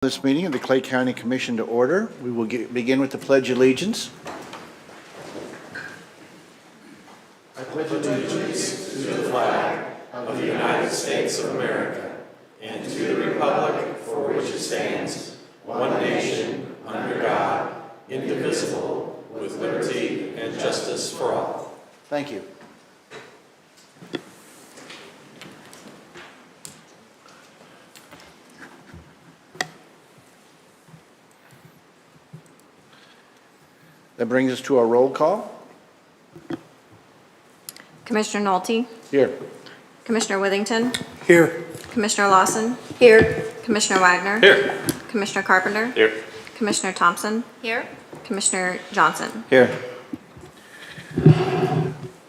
This meeting of the Clay County Commission to order. We will begin with the Pledge of Allegiance. I pledge allegiance to the flag of the United States of America and to the republic for which it stands, one nation, under God, indivisible, with liberty and justice for all. Thank you. That brings us to our roll call. Commissioner Nolte, Here. Commissioner Withington, Here. Commissioner Lawson. Here. Commissioner Wagner. Here. Commissioner Carpenter. Here. Commissioner Thompson. Here. Commissioner Johnson. Here.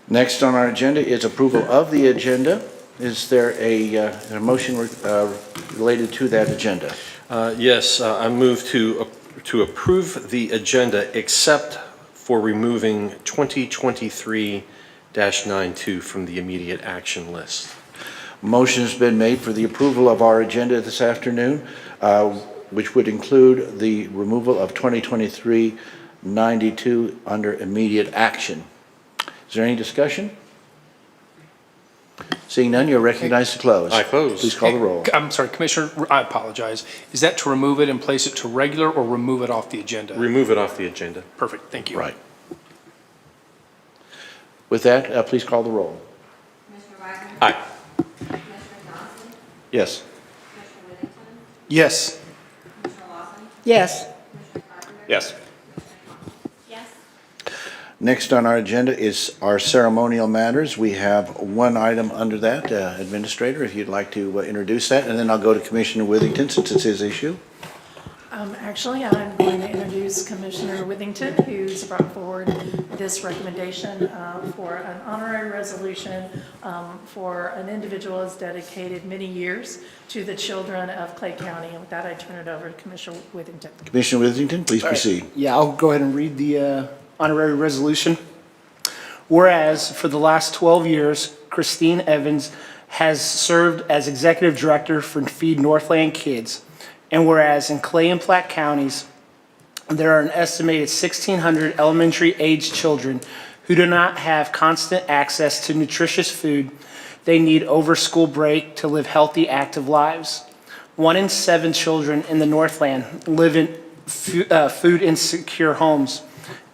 Next on our agenda is approval of the agenda. Is there a motion related to that agenda? Yes, I move to approve the agenda except for removing 2023-92 from the immediate action list. Motion has been made for the approval of our agenda this afternoon, which would include the removal of 2023-92 under immediate action. Is there any discussion? Seeing none, you're recognized to close. I close. Please call the roll. I'm sorry, Commissioner, I apologize. Is that to remove it and place it to regular or remove it off the agenda? Remove it off the agenda. Perfect, thank you. Right. With that, please call the roll. Commissioner Wagner. Aye. Commissioner Johnson. Yes. Commissioner Withington. Yes. Commissioner Lawson. Yes. Commissioner Carpenter. Yes. Yes. Next on our agenda is our ceremonial matters. We have one item under that. Administrator, if you'd like to introduce that, and then I'll go to Commissioner Withington since it's his issue. Actually, I'm going to introduce Commissioner Withington, who's brought forward this recommendation for an honorary resolution for an individual who has dedicated many years to the children of Clay County. And with that, I turn it over to Commissioner Withington. Commissioner Withington, please proceed. Yeah, I'll go ahead and read the honorary resolution. Whereas for the last 12 years, Christine Evans has served as Executive Director for Feed Northland Kids. And whereas in Clay and Platte counties, there are an estimated 1,600 elementary-aged children who do not have constant access to nutritious food they need over school break to live healthy, active lives. 1 in 7 children in the Northland live in food insecure homes.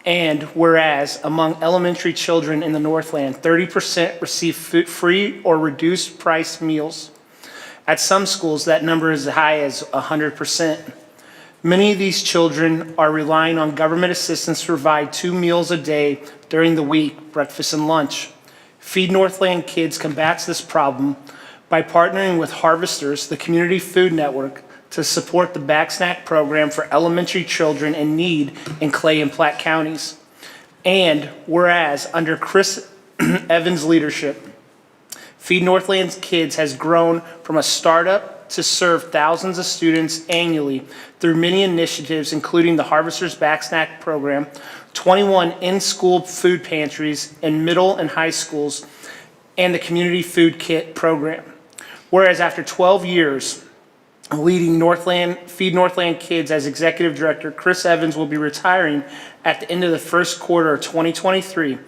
And whereas among elementary children in the Northland, 30% receive free or reduced price meals. At some schools, that number is as high as 100%. Many of these children are relying on government assistance to provide 2 meals a day during the week, breakfast and lunch. Feed Northland Kids combats this problem by partnering with Harvesters, the Community Food Network, to support the Back Snack program for elementary children in need in Clay and Platte counties. And whereas under Chris Evans' leadership, Feed Northland Kids has grown from a startup to serve thousands of students annually through many initiatives, including the Harvesters Back Snack program, 21 in-school food pantries in middle and high schools, and the Community Food Kit program. Whereas after 12 years leading Feed Northland Kids as Executive Director, Chris Evans will be retiring at the end of the first quarter of 2023.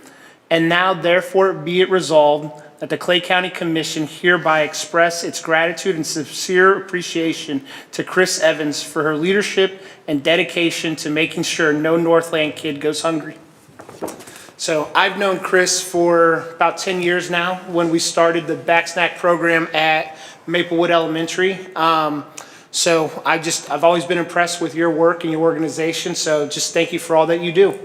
And now therefore be it resolved that the Clay County Commission hereby express its gratitude and sincere appreciation to Chris Evans for her leadership and dedication to making sure no Northland kid goes hungry. So I've known Chris for about 10 years now when we started the Back Snack program at Maplewood Elementary. So I've always been impressed with your work and your organization. So just thank you for all that you do.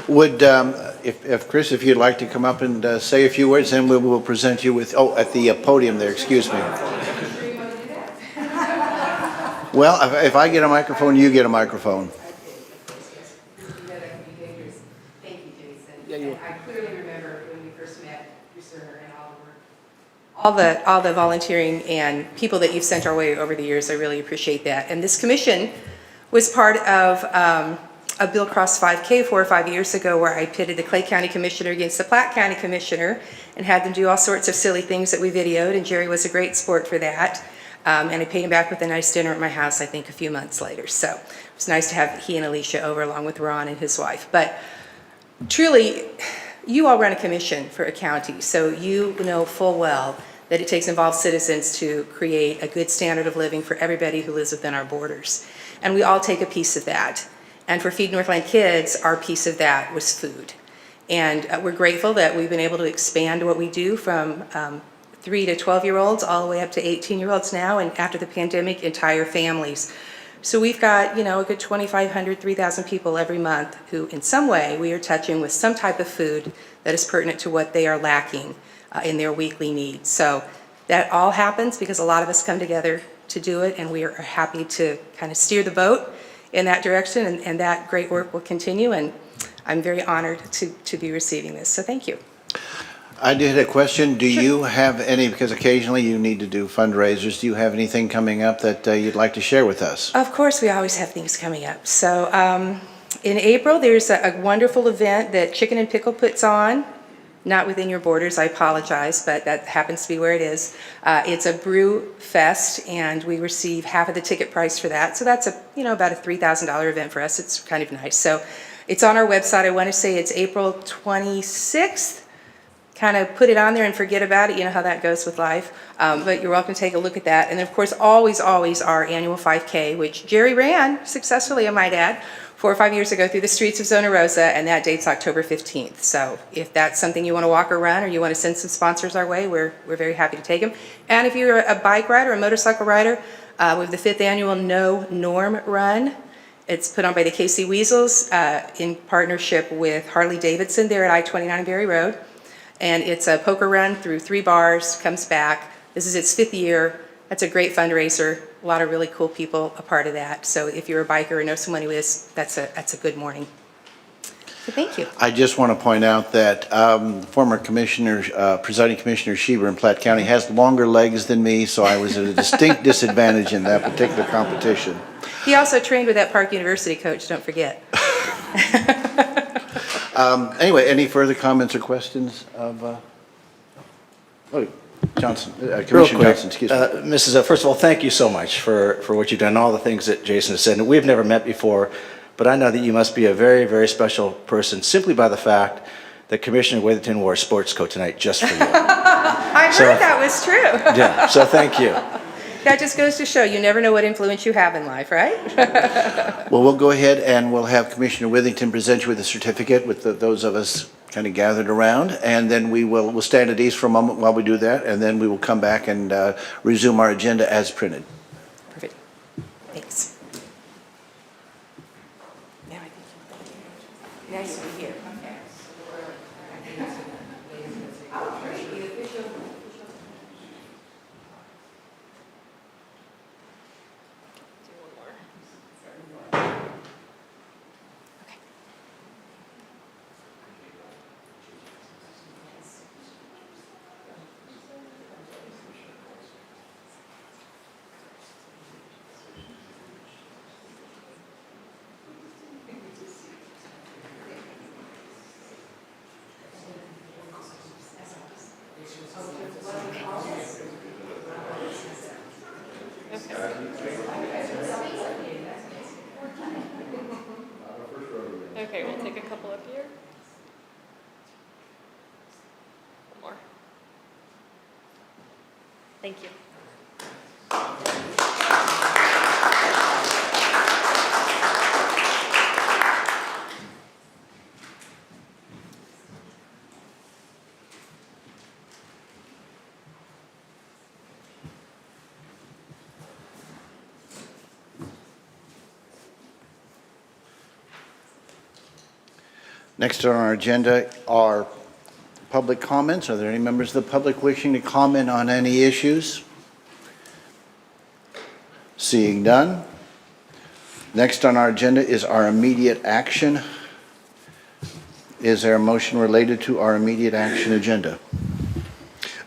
Would, if Chris, if you'd like to come up and say a few words, then we will present you with, at the podium there, excuse me. Well, if I get a microphone, you get a microphone. Thank you, Jason. And I clearly remember when we first met, your server and all the work. All the volunteering and people that you've sent our way over the years, I really appreciate that. And this commission was part of a Bill Cross 5K 4 or 5 years ago where I pitted the Clay County Commissioner against the Platte County Commissioner and had them do all sorts of silly things that we videoed, and Jerry was a great sport for that. And I paid him back with a nice dinner at my house, I think, a few months later. So it was nice to have he and Alicia over along with Ron and his wife. But truly, you all run a commission for a county, so you know full well that it takes involved citizens to create a good standard of living for everybody who lives within our borders. And we all take a piece of that. And for Feed Northland Kids, our piece of that was food. And we're grateful that we've been able to expand what we do from 3 to 12-year-olds all the way up to 18-year-olds now, and after the pandemic, entire families. So we've got, you know, a good 2,500, 3,000 people every month who in some way we are touching with some type of food that is pertinent to what they are lacking in their weekly needs. So that all happens because a lot of us come together to do it, and we are happy to kind of steer the boat in that direction, and that great work will continue, and I'm very honored to be receiving this. So thank you. I did a question. Do you have any, because occasionally you need to do fundraisers, do you have anything coming up that you'd like to share with us? Of course, we always have things coming up. So in April, there's a wonderful event that Chicken and Pickle puts on. Not within your borders, I apologize, but that happens to be where it is. It's a brew fest, and we receive half of the ticket price for that. So that's about a $3,000 event for us. It's kind of nice. So it's on our website. I want to say it's April 26th. Kind of put it on there and forget about it. You know how that goes with life. But you're welcome to take a look at that. And then, of course, always our annual 5K, which Jerry ran successfully, I might add, 4 or 5 years ago through the streets of Zona Rosa, and that date's October 15th. So if that's something you want to walk or run, or you want to send some sponsors our way, we're very happy to take them. And if you're a bike rider, a motorcycle rider, we have the 5th annual No Norm Run. It's put on by the KC Weasels in partnership with Harley Davidson there at I-29 Berry Road. And it's a poker run through 3 bars, comes back. This is its 5th year. That's a great fundraiser. A lot of really cool people a part of that. So if you're a biker or know someone who is, that's a good morning. So thank you. I just want to point out that former commissioner, presiding commissioner Schieber in Platte County has longer legs than me, so I was at a distinct disadvantage in that particular competition. He also trained with that Park University coach, don't forget. Anyway, any further comments or questions of, Johnson, Commissioner Johnson, excuse me. Mrs. First of all, thank you so much for what you've done, all the things that Jason has said. And we've never met before, but I know that you must be a very, very special person simply by the fact that Commissioner Withington wore a sports coat tonight just for you. I heard that was true. Yeah, so thank you. That just goes to show you never know what influence you have in life, right? Well, we'll go ahead and we'll have Commissioner Withington present you with a certificate with those of us kind of gathered around, and then we'll stand at ease for a moment while we do that, and then we will come back and resume our agenda as printed. Perfect. Thanks. Now I think nice to be here. Okay, we'll take a couple up here. One more. Thank you. Next on our agenda are public comments. Are there any members of the public wishing to comment on any issues? Seeing none. Next on our agenda is our immediate action. Is there a motion related to our immediate action agenda?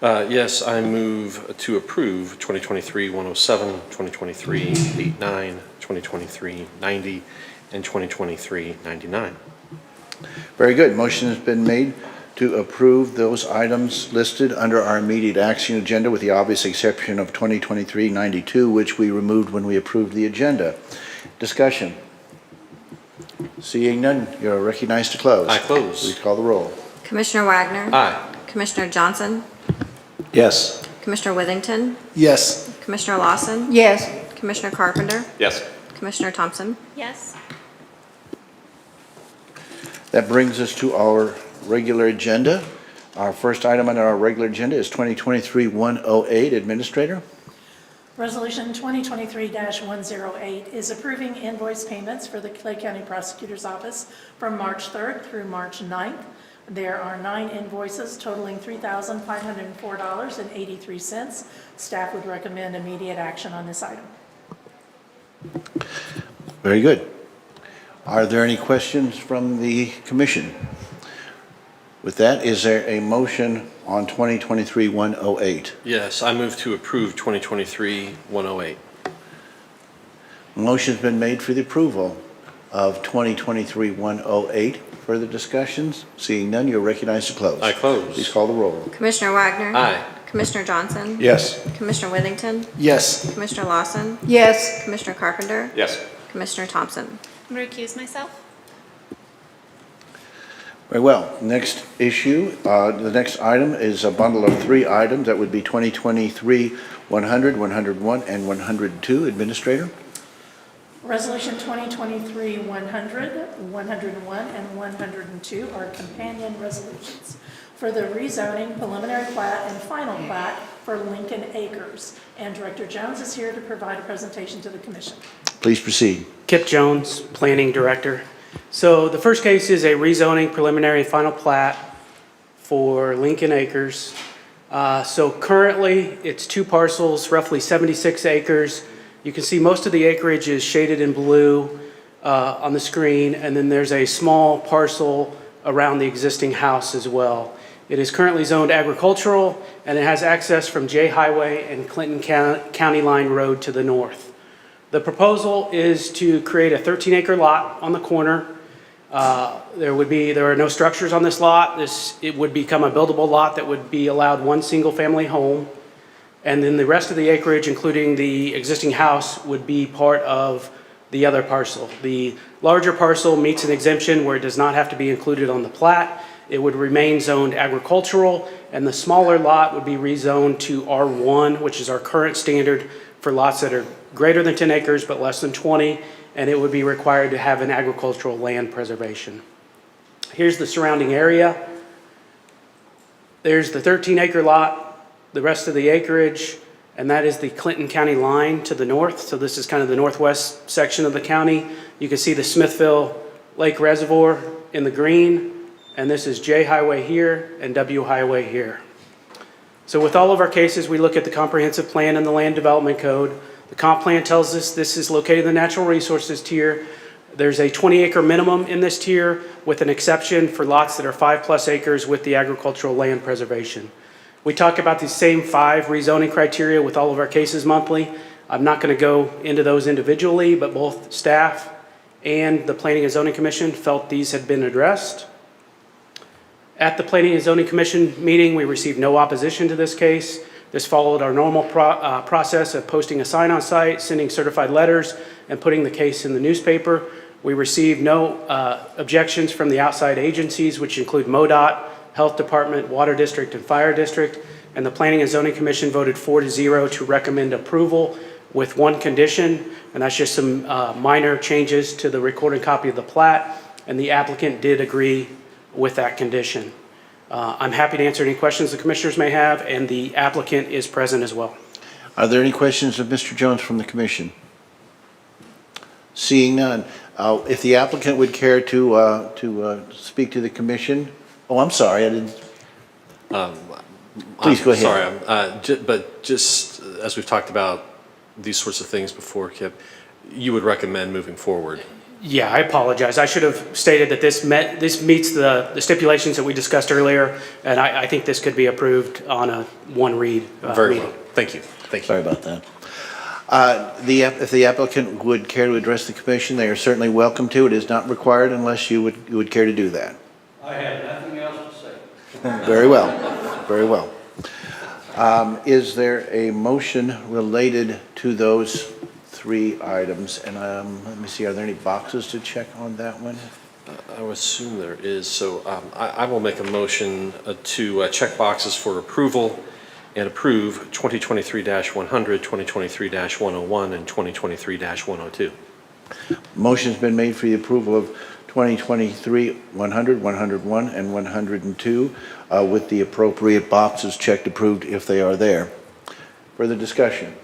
Yes, I move to approve 2023-107, 2023-89, 2023-90, and 2023-99. Very good. Motion has been made to approve those items listed under our immediate action agenda with the obvious exception of 2023-92, which we removed when we approved the agenda. Discussion. Seeing none, you're recognized to close. I close. Please call the roll. Commissioner Wagner. Aye. Commissioner Johnson. Yes. Commissioner Withington. Yes. Commissioner Lawson. Yes. Commissioner Carpenter. Yes. Commissioner Thompson. Yes. That brings us to our regular agenda. Our first item on our regular agenda is 2023-108. Administrator? Resolution 2023-108 is approving invoice payments for the Clay County Prosecutor's Office from March 3rd through March 9th. There are 9 invoices totaling $3,504.83. Staff would recommend immediate action on this item. Very good. Are there any questions from the commission? With that, is there a motion on 2023-108? Yes, I move to approve 2023-108. Motion's been made for the approval of 2023-108. Further discussions? Seeing none, you're recognized to close. I close. Please call the roll. Commissioner Wagner. Aye. Commissioner Johnson. Yes. Commissioner Withington. Yes. Commissioner Lawson. Yes. Commissioner Carpenter. Yes. Commissioner Thompson. I'm going to recuse myself. Very well. Next issue, the next item is a bundle of 3 items. That would be 2023-100, 101, and 102. Administrator? Resolution 2023-100, 101, and 102 are companion resolutions for the rezoning, preliminary plat, and final plat for Lincoln Acres. And Director Jones is here to provide a presentation to the commission. Please proceed. Kip Jones, Planning Director. So the first case is a rezoning preliminary and final plat for Lincoln Acres. So currently, it's 2 parcels, roughly 76 acres. You can see most of the acreage is shaded in blue on the screen, and then there's a small parcel around the existing house as well. It is currently zoned agricultural, and it has access from Jay Highway and Clinton County Line Road to the north. The proposal is to create a 13-acre lot on the corner. There are no structures on this lot. It would become a buildable lot that would be allowed 1 single-family home. And then the rest of the acreage, including the existing house, would be part of the other parcel. The larger parcel meets an exemption where it does not have to be included on the plat. It would remain zoned agricultural, and the smaller lot would be rezoned to R1, which is our current standard for lots that are greater than 10 acres but less than 20, and it would be required to have an agricultural land preservation. Here's the surrounding area. There's the 13-acre lot, the rest of the acreage, and that is the Clinton County line to the north. So this is kind of the northwest section of the county. You can see the Smithville Lake Reservoir in the green, and this is J Highway here and W Highway here. So with all of our cases, we look at the comprehensive plan and the land development code. The comp plan tells us this is located in the natural resources tier. There's a 20-acre minimum in this tier with an exception for lots that are 5+ acres with the agricultural land preservation. We talk about these same 5 rezoning criteria with all of our cases monthly. I'm not going to go into those individually, but both staff and the Planning and Zoning Commission felt these had been addressed. At the Planning and Zoning Commission meeting, we received no opposition to this case. This followed our normal process of posting a sign on site, sending certified letters, and putting the case in the newspaper. We received no objections from the outside agencies, which include MoDOT, Health Department, Water District, and Fire District, and the Planning and Zoning Commission voted 4-0 to recommend approval with 1 condition, and that's just some minor changes to the recorded copy of the plat, and the applicant did agree with that condition. I'm happy to answer any questions the commissioners may have, and the applicant is present as well. Are there any questions of Mr. Jones from the commission? Seeing none, if the applicant would care to speak to the commission. Oh, I'm sorry, I didn't. Please go ahead. Sorry, but just as we've talked about these sorts of things before, Kip, you would recommend moving forward? Yeah, I apologize. I should have stated that this meets the stipulations that we discussed earlier, and I think this could be approved on a 1 read Very meeting. well. Thank you. Thank you. Sorry about that. If the applicant would care to address the commission, they are certainly welcome to. It is not required unless you would care to do that. I have nothing else to say. Very well, very well. Is there a motion related to those three items? And let me see, are there any boxes to check on that one? I would assume there is. So I will make a motion to check boxes for approval and approve 2023-100, 2023-101, and 2023-102. Motion's been made for the approval of 2023 100, 101, and 102 with the appropriate boxes checked approved if they are there. Further discussion?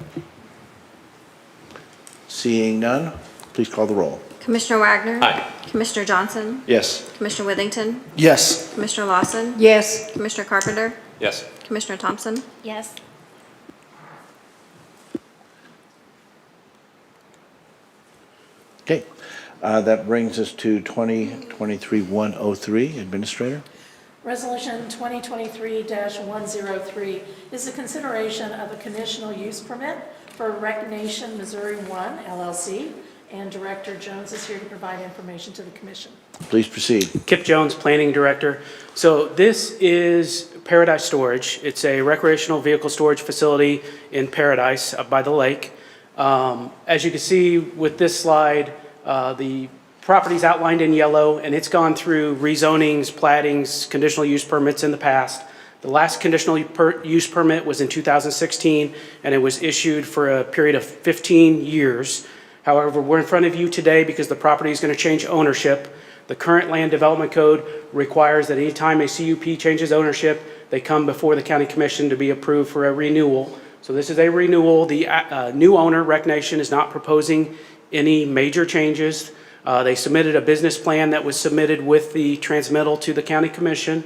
Seeing none, please call the roll. Commissioner Wagner. Aye. Commissioner Johnson. Yes. Commissioner Withington. Yes. Commissioner Lawson. Yes. Commissioner Carpenter. Yes. Commissioner Thompson. Yes. Okay, that brings us to 2023-103, Administrator. Resolution 2023-103 is a consideration of a conditional use permit for Recnation Missouri 1 LLC, and Director Jones is here to provide information to the commission. Please proceed. Kip Jones, Planning Director. So this is Paradise Storage. It's a recreational vehicle storage facility in Paradise up by the lake. As you can see with this slide, the property's outlined in yellow, and it's gone through rezonings, plattings, conditional use permits in the past. The last conditional use permit was in 2016, and it was issued for a period of 15 years. However, we're in front of you today because the property is going to change ownership. The current land development code requires that anytime a CUP changes ownership, they come before the county commission to be approved for a renewal. So this is a renewal. The new owner, Recnation, is not proposing any major changes. They submitted a business plan that was submitted with the transmittal to the county commission.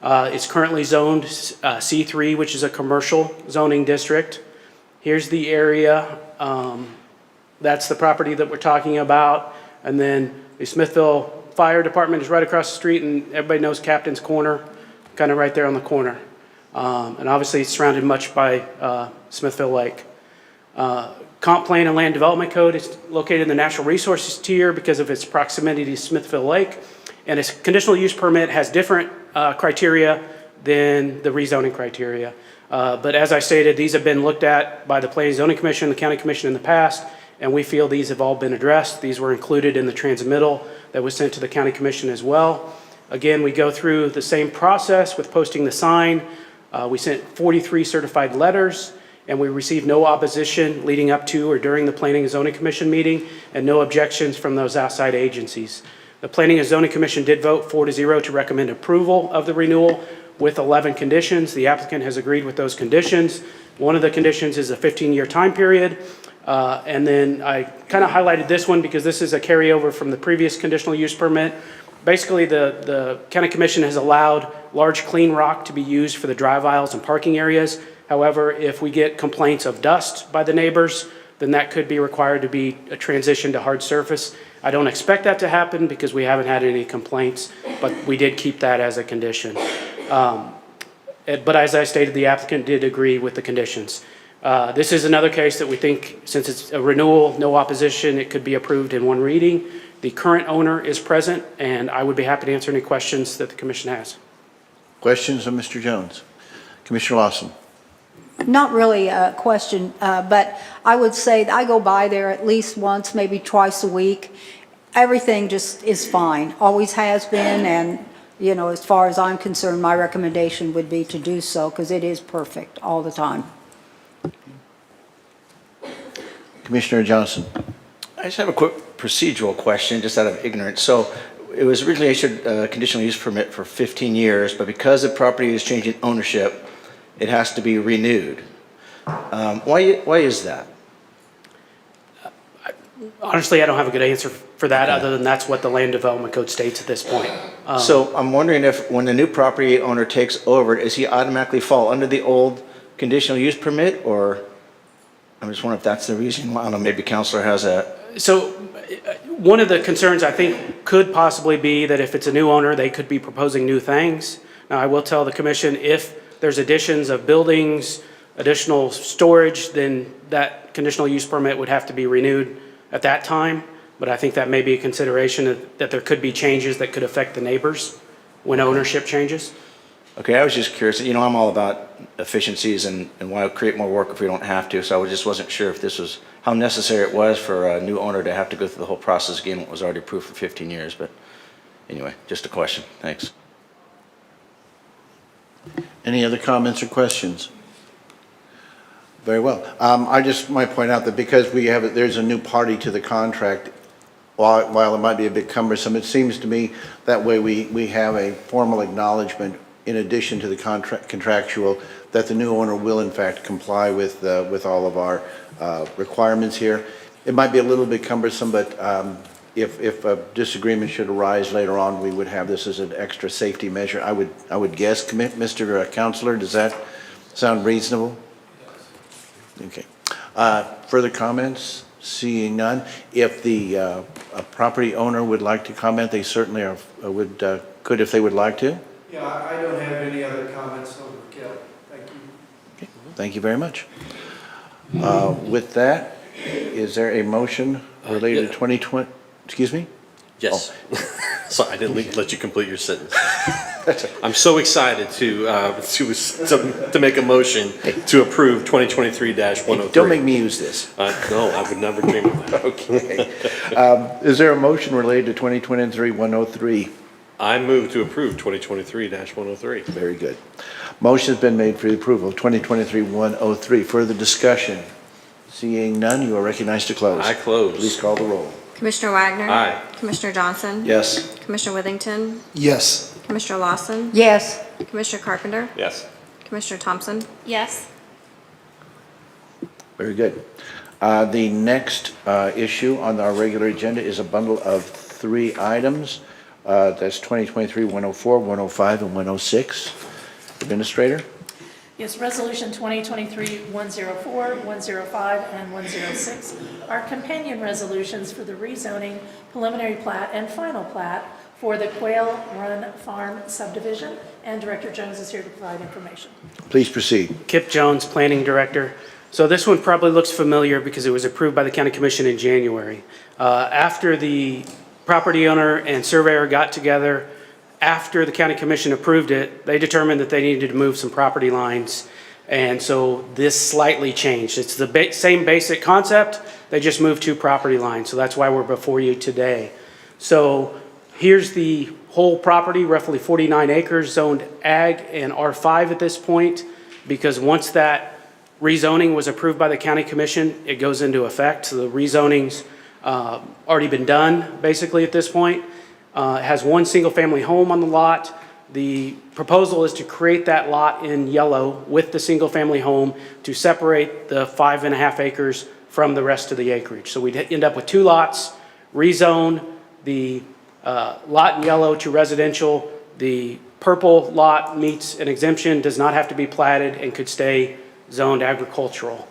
It's currently zoned C3, which is a commercial zoning district. Here's the area. That's the property that we're talking about. And then the Smithville Fire Department is right across the street, and everybody knows Captain's Corner, kind of right there on the corner. And obviously it's surrounded much by Smithville Lake. Comp Plan and Land Development Code is located in the Natural Resources tier because of its proximity to Smithville Lake. And its conditional use permit has different criteria than the rezoning criteria. But as I stated, these have been looked at by the Planning and Zoning Commission, the County Commission in the past, and we feel these have all been addressed. These were included in the transmittal that was sent to the County Commission as well. Again, we go through the same process with posting the sign. We sent 43 certified letters, and we received no opposition leading up to or during the Planning and Zoning Commission meeting, and no objections from those outside agencies. The Planning and Zoning Commission did vote 4-0 to recommend approval of the renewal with 11 conditions. The applicant has agreed with those conditions. One of the conditions is a 15-year time period. And then I kind of highlighted this one because this is a carryover from the previous conditional use permit. Basically, the County Commission has allowed large clean rock to be used for the drive aisles and parking areas. However, if we get complaints of dust by the neighbors, then that could be required to be a transition to hard surface. I don't expect that to happen because we haven't had any complaints, but we did keep that as a condition. But as I stated, the applicant did agree with the conditions. This is another case that we think, since it's a renewal, no opposition, it could be approved in one reading. The current owner is present, and I would be happy to answer any questions that the commission has. Questions of Mr. Jones? Commissioner Lawson. Not really a question, but I would say that I go by there at least once, maybe twice a week. Everything just is fine, always has been, and you know, as far as I'm concerned, my recommendation would be to do so because it is perfect all the time. Commissioner Johnson. I just have a quick procedural question, just out of ignorance. So it was originally issued a conditional use permit for 15 years, but because the property is changing ownership, it has to be renewed. Why is that? Honestly, I don't have a good answer for that, other than that's what the Land Development Code states at this point. So I'm wondering if when the new property owner takes over, does he automatically fall under the old conditional use permit, or I'm just wondering if that's the reason why. I don't know, maybe Counselor has a... So one of the concerns I think could possibly be that if it's a new owner, they could be proposing new things. Now, I will tell the commission if there's additions of buildings, additional storage, then that conditional use permit would have to be renewed at that time. But I think that may be a consideration that there could be changes that could affect the neighbors when ownership changes. Okay, I was just curious, you know, I'm all about efficiencies and why create more work if we don't have to, so I just wasn't sure if this was, how necessary it was for a new owner to have to go through the whole process again, what was already approved for 15 years, but anyway, just a question, thanks. Any other comments or questions? Very well. I just might point out that because there's a new party to the contract, while it might be a bit cumbersome, it seems to me that way we have a formal acknowledgement in addition to the contractual that the new owner will in fact comply with all of our requirements here. It might be a little bit cumbersome, but if a disagreement should arise later on, we would have this as an extra safety measure. I would guess, Mr. Counselor, does that sound reasonable? Okay. Further comments? Seeing none. If the a property owner would like to comment, they certainly could if they would like to. Yeah, I don't have any other comments over Kelly. Thank you. Okay. Thank you very much. With that, is there a motion related to 2020? Excuse me? Yes. Sorry, I didn't let you complete your sentence. I'm so excited to make a motion to approve 2023-103. Don't make me use this. No, I would never dream of that. Okay. Is there a motion related to 2023-103? I move to approve 2023-103. Very good. Motion has been made for the approval of 2023-103. Further discussion? Seeing none, you are recognized to close. I close. Please call the roll. Commissioner Wagner. Aye. Commissioner Johnson. Yes. Commissioner Withington. Yes. Commissioner Lawson. Yes. Commissioner Carpenter. Yes. Commissioner Thompson. Yes. Very good. The next issue on our regular agenda is a bundle of 3 items. That's 2023-104, 105, and 106. Administrator? Yes, Resolution 2023-104, 105, and 106 are companion resolutions for the rezoning, preliminary plat, and final plat for the Quail Run Farm subdivision, and Director Jones is here to provide information. Please proceed. Kip Jones, Planning Director. So this one probably looks familiar because it was approved by the County Commission in January. After the property owner and surveyor got together, after the County Commission approved it, they determined that they needed to move some property lines. And so this slightly changed. It's the same basic concept, they just moved 2 property lines. So that's why we're before you today. So here's the whole property, roughly 49 acres, zoned ag and R5 at this point, because once that rezoning was approved by the County Commission, it goes into effect. So the rezoning's already been done, basically, at this point. It has 1 single-family home on the lot. The proposal is to create that lot in yellow with the single-family home to separate the 5.5 acres from the rest of the acreage. So we'd end up with 2 lots, rezone the lot in yellow to residential. The purple lot meets an exemption, does not have to be platted, and could stay zoned agricultural.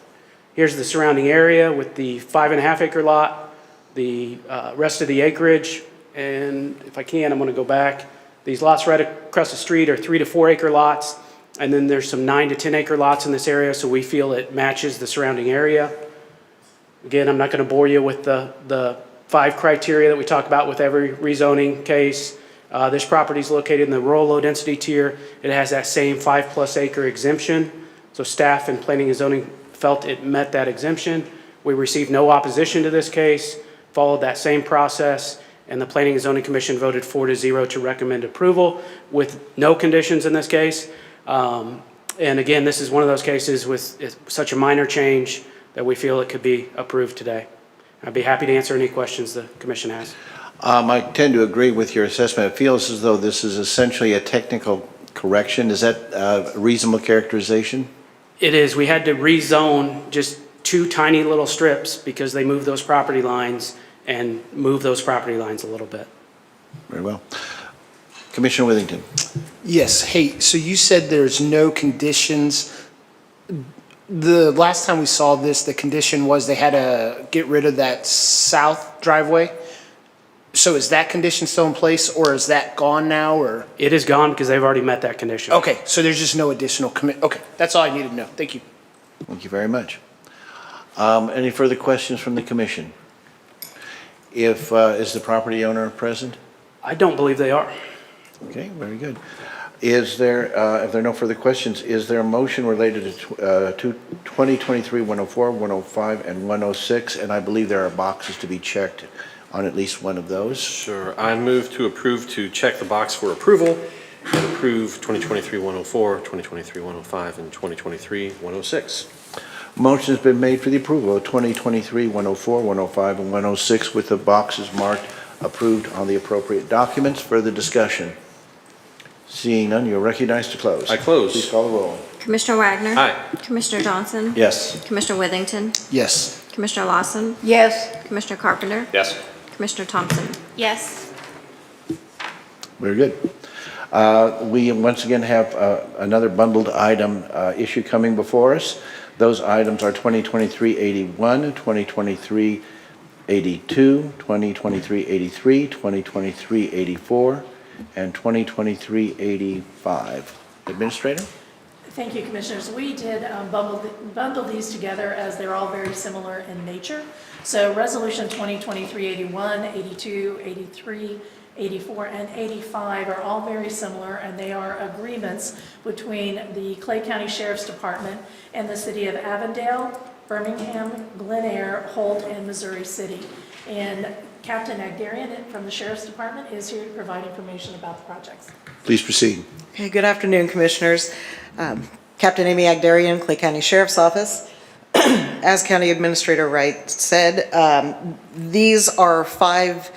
Here's the surrounding area with the 5.5 acre lot, the rest of the acreage, and if I can, I'm going to go back. These lots right across the street are 3 to 4 acre lots, and then there's some 9 to 10 acre lots in this area, so we feel it matches the surrounding area. Again, I'm not going to bore you with the 5 criteria that we talk about with every rezoning case. This property is located in the rural low density tier. It has that same 5+ acre exemption, so staff and planning and zoning felt it met that exemption. We received no opposition to this case, followed that same process, and the Planning and Zoning Commission voted 4-0 to recommend approval with no conditions in this case. And again, this is one of those cases with such a minor change that we feel it could be approved today. I'd be happy to answer any questions the Commission has. I tend to agree with your assessment. It feels as though this is essentially a technical correction. Is that a reasonable characterization? It is. We had to rezone just 2 tiny little strips because they moved those property lines and move those property lines a little bit. Very well. Commissioner Withington. Yes, hey, so you said there's no conditions. The last time we saw this, the condition was they had to get rid of that south driveway. So is that condition still in place, or is that gone now, or? It is gone because they've already met that condition. Okay, so there's just no additional okay, that's all I needed to know. Thank you. Thank you very much. Any further questions from the commission? Is the property owner present? I don't believe they are. Okay, very good. Is there, if there are no further questions, is there a motion related to 2023-104, 105, and 106? And I believe there are boxes to be checked on at least one of those. Sure. I move to approve to check the box for approval and approve 2023-104, 2023-105, and 2023-106. Motion has been made for the approval of 2023-104, 105, and 106 with the boxes marked approved on the appropriate documents. Further discussion? Seeing none, you're recognized to close. I close. Please call the roll. Commissioner Wagner. Aye. Commissioner Johnson. Yes. Commissioner Withington. Yes. Commissioner Lawson. Yes. Commissioner Carpenter. Yes. Commissioner Thompson. Yes. Very good. We once again have another bundled item issue coming before us. Those items are 2023-81, 2023-82, 2023-83, 2023-84, and 2023-85. Administrator? Thank you, Commissioners. We did bundle these together as they're all very similar in nature. So Resolution 2023-81, 82, 83, 84, and 85 are all very similar, and they are agreements between the Clay County Sheriff's Department and the City of Avondale, Birmingham, Glen Eyre, Holt, and Missouri City. And Captain Agdarian from the Sheriff's Department is here to provide information about the projects. Please proceed. Okay, good afternoon, Commissioners. Captain Amy Agdarian, Clay County Sheriff's Office. As County Administrator Wright said, these are 5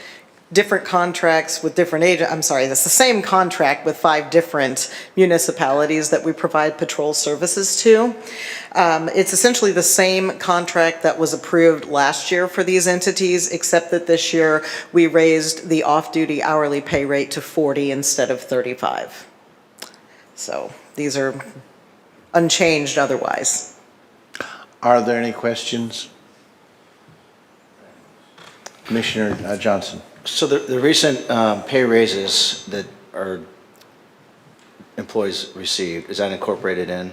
different contracts with different agents. I'm sorry, that's the same contract with 5 different municipalities that we provide patrol services to. It's essentially the same contract that was approved last year for these entities, except that this year we raised the off-duty hourly pay rate to 40 instead of 35. So these are unchanged otherwise. Are there any questions? Commissioner Johnson. So the recent pay raises that our employees received, is that incorporated in?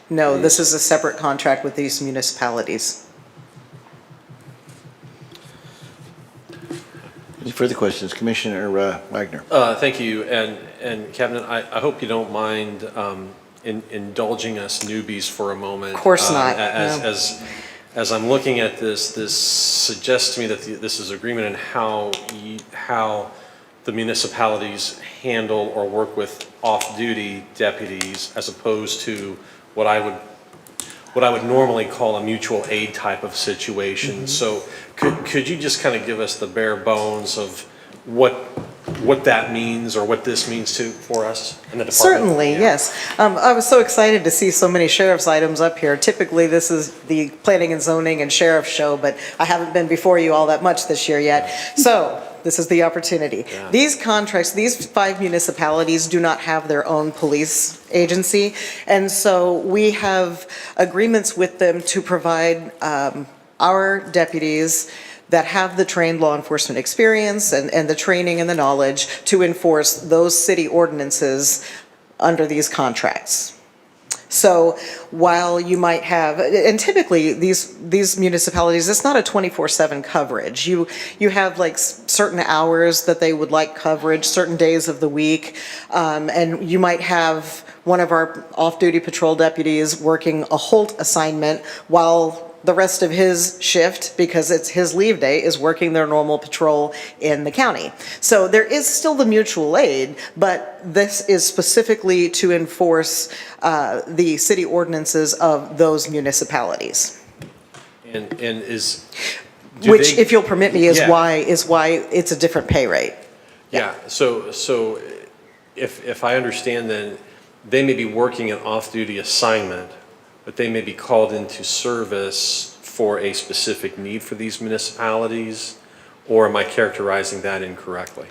No, this is a separate contract with these municipalities. Any further questions? Commissioner Wagner. Thank you. And Cabinet, I hope you don't mind indulging us newbies for a moment. Of course not. No. As I'm looking at this, this suggests to me that this is agreement in how the municipalities handle or work with off-duty deputies as opposed to what I would normally call a mutual aid type of situation. So could you just kind of give us the bare bones of what that means or what this means for us in the department? Certainly, Yeah. yes. I was so excited to see so many sheriff's items up here. Typically, this is the planning and zoning and sheriff's show, but I haven't been before you all that much this year yet. So this is the opportunity. Yeah. These contracts, these 5 municipalities do not have their own police agency, and so we have agreements with them to provide our deputies that have the trained law enforcement experience and the training and the knowledge to enforce those city ordinances under these contracts. So while you might have, and typically these municipalities, it's not a 24/7 coverage. You have like certain hours that they would like coverage, certain days of the week, and you might have one of our off-duty patrol deputies working a Holt assignment while the rest of his shift, because it's his leave day, is working their normal patrol in the county. So there is still the mutual aid, but this is specifically to enforce the city ordinances of those municipalities. And is... Which, if you'll permit me, is Yeah. why it's a different pay rate. Yeah, so if I understand, then they may be working an off-duty assignment, but they may be called into service for a specific need for these municipalities, or am I characterizing that incorrectly?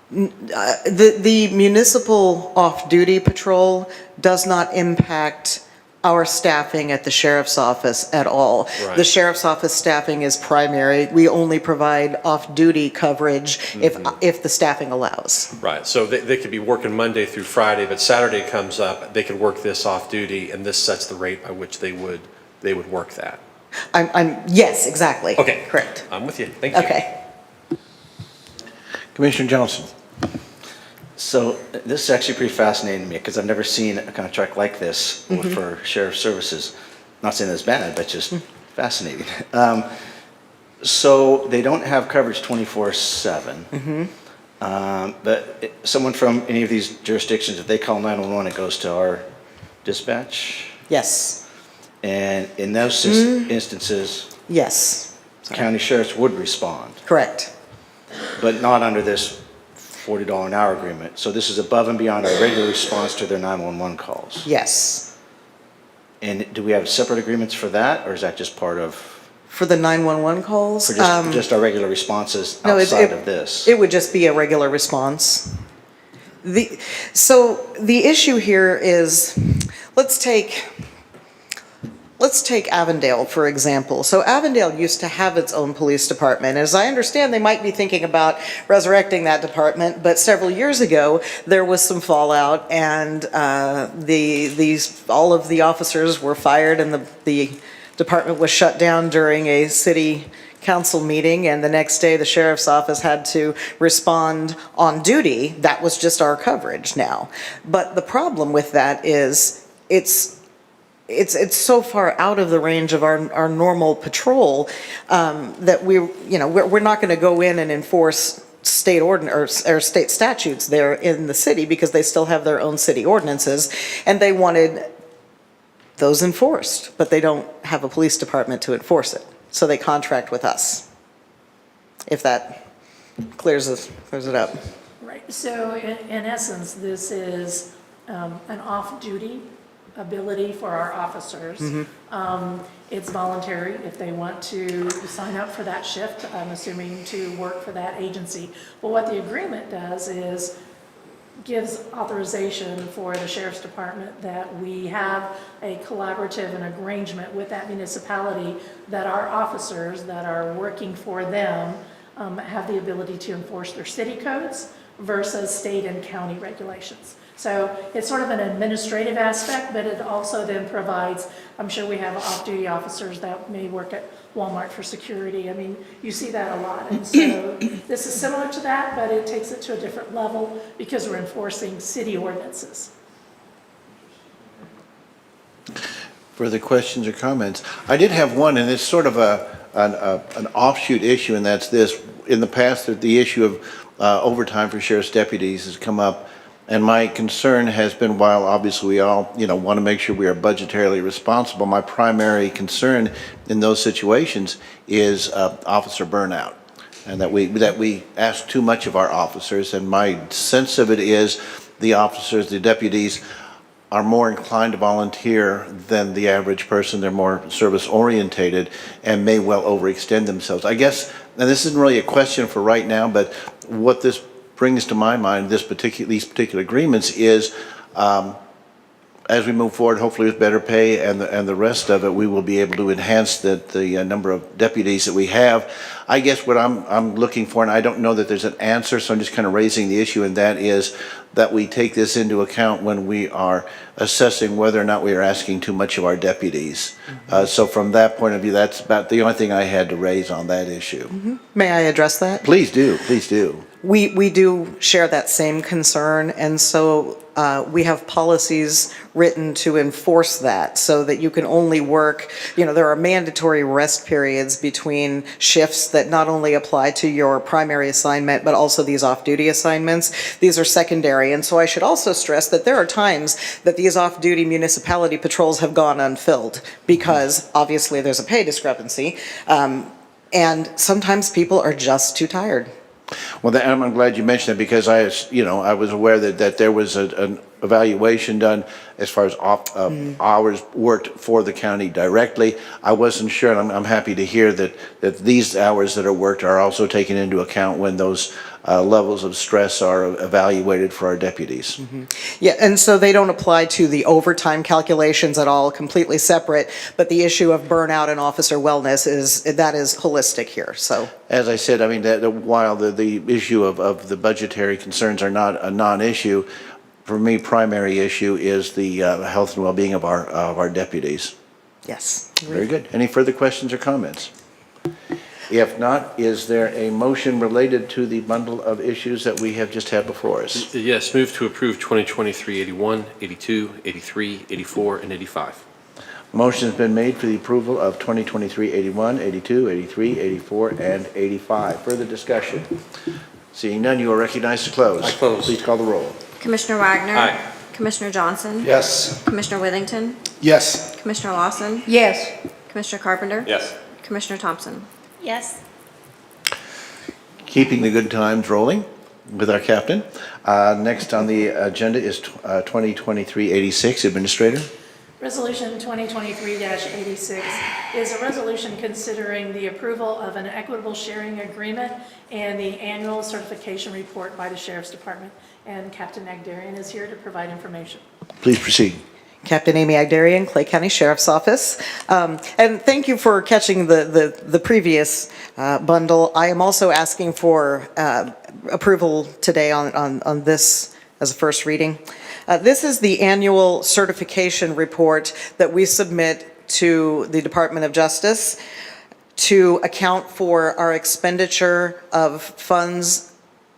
The municipal off-duty patrol does not impact our staffing at the sheriff's office at all. Right. The sheriff's office staffing is primary. We only provide off-duty coverage if the staffing allows. Right, so they could be working Monday through Friday, but Saturday comes up, they could work this off-duty, and this sets the rate by which they would work that. Yes, exactly. Okay. Correct. I'm with you, thank you. Okay. Commissioner Johnson. So this is actually pretty fascinating to me because I've never seen a contract like this for sheriff services. Not saying it's bad, but just fascinating. So they don't have coverage 24/7. But someone from any of these jurisdictions, if they call 911, it goes to our dispatch. Yes. And in those instances, Yes. county sheriffs would respond, Correct. but not under this $40 an hour agreement. So this is above and beyond our regular response to their 911 calls. Yes. And do we have separate agreements for that, or is that just part of, For the 911 calls? for just our regular responses No, outside of this? It would just be a regular response. So the issue here is, let's take Avondale, for example. So Avondale used to have its own police department. As I understand, they might be thinking about resurrecting that department, but several years ago, there was some fallout, and all of the officers were fired, and the department was shut down during a city council meeting, and the next day the sheriff's office had to respond on duty. That was just our coverage now. But the problem with that is it's so far out of the range of our normal patrol that we're not going to go in and enforce state ordinance or state statutes there in the city because they still have their own city ordinances, and they wanted those enforced, but they don't have a police department to enforce it. So they contract with us, if that clears it up. Right, so in essence, this is an off-duty ability for our officers. It's voluntary if they want to sign up for that shift, I'm assuming, to work for that agency. But what the agreement does is gives authorization for the sheriff's department that we have a collaborative and arrangement with that municipality that our officers that are working for them have the ability to enforce their city codes versus state and county regulations. So it's sort of an administrative aspect, but it also then provides, I'm sure we have off-duty officers that may work at Walmart for security. I mean, you see that a lot. And so this is similar to that, but it takes it to a different level because we're enforcing city ordinances. Further questions or comments? I did have one, and it's sort of an offshoot issue, and that's this. In the past, the issue of overtime for sheriff's deputies has come up. And my concern has been, while obviously we all, want to make sure we are budgetarily responsible, my primary concern in those situations is officer burnout, and that we ask too much of our officers. And my sense of it is the officers, the deputies, are more inclined to volunteer than the average person. They're more service orientated and may well overextend themselves. I guess, and this isn't really a question for right now, but what this brings to my mind, these particular agreements, is as we move forward, hopefully with better pay and the rest of it, we will be able to enhance the number of deputies that we have. I guess what I'm looking for, and I don't know that there's an answer, so I'm just kind of raising the issue, and that is that we take this into account when we are assessing whether or not we are asking too much of our deputies. So from that point of view, that's about the only thing I had to raise on that issue. May I address that? Please do, please do. We do share that same concern, and so we have policies written to enforce that so that you can only work, there are mandatory rest periods between shifts that not only apply to your primary assignment, but also these off-duty assignments. These are secondary, and so I should also stress that there are times that these off-duty municipality patrols have gone unfilled because obviously there's a pay discrepancy, and sometimes people are just too tired. Well, I'm glad you mentioned it because I was aware that there was evaluation done as far as hours worked for the county directly. I wasn't sure, and I'm happy to hear that these hours that are worked are also taken into account when those levels of stress are evaluated for our deputies. Yeah, and so they don't apply to the overtime calculations at all, completely separate, but the issue of burnout and officer wellness is holistic here, so. As I said, I mean, while the issue of the budgetary concerns are not a non-issue, for me, primary issue is the health and well-being of our deputies. Yes. Very good. Any further questions or comments? If not, is there a motion related to the bundle of issues that we have just had before us? Yes, move to approve 2023-81, 82, 83, 84, and 85. Motion's been made for the approval of 2023-81, 82, 83, 84, and 85. Further discussion? Seeing none, you are recognized to close. I close. Please call the roll. Commissioner Wagner. Aye. Commissioner Johnson. Yes. Commissioner Withington. Yes. Commissioner Lawson. Yes. Commissioner Carpenter. Yes. Commissioner Thompson. Yes. Keeping the good times rolling with our captain. Next on the agenda is 2023-86. Administrator. Resolution 2023-86 is a resolution considering the approval of an equitable sharing agreement and the annual certification report by the Sheriff's Department. And Captain Agdarian is here to provide information. Please proceed. Captain Amy Agdarian, Clay County Sheriff's Office. And thank you for catching the previous bundle. I am also asking for approval today on this as a first reading. This is the annual certification report that we submit to the Department of Justice to account for our expenditure of funds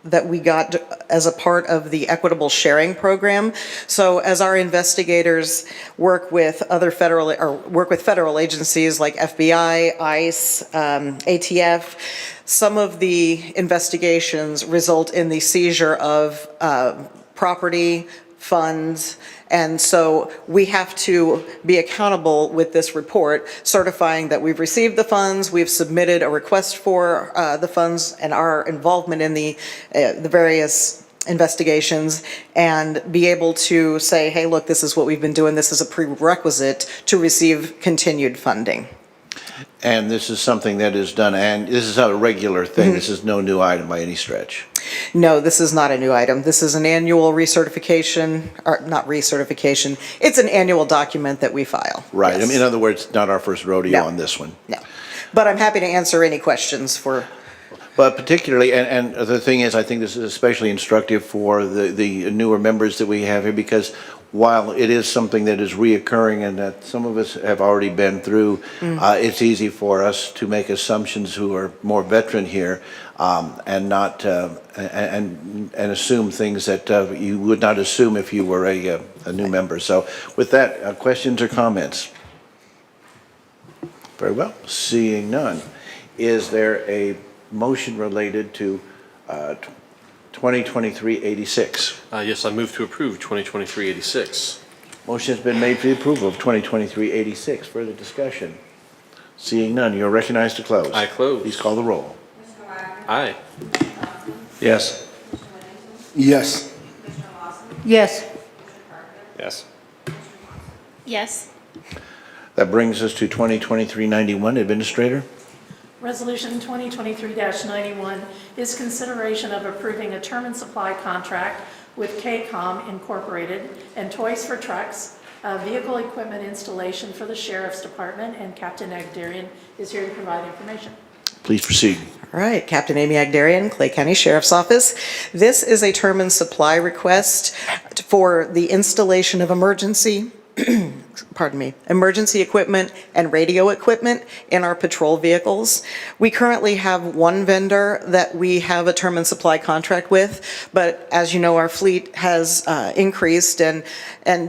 that we got as a part of the equitable sharing program. So as our investigators work with federal agencies like FBI, ICE, ATF, some of the investigations result in the seizure of property, funds, and so we have to be accountable with this report, certifying that we've received the funds, we've submitted a request for the funds and our involvement in the various investigations, and be able to say, hey, look, this is what we've been doing, this is a prerequisite to receive continued funding. And this is something that is done, and this is not a regular thing. This is no new item by any stretch. No, this is not a new item. This is an annual recertification, or not recertification, it's an annual document that we file. Right. Yes. I mean, in other words, not our first rodeo No. on this one. No, but I'm happy to answer any questions for. But particularly, and the thing is, I think this is especially instructive for the newer members that we have here, because while it is something that is reoccurring and that some of us have already been through, it's easy for us to make assumptions who are more veteran here, and not and assume things that you would not assume if you were a new member. So with that, questions or comments? Very well. Seeing none, is there a motion related to 2023-86? Yes, I move to approve 2023-86. Motion has been made for the approval of 2023-86. Further discussion? Seeing none, you are recognized to close. I close. Please call the roll. Aye. Yes. Yes. Yes. Yes. Yes. That brings us to 2023-91. Administrator? Resolution 2023-91 is consideration of approving a term and supply contract with KCOM Incorporated and Toys for Trucks, vehicle equipment installation for the Sheriff's Department, and Captain Agdarian is here to provide information. Please proceed. All right, Captain Amy Agdarian, Clay County Sheriff's Office. This is a term and supply request for the installation of emergency equipment and radio equipment in our patrol vehicles. We currently have one vendor that we have a term and supply contract with, but as you know, our fleet has increased, and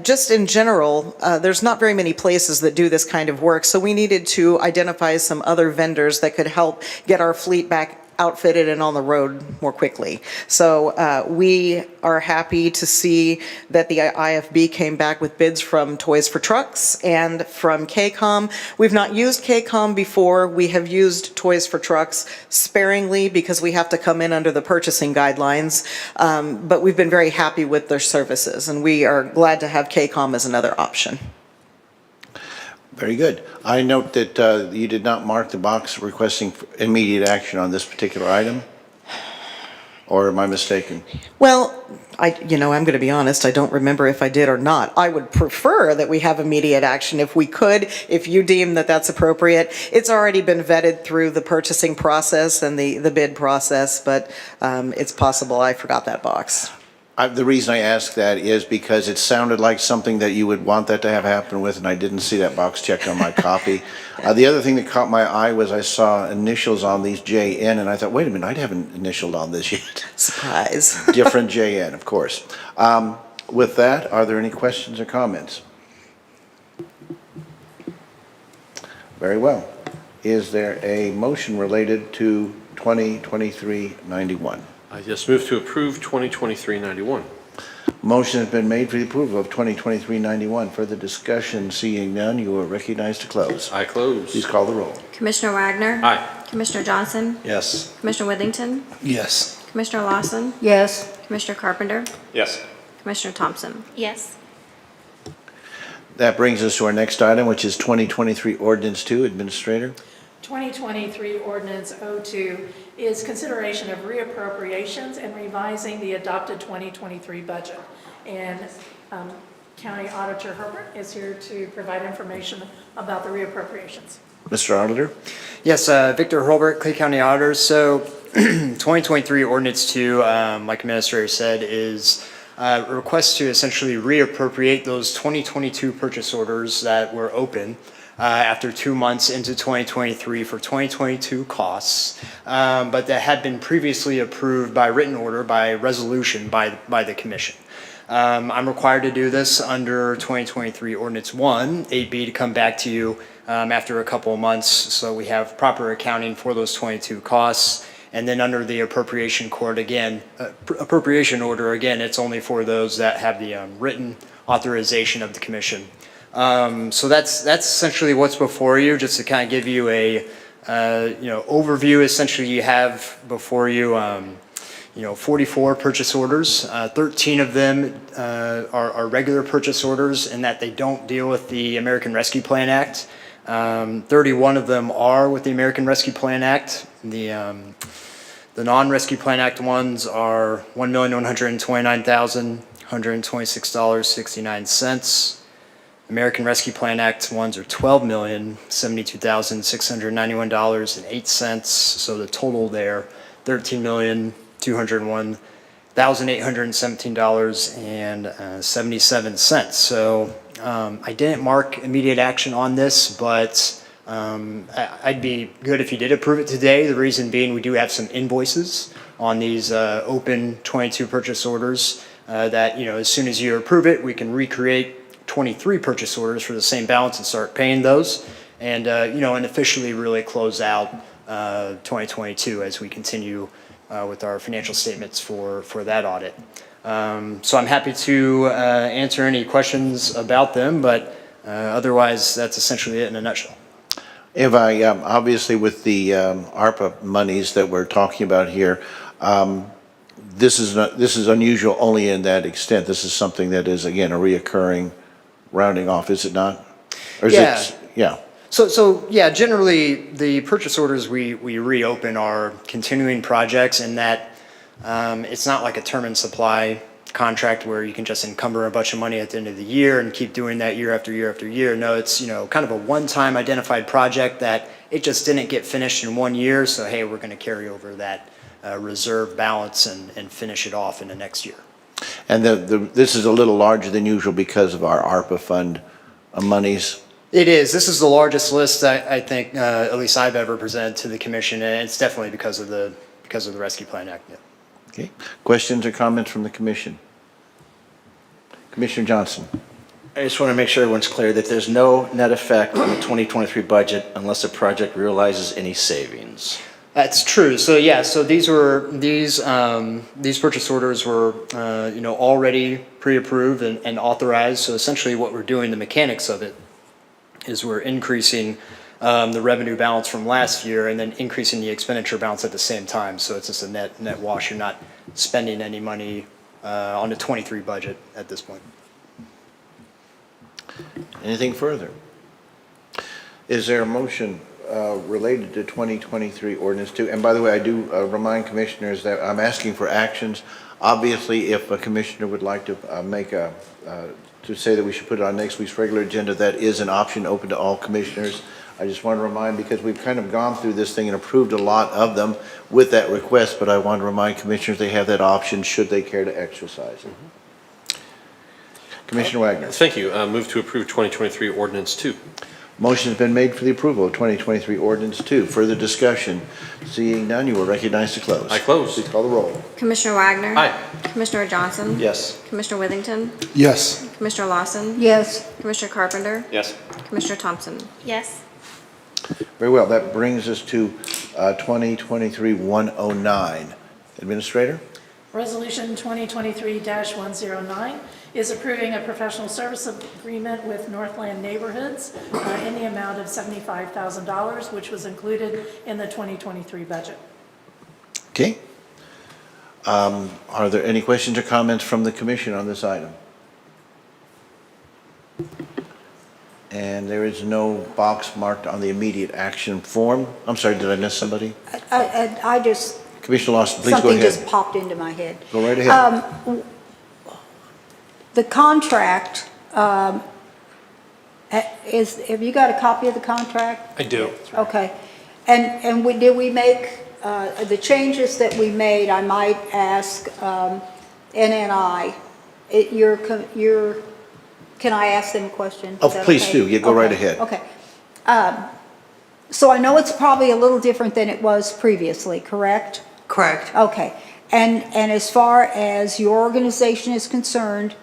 just in general, there's not very many places that do this kind of work, so we needed to identify some other vendors that could help get our fleet back outfitted and on the road more quickly. So we are happy to see that the IFB came back with bids from Toys for Trucks and from KCOM. We've not used KCOM before. We have used Toys for Trucks sparingly because we have to come in under the purchasing guidelines. But we've been very happy with their services, and we are glad to have KCOM as another option. Very good. I note that you did not mark the box requesting immediate action on this particular item, or am I mistaken? Well, I'm going to be honest, I don't remember if I did or not. I would prefer that we have immediate action if we could, if you deem that that's appropriate. It's already been vetted through the purchasing process and the bid process, but it's possible I forgot that box. The reason I ask that is because it sounded like something that you would want that to have happen with, and I didn't see that box checked on my copy. The other thing that caught my eye was I saw initials on these JN, and I thought, wait a minute, I haven't initialed on this yet. Surprise. Different JN, of course. With that, are there any questions or comments? Very well. Is there a motion related to 2023-91? I just move to approve 2023-91. Motion has been made for the approval of 2023-91. Further discussion, seeing none, you are recognized to close. I close. Please call the roll. Commissioner Wagner. Aye. Commissioner Johnson. Yes. Commissioner Withington. Yes. Commissioner Lawson. Yes. Commissioner Carpenter. Yes. Commissioner Thompson. Yes. That brings us to our next item, which is 2023 Ordinance 2. Administrator. 2023 Ordinance 02 is consideration of reappropriations and revising the adopted 2023 budget. And County Auditor Herbert is here to provide information about the reappropriations. Mr. Auditor. Yes, Victor Hurlbert, Clay County Auditor. So 2023 Ordinance 2, like Administrator said, is a request to essentially reappropriate those 2022 purchase orders that were open after 2 months into 2023 for 2022 costs, but that had been previously approved by written order, by resolution by the Commission. I'm required to do this under 2023 Ordinance 1, 8B, to come back to you after a couple of months so we have proper accounting for those 22 costs. And then under the appropriation order again, it's only for those that have the written authorization of the Commission. So that's essentially what's before you. Just to kind of give you a overview. Essentially, you have before you 44 purchase orders. 13 of them are regular purchase orders in that they don't deal with the American Rescue Plan Act. 31 of them are with the American Rescue Plan Act. The non-Rescue Plan Act ones are $1,129,126.69. American Rescue Plan Act ones are $12,072,691.08. So the total there, $13,201,817.77. So I didn't mark immediate action on this, but I'd be good if you did approve it today. The reason being, we do have some invoices on these open 22 purchase orders that, as soon as you approve it, we can recreate 23 purchase orders for the same balance and start paying those, and and officially really close out 2022 as we continue with our financial statements for that audit. So I'm happy to answer any questions about them, but otherwise that's essentially it in a nutshell. If I, obviously with the ARPA monies that we're talking about here, this is unusual only in that extent. This is something that is, again, a reoccurring rounding off, is it not? Or is it, yeah. So yeah, generally the purchase orders we reopen are continuing projects in that it's not like a term and supply contract where you can just encumber a bunch of money at the end of the year and keep doing that year after year after year. No, it's kind of a one-time identified project that it just didn't get finished in 1 year. So hey, we're going to carry over that reserve balance and finish it off in the next year. And this is a little larger than usual because of our ARPA fund monies. It is. This is the largest list I think, at least I've ever presented to the Commission, and it's definitely because of the Rescue Plan Act. Yeah. Okay. Questions or comments from the Commission? Commissioner Johnson. I just want to make sure everyone's clear that there's no net effect on the 2023 budget unless the project realizes any savings. That's true. So yeah, so these purchase orders were, already pre-approved and authorized. So essentially what we're doing, the mechanics of it, is we're increasing the revenue balance from last year and then increasing the expenditure balance at the same time. So it's just a net wash. You're not spending any money on the 23 budget at this point. Anything further? Is there a motion related to 2023 ordinance 2? And by the way, I do remind commissioners that I'm asking for actions. Obviously, if a commissioner would like to to say that we should put it on next week's regular agenda, that is an option open to all commissioners. I just want to remind, because we've kind of gone through this thing and approved a lot of them with that request, but I want to remind commissioners they have that option should they care to exercise it. Commissioner Wagner. Thank you. Move to approve 2023 ordinance 2. Motion's been made for the approval of 2023 ordinance 2. Further discussion? Seeing none, you will recognize to close. I close. Please call the roll. Commissioner Wagner. Aye. Commissioner Johnson. Yes. Commissioner Withington. Yes. Commissioner Lawson. Yes. Commissioner Carpenter. Yes. Commissioner Thompson. Yes. Very well. That brings us to 2023-109. Administrator? Resolution 2023-109 is approving a professional service agreement with Northland Neighborhoods in the amount of $75,000, which was included in the 2023 budget. Okay. Are there any questions or comments from the commission on this item? And there is no box marked on the immediate action form. I'm sorry, did I miss somebody? I just, Commissioner Lawson, please go something ahead. just popped into my head. Go right ahead. The contract, have you got a copy of the contract? I do. Okay. And did we make, the changes that we made, I might ask NNI, can I ask them a question? Is Oh, that please okay? do. Yeah, go right Okay, ahead. Okay. So I know it's probably a little different than it was previously, correct? Correct. Okay. And as far as your organization is concerned,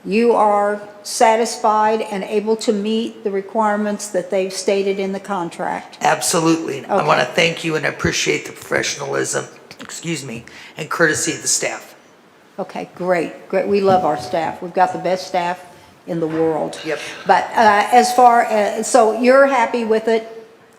you are satisfied and able to meet the requirements that they've stated in the contract? Absolutely. I Okay. want to thank you and appreciate the professionalism, and courtesy of the staff. Okay, great, great. We love our staff. We've got the best staff in the world. Yep. But as far as, so you're happy with it?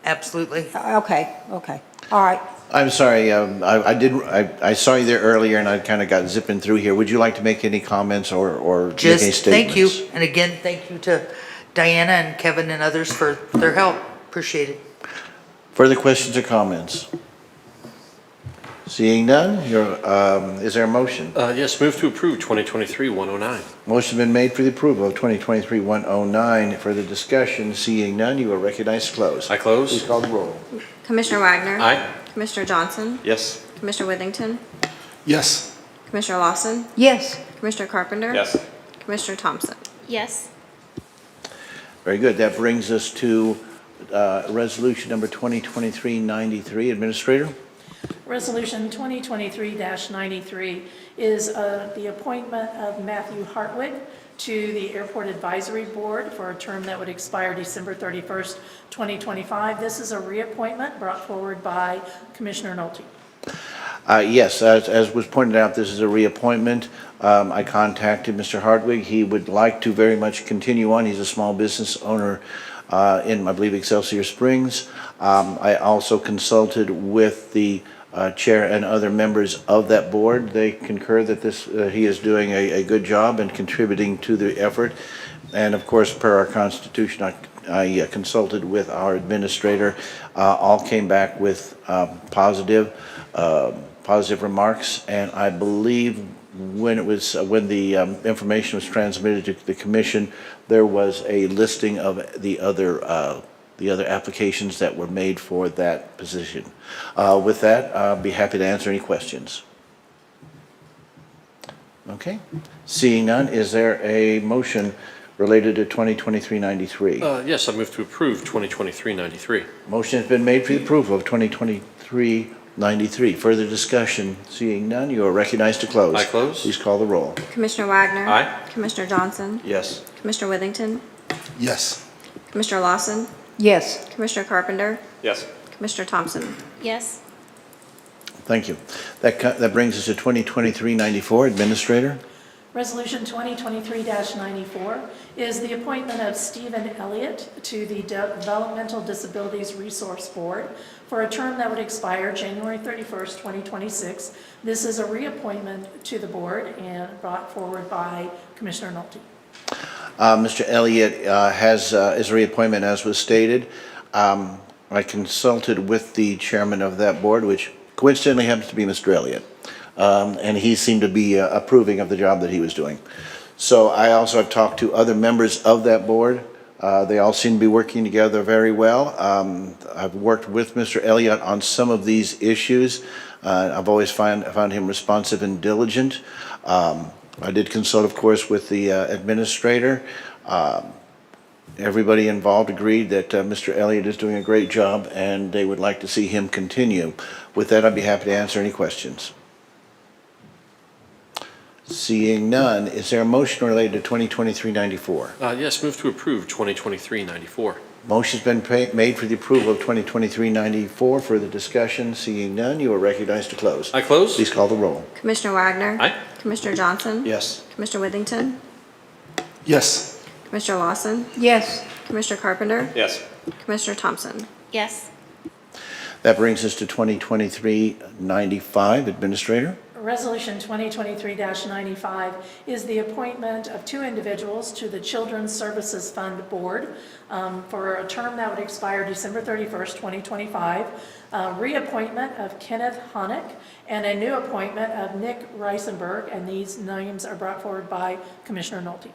Absolutely. Okay, okay. All right. I'm sorry, I saw you there earlier and I kind of got zipping through here. Would you like to make any comments or make any Just statements? thank you. And again, thank you to Diana and Kevin and others for their help. Appreciate it. Further questions or comments? Seeing none, is there a motion? Yes, move to approve 2023-109. Motion been made for the approval of 2023-109. Further discussion? Seeing none, you are recognized to close. I close. Please call the roll. Commissioner Wagner. Aye. Commissioner Johnson. Yes. Commissioner Withington. Yes. Commissioner Lawson. Yes. Commissioner Carpenter. Yes. Commissioner Thompson. Yes. Very good. That brings us to resolution number 2023-93. Administrator? Resolution 2023-93 is the appointment of Matthew Hartwig to the Airport Advisory Board for a term that would expire December 31st, 2025. This is a reappointment brought forward by Commissioner Nolte. Yes, as was pointed out, this is a reappointment. I contacted Mr. Hartwig. He would like to very much continue on. He's a small business owner in, I believe, Excelsior Springs. I also consulted with the chair and other members of that board. They concur that he is doing a good job and contributing to the effort. And of course, per our constitution, I consulted with our administrator. All came back with positive remarks, and I believe when the information was transmitted to the commission, there was a listing of the other applications that were made for that position. With that, I'll be happy to answer any questions. Okay. Seeing none, is there a motion related to 2023-93? Yes, I move to approve 2023-93. Motion has been made for the approval of 2023-93. Further discussion? Seeing none, you are recognized to close. I close. Please call the roll. Commissioner Wagner. Aye. Commissioner Johnson. Yes. Commissioner Withington. Yes. Commissioner Lawson. Yes. Commissioner Carpenter. Yes. Commissioner Thompson. Yes. Thank you. That brings us to 2023-94, Administrator. Resolution 2023-94 is the appointment of Stephen Elliott to the Developmental Disabilities Resource Board for a term that would expire January 31st, 2026. This is a reappointment to the board and brought forward by Commissioner Nolte. Mr. Elliott is a reappointment, as was stated. I consulted with the chairman of that board, which coincidentally happens to be Mr. Elliott, and he seemed to be approving of the job that he was doing. So I also have talked to other members of that board. They all seem to be working together very well. I've worked with Mr. Elliott on some of these issues. I've always found him responsive and diligent. I did consult, of course, with the administrator. Everybody involved agreed that Mr. Elliott is doing a great job, and they would like to see him continue. With that, I'd be happy to answer any questions. Seeing none, is there a motion related to 2023-94? Yes, move to approve 2023-94. Motion's been made for the approval of 2023-94. Further discussion? Seeing none, you are recognized to close. I close. Please call the roll. Commissioner Wagner. Aye. Commissioner Johnson. Yes. Commissioner Withington. Yes. Commissioner Lawson. Yes. Commissioner Carpenter. Yes. Commissioner Thompson. Yes. That brings us to 2023-95, Administrator. Resolution 2023-95 is the appointment of two individuals to the Children's Services Fund Board for a term that would expire December 31st, 2025. Reappointment of Kenneth Honick and a new appointment of Nick Reisenberg, and these names are brought forward by Commissioner Nolte.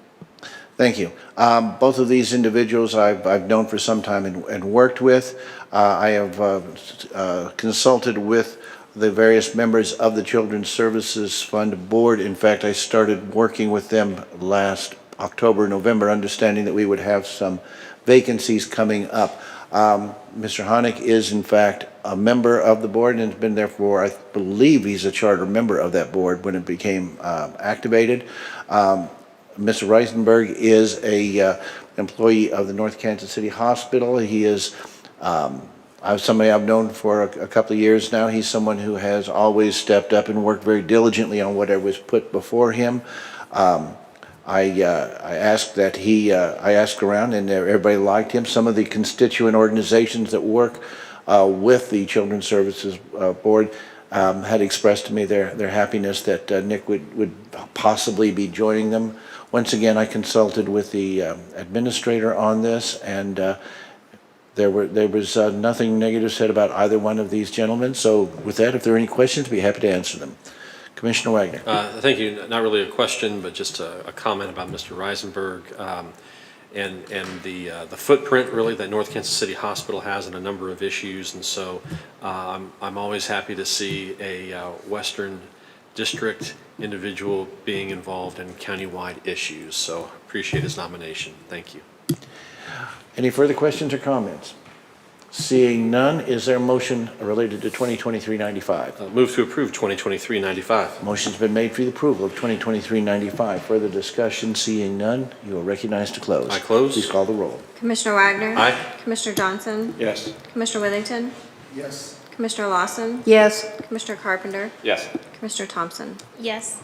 Thank you. Both of these individuals I've known for some time and worked with. I have consulted with the various members of the Children's Services Fund Board. In fact, I started working with them last October, November, understanding that we would have some vacancies coming up. Mr. Honick is, in fact, a member of the board and has been there for, I believe he's a charter member of that board when it became activated. Mr. Reisenberg is a employee of the North Kansas City Hospital. He is somebody I've known for a couple of years now. He's someone who has always stepped up and worked very diligently on whatever was put before him. I asked around, and everybody liked him. Some of the constituent organizations that work with the Children's Services Board had expressed to me their happiness that Nick would possibly be joining them. Once again, I consulted with the administrator on this, and there was nothing negative said about either one of these gentlemen. So with that, if there are any questions, I'd be happy to answer them. Commissioner Wagner. Thank you. Not really a question, but just a comment about Mr. Reisenberg and the footprint really that North Kansas City Hospital has in a number of issues. And so I'm always happy to see a Western District individual being involved in countywide issues. So appreciate his nomination. Thank you. Any further questions or comments? Seeing none, is there a motion related to 2023-95? Move to approve 2023-95. Motion's been made for the approval of 2023-95. Further discussion? Seeing none, you are recognized to close. I close. Please call the roll. Commissioner Wagner. Aye. Commissioner Johnson. Yes. Commissioner Withington. Yes. Commissioner Lawson. Yes. Commissioner Carpenter. Yes. Commissioner Thompson. Yes.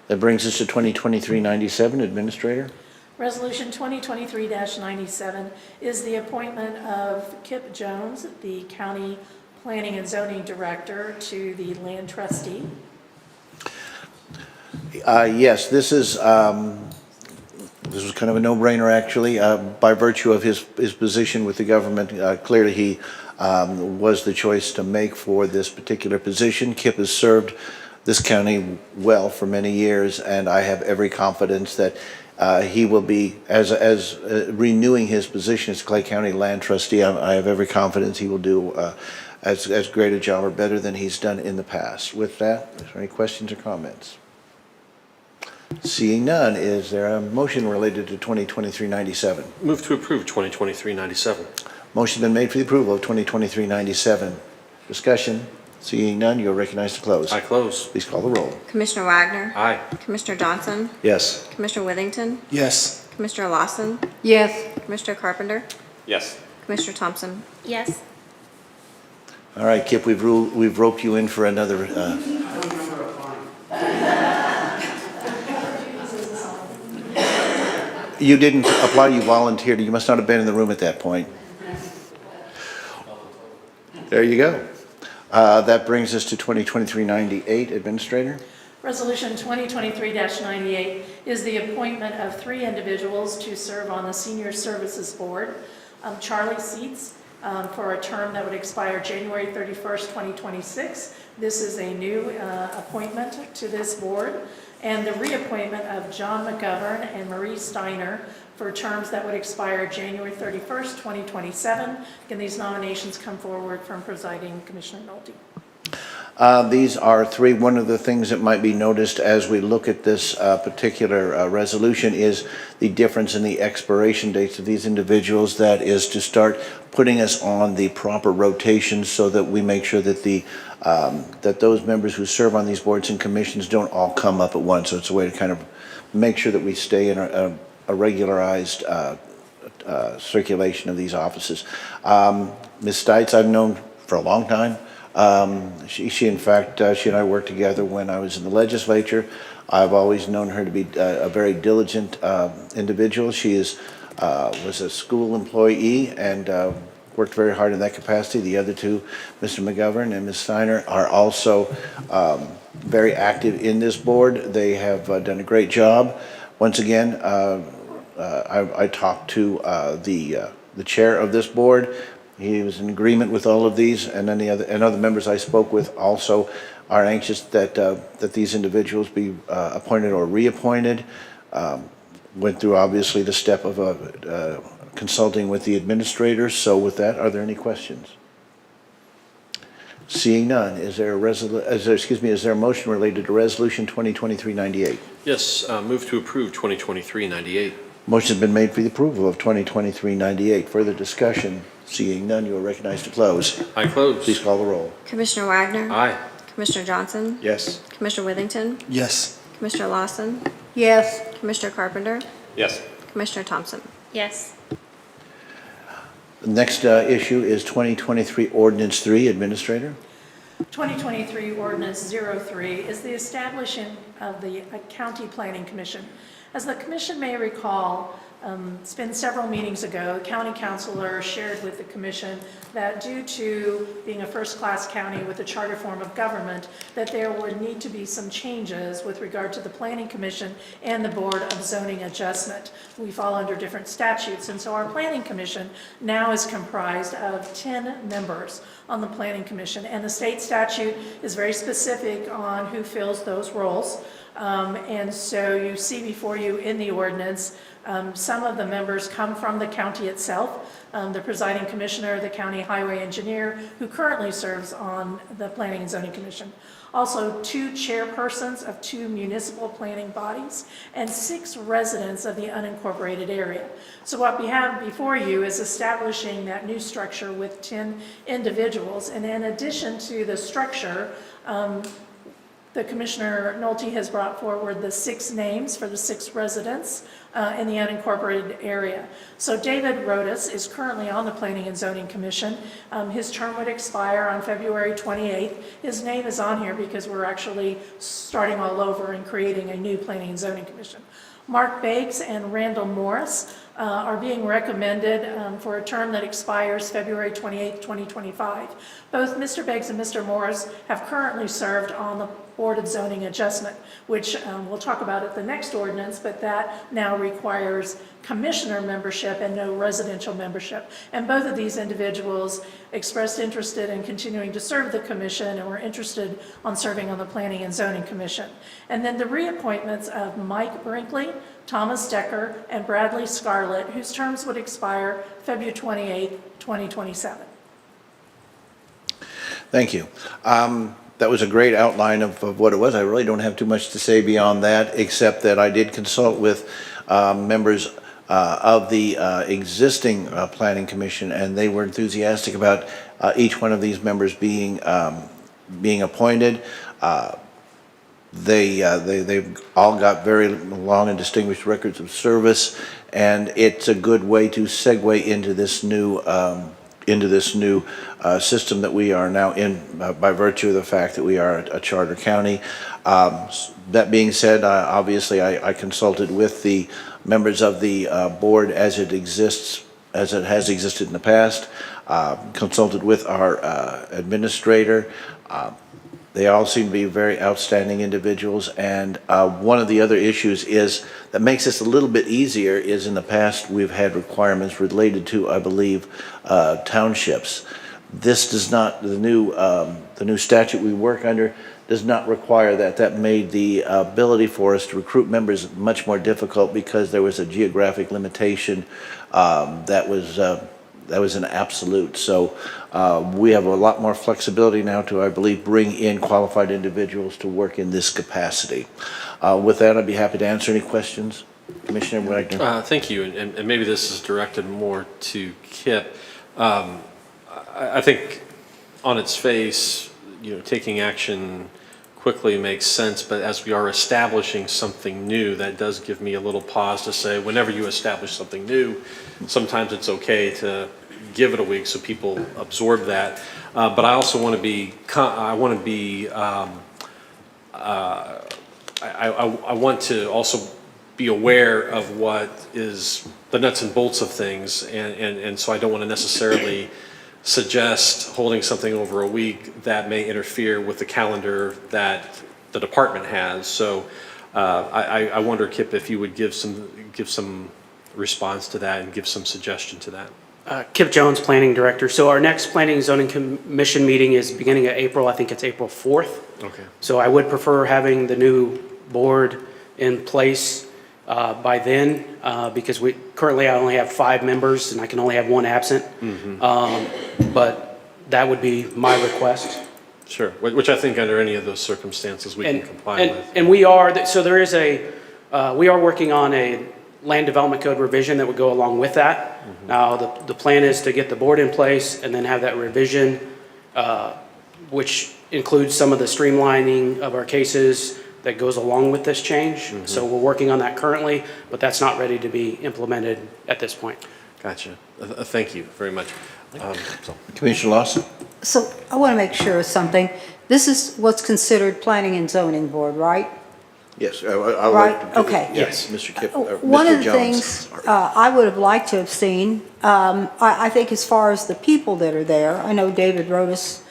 That brings us to 2023-97, Administrator. Resolution 2023-97 is the appointment of Kip Jones, the County Planning and Zoning Director, to the Land Trustee. Yes, this was kind of a no-brainer, actually, by virtue of his position with the government. Clearly, he was the choice to make for this particular position. Kip has served this county well for many years, and I have every confidence that he will be, as renewing his position as Clay County Land Trustee, I have every confidence he will do as great a job or better than he's done in the past. With that, is there any questions or comments? Seeing none, is there a motion related to 2023-97? Move to approve 2023-97. Motion's been made for the approval of 2023-97. Discussion? Seeing none, you are recognized to close. I close. Please call the roll. Commissioner Wagner. Aye. Commissioner Johnson. Yes. Commissioner Withington. Yes. Commissioner Lawson. Yes. Commissioner Carpenter. Yes. Commissioner Thompson. Yes. All right, Kip, we've roped you in for another, you didn't apply, you volunteered. You must not have been in the room at that point. There you go. That brings us to 2023-98, Administrator. Resolution 2023-98 is the appointment of 3 individuals to serve on the Senior Services Board. Charlie Seats, for a term that would expire January 31st, 2026. This is a new appointment to this board. And the reappointment of John McGovern and Marie Steiner for terms that would expire January 31st, 2027. Again, these nominations come forward from presiding Commissioner Nolte. These are 3. One of the things that might be noticed as we look at this particular resolution is the difference in the expiration dates of these individuals. That is to start putting us on the proper rotation so that we make sure that that those members who serve on these boards and commissions don't all come up at once. So it's a way to kind of make sure that we stay in a regularized circulation of these offices. Ms. Stites, I've known for a long time. She in fact, she and I worked together when I was in the legislature. I've always known her to be a very diligent individual. She was a school employee and worked very hard in that capacity. The other 2, Mr. McGovern and Ms. Steiner, are also very active in this board. They have done a great job. Once again, I talked to the chair of this board. He was in agreement with all of these, and then other members I spoke with also are anxious that these individuals be appointed or reappointed. Went through obviously the step of consulting with the administrators. So with that, are there any questions? Seeing none, is there a motion related to Resolution 2023-98? Yes, move to approve 2023-98. Motion's been made for the approval of 2023-98. Further discussion? Seeing none, you are recognized to close. I close. Please call the roll. Commissioner Wagner. Aye. Commissioner Johnson. Yes. Commissioner Withington. Yes. Commissioner Lawson. Yes. Commissioner Carpenter. Yes. Commissioner Thompson. Yes. The next issue is 2023 Ordinance 3, Administrator. 2023 Ordinance 03 is the establishing of the County Planning Commission. As the Commission may recall, it's been several meetings ago, the County Councilor shared with the Commission that due to being a first-class county with a charter form of government, that there would need to be some changes with regard to the Planning Commission and the Board of Zoning Adjustment. We fall under different statutes, and so our Planning Commission now is comprised of 10 members on the Planning Commission, and the state statute is very specific on who fills those roles. And so you see before you in the ordinance, some of the members come from the county itself. The presiding commissioner, the county highway engineer, who currently serves on the Planning and Zoning Commission. Also, 2 chairpersons of 2 municipal planning bodies and 6 residents of the unincorporated area. So what we have before you is establishing that new structure with 10 individuals. And in addition to the structure, the Commissioner Nolte has brought forward the 6 names for the 6 residents in the unincorporated area. So David Rodas is currently on the Planning and Zoning Commission. His term would expire on February 28th. His name is on here because we're actually starting all over and creating a new Planning and Zoning Commission. Mark Bakes and Randall Morris are being recommended for a term that expires February 28th, 2025. Both Mr. Bakes and Mr. Morris have currently served on the Board of Zoning Adjustment, which we'll talk about at the next ordinance, but that now requires commissioner membership and no residential membership. And both of these individuals expressed interest in continuing to serve the commission and were interested on serving on the Planning and Zoning Commission. And then the reappointments of Mike Brinkley, Thomas Decker, and Bradley Scarlett, whose terms would expire February 28th, 2027. Thank you. That was a great outline of what it was. I really don't have too much to say beyond that, except that I did consult with members of the existing Planning Commission, and they were enthusiastic about each one of these members being appointed. They've all got very long and distinguished records of service, and it's a good way to segue into this new into this new system that we are now in by virtue of the fact that we are a charter county. That being said, obviously I consulted with the members of the board as it exists, as it has existed in the past, consulted with our administrator. They all seem to be very outstanding individuals, and one of the other issues is that makes this a little bit easier is in the past we've had requirements related to, I believe, townships. This does not, the new statute we work under does not require that. That made the ability for us to recruit members much more difficult because there was a geographic limitation that was an absolute. So we have a lot more flexibility now to, I believe, bring in qualified individuals to work in this capacity. With that, I'd be happy to answer any questions. Commissioner Wagner. Thank you, and maybe this is directed more to Kip. I think on its face, taking action quickly makes sense, but as we are establishing something new, that does give me a little pause to say, whenever you establish something new, sometimes it's okay to give it a week so people absorb that. But I also want to be, I want to also be aware of what is the nuts and bolts of things, and so I don't want to necessarily suggest holding something over a week that may interfere with the calendar that the department has. So I wonder, Kip, if you would give some response to that and give some suggestion to that. Kip Jones, Planning Director. So our next Planning and Zoning Commission meeting is beginning of April. I think it's April 4th. Okay. So I would prefer having the new board in place by then, because currently I only have 5 members and I can only have 1 absent. But that would be my request. Sure, which I think under any of those circumstances we can comply with. And we are, so there is we are working on a land development code revision that would go along with that. Now, the plan is to get the board in place and then have that revision, which includes some of the streamlining of our cases that goes along with this change. So we're working on that currently, but that's not ready to be implemented at this point. Gotcha. Thank you very much. Commissioner Lawson. So I want to make sure of something. This is what's considered Planning and Zoning Board, right? Yes. Right, okay. Yes, Mr. Kip. One of Mr. the Jones. things I would have liked to have seen, I think as far as the people that are there, I know David Rodas,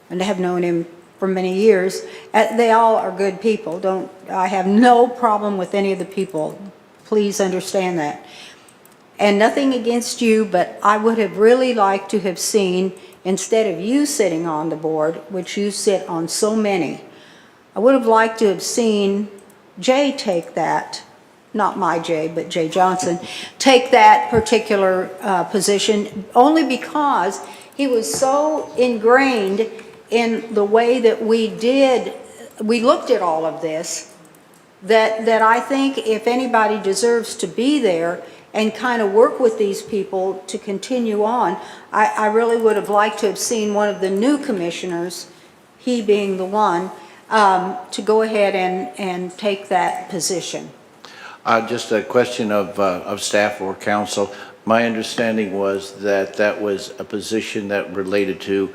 and I have known him for many years. They all are good people. I have no problem with any of the people. Please understand that. And nothing against you, but I would have really liked to have seen, instead of you sitting on the board, which you sit on so many, I would have liked to have seen Jay take that, not my Jay, but Jay Johnson, take that particular position, only because he was so ingrained in the way that we looked at all of this, that I think if anybody deserves to be there and kind of work with these people to continue on, I really would have liked to have seen one of the new commissioners, he being the one, to go ahead and take that position. Just a question of staff or council. My understanding was that that was a position that related to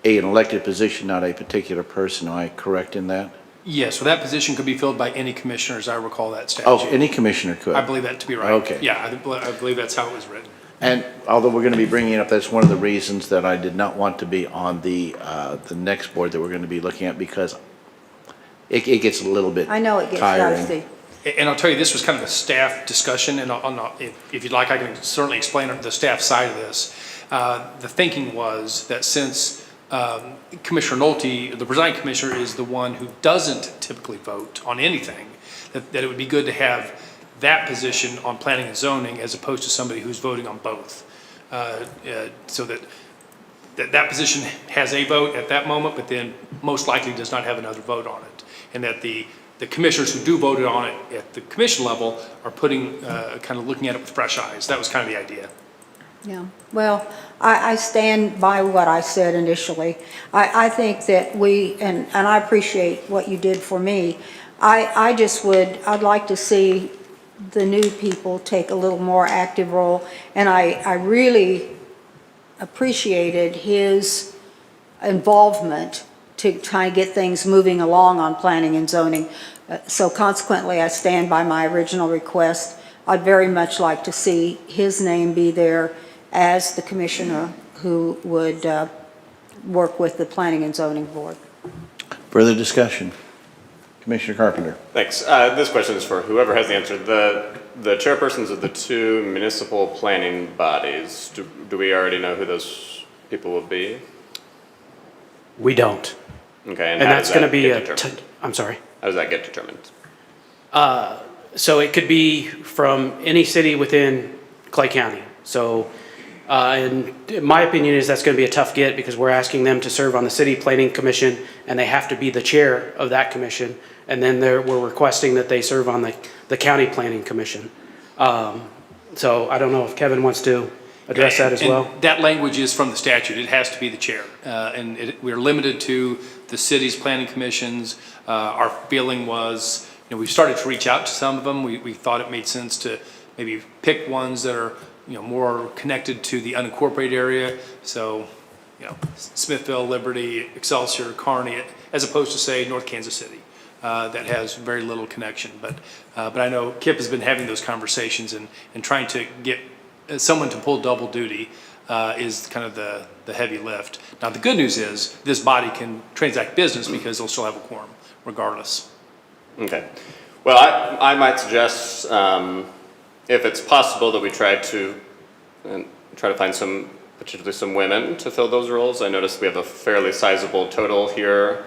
an elected position, not a particular person. Am I correct in that? Yes, so that position could be filled by any commissioner, as I recall that statute. Oh, any commissioner could? I believe that to be right. Okay. Yeah, I believe that's how it was written. And although we're going to be bringing it up, that's one of the reasons that I did not want to be on the next board that we're going to be looking at, because it gets a little bit I know it gets tiring. dicey. And I'll tell you, this was kind of a staff discussion, and if you'd like, I can certainly explain the staff side of this. The thinking was that since Commissioner Nolte, the presiding commissioner, is the one who doesn't typically vote on anything, that it would be good to have that position on planning and zoning as opposed to somebody who's voting on both. So that position has a vote at that moment, but then most likely does not have another vote on it. And that the commissioners who do vote on it at the commission level are putting, kind of looking at it with fresh eyes. That was kind of the idea. Yeah, well, I stand by what I said initially. I think that and I appreciate what you did for me. I'd like to see the new people take a little more active role, and I really appreciated his involvement to try to get things moving along on planning and zoning. So consequently, I stand by my original request. I'd very much like to see his name be there as the commissioner who would work with the Planning and Zoning Board. Further discussion? Commissioner Carpenter. Thanks. This question is for whoever has the answer. The chairpersons of the two municipal planning bodies, do we already know who those people will be? We don't. Okay, And how that's does going to that be get determined? I'm sorry. How does that get determined? So it could be from any city within Clay County. So, and my opinion is that's going to be a tough get because we're asking them to serve on the city planning commission and they have to be the chair of that commission. And then we're requesting that they serve on the county planning commission. So I don't know if Kevin wants to address that as And well. that language is from the statute. It has to be the chair. We're limited to the city's planning commissions. Our feeling was, we started to reach out to some of them. We thought it made sense to maybe pick ones that are, more connected to the unincorporated area. So, Smithville, Liberty, Excelsior, Kearney, as opposed to, say, North Kansas City. That has very little connection. But I know Kip has been having those conversations and trying to get someone to pull double duty is kind of the heavy lift. Now, the good news is this body can transact business because they'll still have a quorum regardless. Okay. Well, I might suggest, if it's possible, that we try to find particularly some women to fill those roles. I noticed we have a fairly sizable total here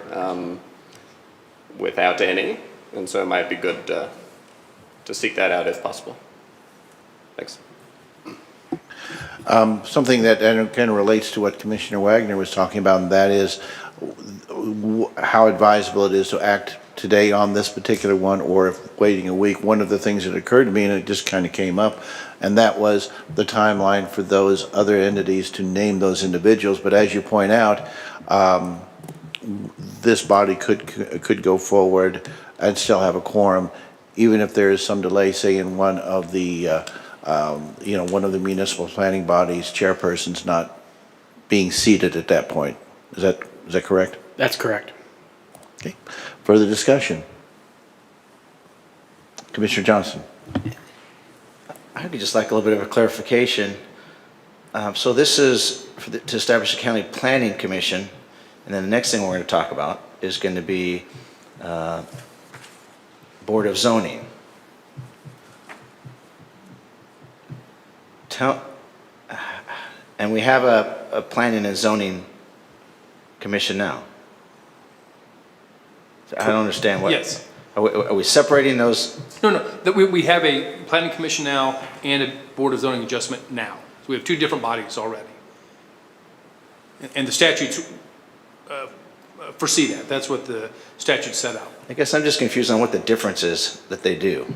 without any, and so it might be good to seek that out if possible. Thanks. Something that kind of relates to what Commissioner Wagner was talking about, and that is how advisable it is to act today on this particular one, or if waiting a week. One of the things that occurred to me, and it just kind of came up, and that was the timeline for those other entities to name those individuals. But as you point out, this body could go forward and still have a quorum, even if there is some delay, say, in one of the one of the municipal planning bodies chairpersons not being seated at that point. Is that correct? That's correct. Okay. Further discussion? Commissioner Johnson. I would just like a little bit of a clarification. So this is to establish a county planning commission, and then the next thing we're going to talk about is going to be Board of Zoning. And we have a planning and zoning commission now. So I don't understand what. Yes. Are we separating those? No. We have a planning commission now and a board of zoning adjustment now. So we have two different bodies already. And the statutes foresee that. That's what the statute set out. I guess I'm just confused on what the difference is that they do.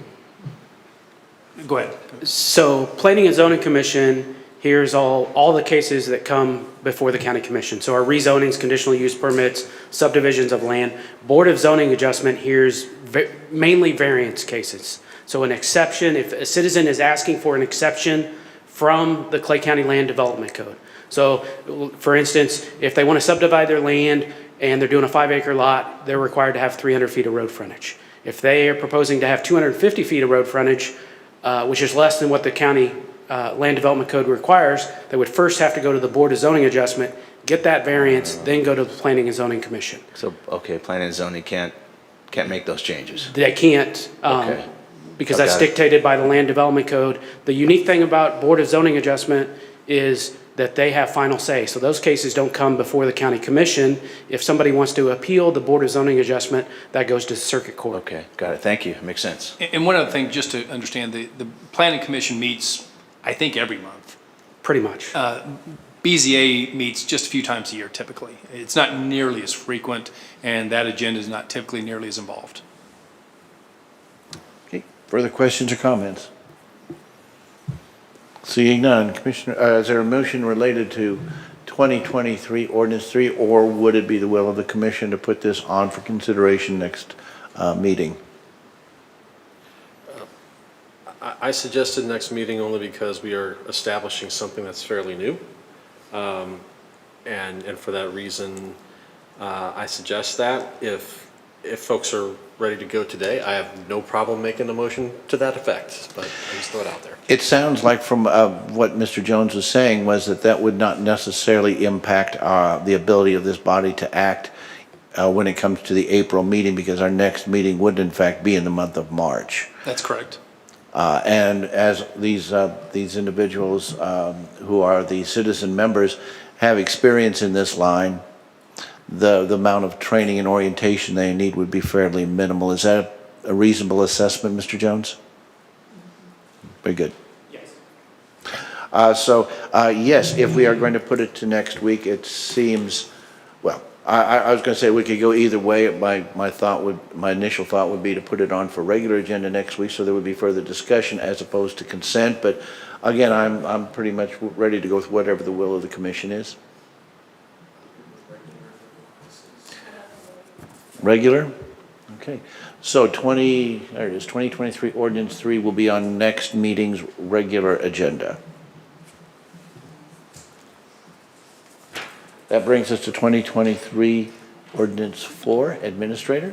Go ahead. So Planning and Zoning Commission hears all the cases that come before the county commission. So our rezonings, conditional use permits, subdivisions of land. Board of Zoning Adjustment hears mainly variance cases. So an exception, if a citizen is asking for an exception from the Clay County Land Development Code. So for instance, if they want to subdivide their land and they're doing a 5-acre lot, they're required to have 300 feet of road frontage. If they are proposing to have 250 feet of road frontage, which is less than what the county land development code requires, they would first have to go to the Board of Zoning Adjustment, get that variance, then go to the Planning and Zoning Commission. So, okay, planning and zoning can't make those changes. They can't, Okay. because I've that's got it. dictated by the land development code. The unique thing about Board of Zoning Adjustment is that they have final say. So those cases don't come before the county commission. If somebody wants to appeal the Board of Zoning Adjustment, that goes to the circuit court. Okay, got it. Thank you. Makes sense. And one other thing, just to understand, the planning commission meets, I think, every month. Pretty much. BZA meets just a few times a year typically. It's not nearly as frequent, and that agenda is not typically nearly as involved. Okay. Further questions or comments? Seeing none, Commissioner, is there a motion related to 2023 Ordinance 3, or would it be the will of the commission to put this on for consideration next meeting? I suggested next meeting only because we are establishing something that's fairly new. And for that reason, I suggest that if folks are ready to go today, I have no problem making a motion to that effect, but I just throw it out there. It sounds like from what Mr. Jones was saying was that would not necessarily impact the ability of this body to act when it comes to the April meeting, because our next meeting would in fact be in the month of March. That's correct. And as these individuals who are the citizen members have experience in this line, the amount of training and orientation they need would be fairly minimal. Is that a reasonable assessment, Mr. Jones? Very good. Yes. Yes, if we are going to put it to next week, it seems, well, I was going to say we could go either way. My initial thought would be to put it on for regular agenda next week, so there would be further discussion as opposed to consent. But again, I'm pretty much ready to go with whatever the will of the commission is. Regular? Okay. So 2023 Ordinance 3 will be on next meeting's regular agenda. That brings us to 2023 Ordinance 4, Administrator.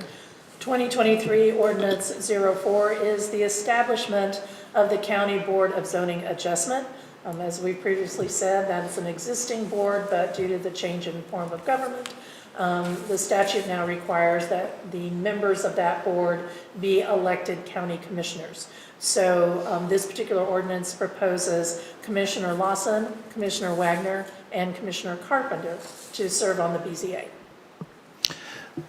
2023 Ordinance 04 is the establishment of the County Board of Zoning Adjustment. As we previously said, that is an existing board, but due to the change in form of government, the statute now requires that the members of that board be elected county commissioners. So this particular ordinance proposes Commissioner Lawson, Commissioner Wagner, and Commissioner Carpenter to serve on the BZA.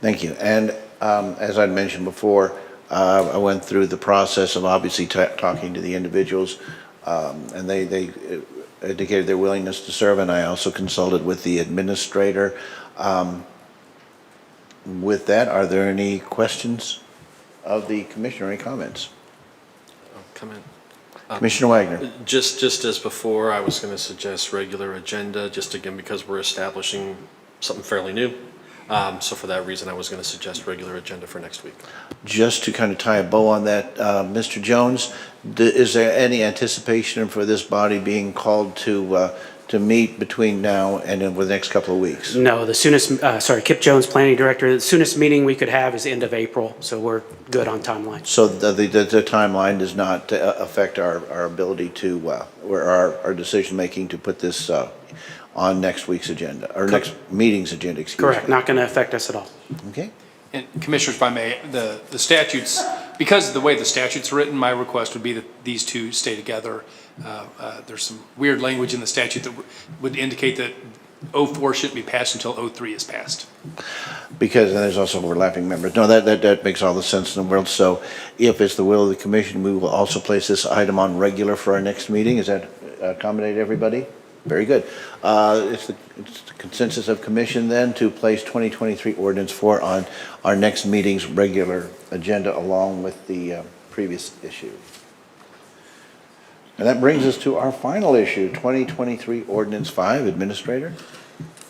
Thank you. And as I mentioned before, I went through the process of obviously talking to the individuals, and they indicated their willingness to serve, and I also consulted with the administrator. With that, are there any questions of the commissioner, any comments? Commissioner Wagner. Just as before, I was going to suggest regular agenda, just again because we're establishing something fairly new. So for that reason, I was going to suggest regular agenda for next week. Just to kind of tie a bow on that, Mr. Jones, is there any anticipation for this body being called to meet between now and over the next couple of weeks? No, the soonest, Kip Jones, Planning Director, the soonest meeting we could have is end of April, so we're good on timeline. So the timeline does not affect our ability to, or our decision-making to put this on next week's agenda, or next meeting's agenda, excuse me. Correct, not going to affect us at all. Okay. And Commissioners, if I may, the statutes, because of the way the statute's written, my request would be that these two stay together. There's some weird language in the statute that would indicate that 04 shouldn't be passed until 03 is passed. Because there's also overlapping members. No, that makes all the sense in the world. So if it's the will of the commission, we will also place this item on regular for our next meeting. Is that accommodate everybody? Very good. It's the consensus of commission then to place 2023 Ordinance 4 on our next meeting's regular agenda along with the previous issue. And that brings us to our final issue, 2023 Ordinance 5, Administrator.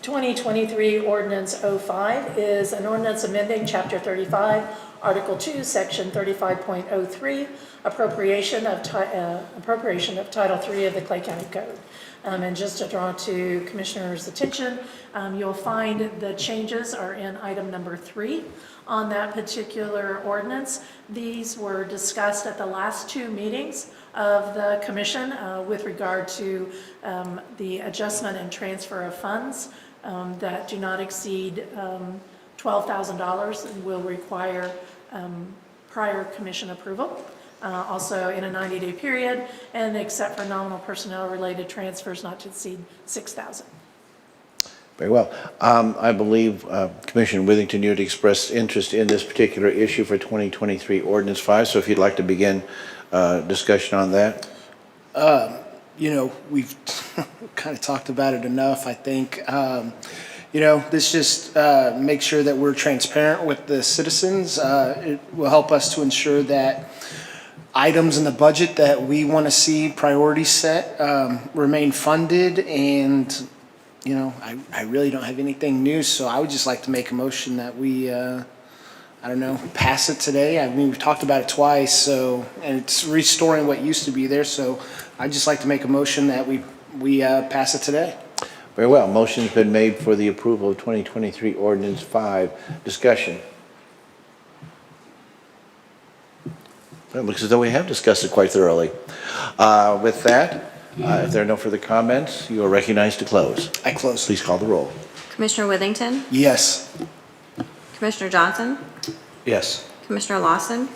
2023 Ordinance 05 is an ordinance amending Chapter 35, Article 2, Section 35.03, appropriation of Title 3 of the Clay County Code. And just to draw to Commissioners' attention, you'll find the changes are in item number 3 on that particular ordinance. These were discussed at the last 2 meetings of the commission with regard to the adjustment and transfer of funds that do not exceed $12,000 and will require prior commission approval. Also in a 90-day period, and except for nominal personnel-related transfers not to exceed $6,000. Very well. I believe Commissioner Withington, you had expressed interest in this particular issue for 2023 Ordinance 5, so if you'd like to begin discussion on that. You know, we've kind of talked about it enough, I think. You know, this just makes sure that we're transparent with the citizens. It will help us to ensure that items in the budget that we want to see priority set remain funded, and you know, I really don't have anything new, so I would just like to make a motion that we I don't know, pass it today. I mean, we've talked about it twice, so, and it's restoring what used to be there, so I'd just like to make a motion that we pass it today. Very well. Motion's been made for the approval of 2023 Ordinance 5. Discussion. It looks as though we have discussed it quite thoroughly. With that, if there are no further comments, you are recognized to close. I close. Please call the roll. Commissioner Withington, Yes. Commissioner Johnson, Yes. Commissioner Lawson,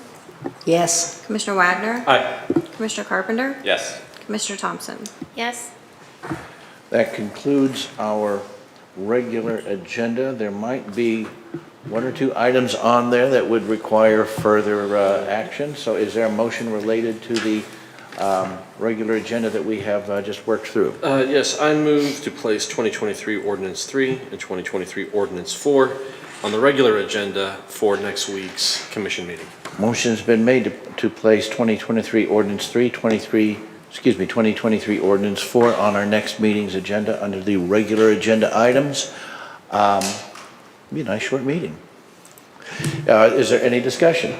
Yes. Commissioner Wagner, Aye. Commissioner Carpenter, Yes. Commissioner Thompson. Yes. That concludes our regular agenda. There might be one or two items on there that would require further action. So is there a motion related to the regular agenda that we have just worked through? Yes, I move to place 2023 Ordinance 3 and 2023 Ordinance 4 on the regular agenda for next week's commission meeting. Motion's been made to place 2023 Ordinance 3, 2023 Ordinance 4 on our next meeting's agenda under the regular agenda items. It'll be a nice short meeting. Is there any discussion?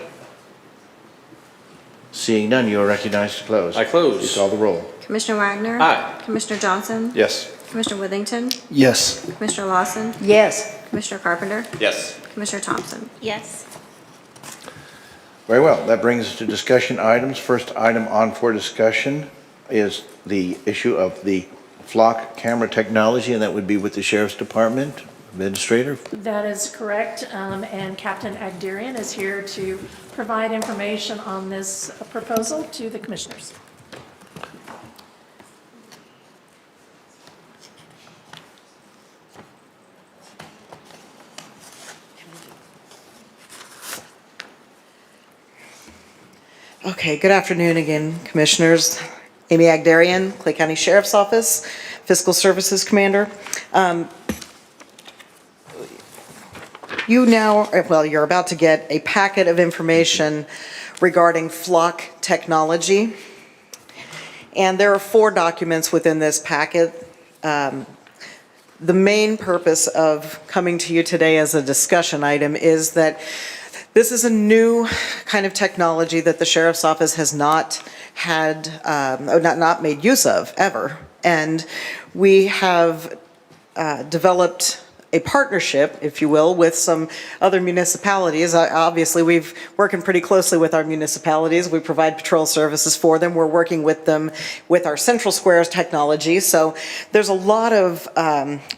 Seeing none, you are recognized to close. I close. Please call the roll. Commissioner Wagner. Aye. Commissioner Johnson. Yes. Commissioner Withington, Yes. Commissioner Lawson, Yes. Commissioner Carpenter, Yes. Commissioner Thompson. Yes. Very well. That brings us to discussion items. First item on for discussion is the issue of the flock camera technology, and that would be with the Sheriff's Department. Administrator? That is correct, and Captain Agderian is here to provide information on this proposal to the commissioners. Okay, good afternoon again, Commissioners. Amy Agderian, Clay County Sheriff's Office, Fiscal Services Commander. You're about to get a packet of information regarding flock technology. And there are 4 documents within this packet. The main purpose of coming to you today as a discussion item is that this is a new kind of technology that the Sheriff's Office has not had, not made use of ever. And we have developed a partnership, if you will, with some other municipalities. Obviously, we've working pretty closely with our municipalities. We provide patrol services for them. We're working with them with our Central Squares technology. So there's a lot of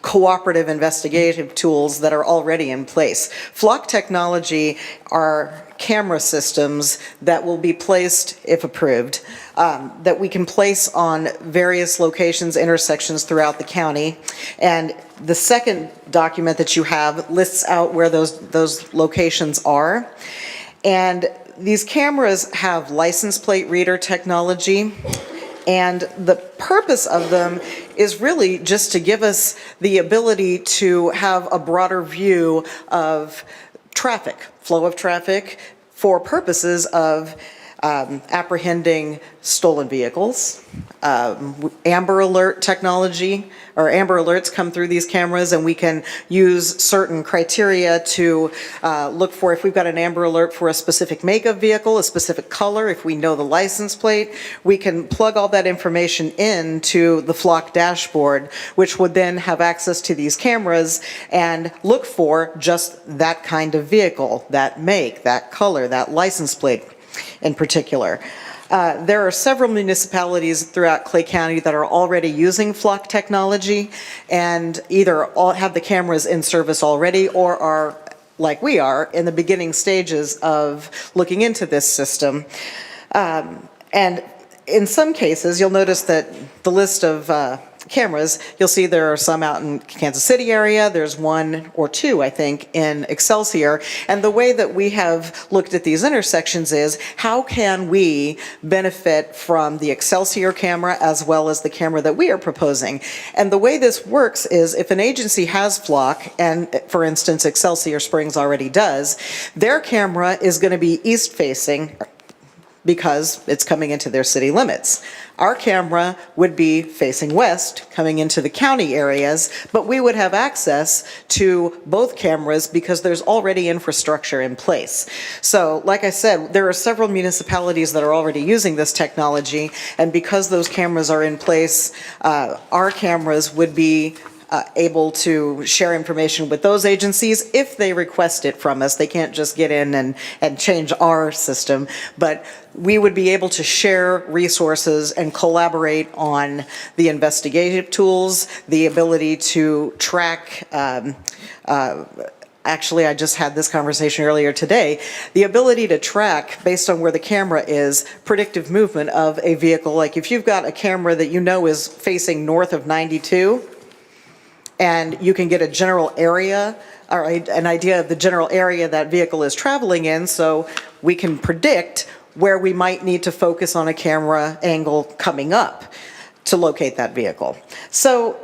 cooperative investigative tools that are already in place. Flock technology are camera systems that will be placed, if approved, that we can place on various locations, intersections throughout the county. And the second document that you have lists out where those locations are. And these cameras have license plate reader technology. And the purpose of them is really just to give us the ability to have a broader view of traffic, flow of traffic, for purposes of apprehending stolen vehicles. Amber Alert technology, or Amber Alerts come through these cameras, and we can use certain criteria to look for if we've got an Amber Alert for a specific make of vehicle, a specific color, if we know the license plate, we can plug all that information into the Flock dashboard, which would then have access to these cameras and look for just that kind of vehicle, that make, that color, that license plate in particular. There are several municipalities throughout Clay County that are already using Flock technology and either all have the cameras in service already or are, like we are, in the beginning stages of looking into this system. And in some cases, you'll notice that the list of cameras, you'll see there are some out in Kansas City area. There's 1 or 2, I think, in Excelsior. And the way that we have looked at these intersections is how can we benefit from the Excelsior camera as well as the camera that we are proposing? And the way this works is if an agency has Flock, and for instance, Excelsior Springs already does, their camera is going to be east facing because it's coming into their city limits. Our camera would be facing west, coming into the county areas, but we would have access to both cameras because there's already infrastructure in place. So, like I said, there are several municipalities that are already using this technology, and because those cameras are in place, our cameras would be able to share information with those agencies if they request it from us. They can't just get in and change our system, but we would be able to share resources and collaborate on the investigative tools, the ability to track actually, I just had this conversation earlier today, the ability to track, based on where the camera is, predictive movement of a vehicle. Like if you've got a camera that you know is facing north of 92, and you can get a general area, or an idea of the general area that vehicle is traveling in, so we can predict where we might need to focus on a camera angle coming up to locate that vehicle. So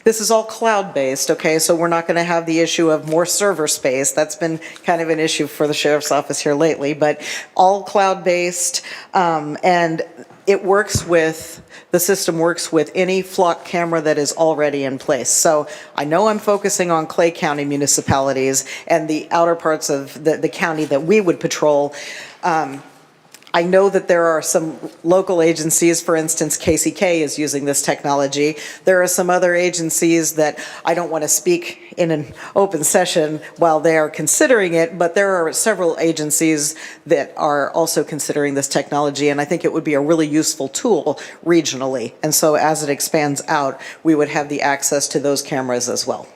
this is all cloud-based, okay, so we're not going to have the issue of more server space. That's been kind of an issue for the sheriff's office here lately, but all cloud-based, and the system works with any flock camera that is already in place. So I know I'm focusing on Clay County municipalities and the outer parts of the county that we would patrol. I know that there are some local agencies, for instance, KCK is using this technology. There are some other agencies that I don't want to speak in an open session while they are considering it, but there are several agencies that are also considering this technology, and I think it would be a really useful tool regionally. And so as it expands out, we would have the access to those cameras as well.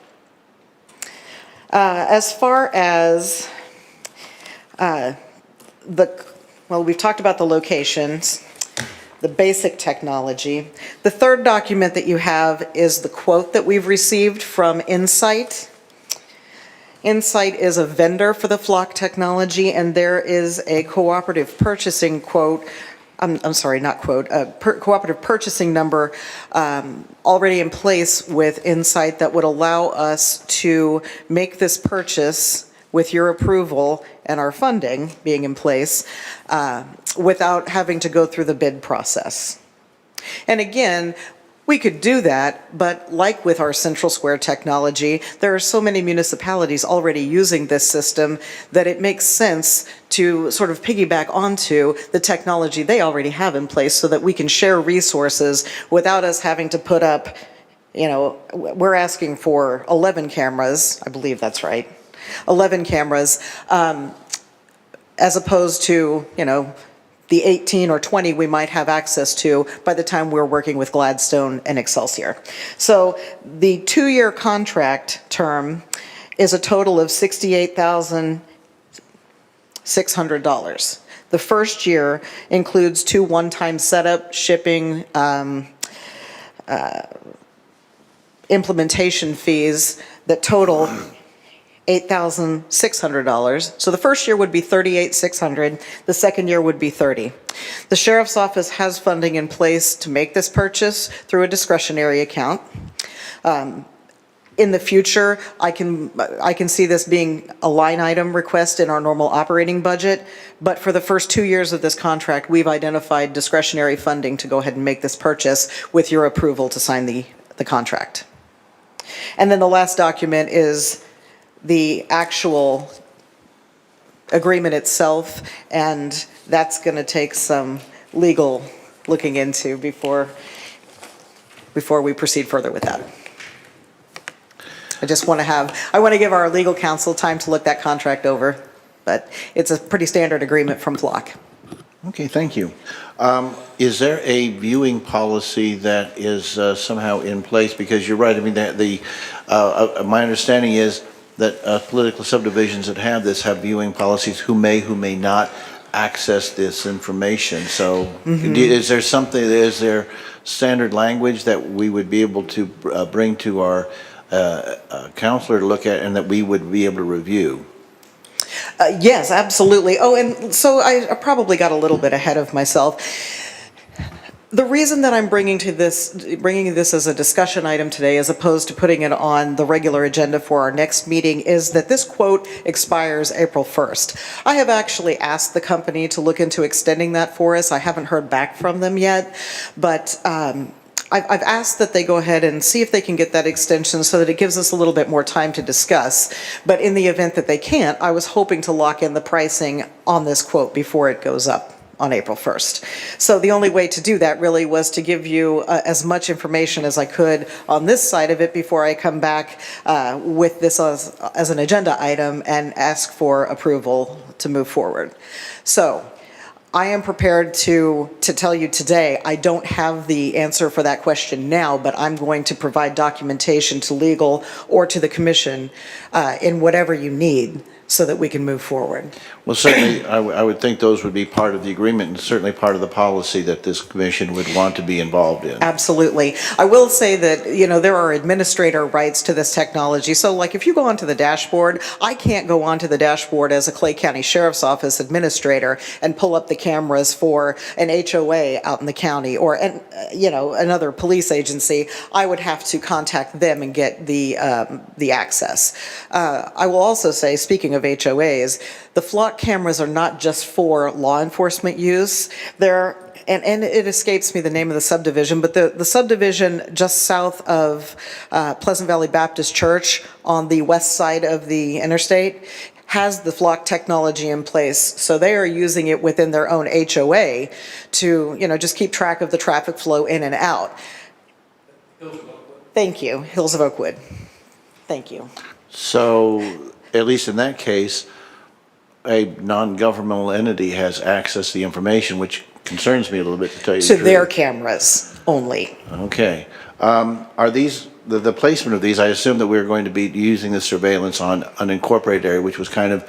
As far as well, we've talked about the locations, the basic technology. The third document that you have is the quote that we've received from Insight. Insight is a vendor for the flock technology, and there is a cooperative purchasing quote, cooperative purchasing number already in place with Insight that would allow us to make this purchase with your approval and our funding being in place, without having to go through the bid process. And again, we could do that, but like with our Central Square technology, there are so many municipalities already using this system that it makes sense to sort of piggyback onto the technology they already have in place so that we can share resources without us having to put up, we're asking for 11 cameras, I believe that's right. 11 cameras, as opposed to, the 18 or 20 we might have access to by the time we're working with Gladstone and Excelsior. So the 2-year contract term is a total of $68,600. The first year includes 2 one-time setup, shipping, implementation fees that total $8,600. So the first year would be $38,600. The second year would be $30,000. The Sheriff's Office has funding in place to make this purchase through a discretionary account. In the future, I can see this being a line item request in our normal operating budget, but for the first 2 years of this contract, we've identified discretionary funding to go ahead and make this purchase with your approval to sign the contract. And then the last document is the actual agreement itself, and that's going to take some legal looking into before we proceed further with that. I want to give our legal counsel time to look that contract over, but it's a pretty standard agreement from Flock. Okay, thank you. Is there a viewing policy that is somehow in place? Because you're right, I mean, my understanding is that political subdivisions that have this have viewing policies who may not access this information. So is there standard language that we would be able to bring to our counselor to look at and that we would be able to review? Yes, absolutely. Oh, and so I probably got a little bit ahead of myself. The reason that I'm bringing this as a discussion item today as opposed to putting it on the regular agenda for our next meeting is that this quote expires April 1st. I have actually asked the company to look into extending that for us. I haven't heard back from them yet, but I've asked that they go ahead and see if they can get that extension so that it gives us a little bit more time to discuss. But in the event that they can't, I was hoping to lock in the pricing on this quote before it goes up on April 1st. So the only way to do that really was to give you as much information as I could on this side of it before I come back with this as an agenda item and ask for approval to move forward. So I am prepared to tell you today, I don't have the answer for that question now, but I'm going to provide documentation to legal or to the commission in whatever you need so that we can move forward. Well, certainly, I would think those would be part of the agreement and certainly part of the policy that this commission would want to be involved in. Absolutely. I will say that, you know, there are administrator rights to this technology. So like if you go onto the dashboard, I can't go onto the dashboard as a Clay County Sheriff's Office administrator and pull up the cameras for an HOA out in the county or, you know, another police agency. I would have to contact them and get the access. I will also say, speaking of HOAs, the flock cameras are not just for law enforcement use. They're, and it escapes me the name of the subdivision, but the subdivision just south of Pleasant Valley Baptist Church on the west side of the interstate has the flock technology in place. So they are using it within their own HOA to, you know, just keep track of the traffic flow in and out. Thank you, Hills of Oakwood. Thank you. So, at least in that case, a non-governmental entity has access to the information, which concerns me a little bit, to tell you the To truth. their cameras only. Okay. Are these, the placement of these, I assume that we're going to be using the surveillance on an unincorporated area, which was kind of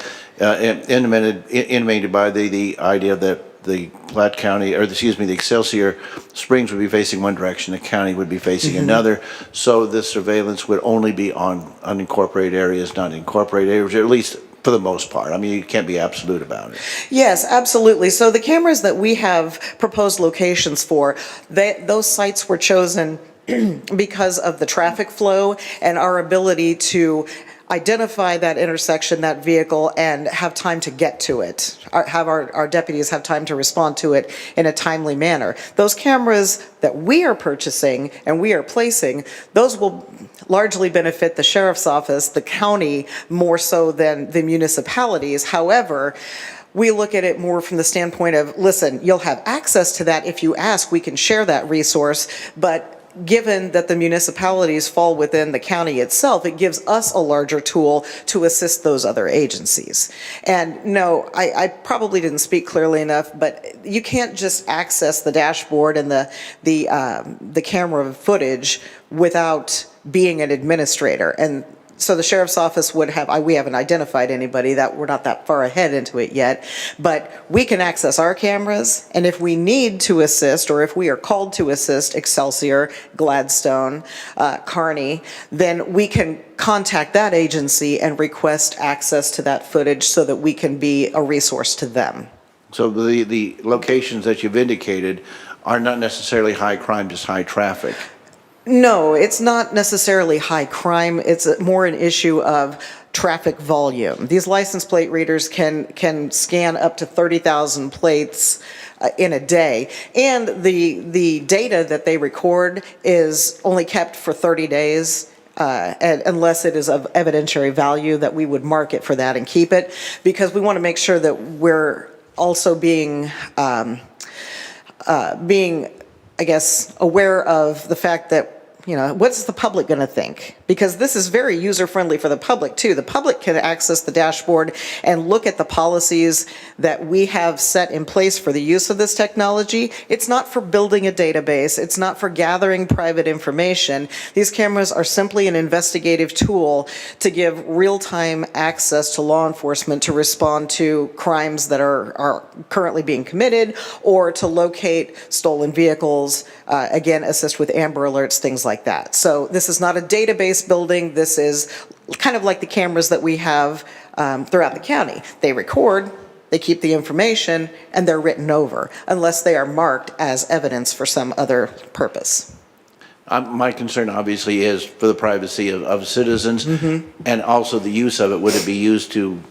intimated by the idea that the Platte County, or excuse me, the Excelsior Springs would be facing one direction, the county would be facing another. So this surveillance would only be on unincorporated areas, not incorporated areas, or at least for the most part. I mean, you can't be absolute about it. Yes, absolutely. So the cameras that we have proposed locations for, those sites were chosen because of the traffic flow and our ability to identify that intersection, that vehicle, and have time to get to it, have our deputies have time to respond to it in a timely manner. Those cameras that we are purchasing and we are placing, those will largely benefit the sheriff's office, the county, more so than the municipalities. However, we look at it more from the standpoint of, listen, you'll have access to that if you ask, we can share that resource, but given that the municipalities fall within the county itself, it gives us a larger tool to assist those other agencies. And no, I probably didn't speak clearly enough, but you can't just access the dashboard and the camera footage without being an administrator. And so the sheriff's office would have, we haven't identified anybody, that we're not that far ahead into it yet, but we can access our cameras, and if we need to assist, or if we are called to assist Excelsior, Gladstone, Kearney, then we can contact that agency and request access to that footage so that we can be a resource to them. So the locations that you've indicated are not necessarily high crime, just high traffic. No, it's not necessarily high crime. It's more an issue of traffic volume. These license plate readers can scan up to 30,000 plates in a day, and the data that they record is only kept for 30 days. And unless it is of evidentiary value, that we would mark it for that and keep it, because we want to make sure that we're also being, I guess, aware of the fact that, you know, what's the public going to think? Because this is very user-friendly for the public, too. The public can access the dashboard and look at the policies that we have set in place for the use of this technology. It's not for building a database. It's not for gathering private information. These cameras are simply an investigative tool to give real-time access to law enforcement to respond to crimes that are currently being committed, or to locate stolen vehicles, again, assist with Amber Alerts, things like that. So this is not a database building. This is kind of like the cameras that we have throughout the county. They record, they keep the information, and they're written over, unless they are marked as evidence for some other purpose. My concern obviously is for the privacy of citizens, and also the use of it. Would it be used to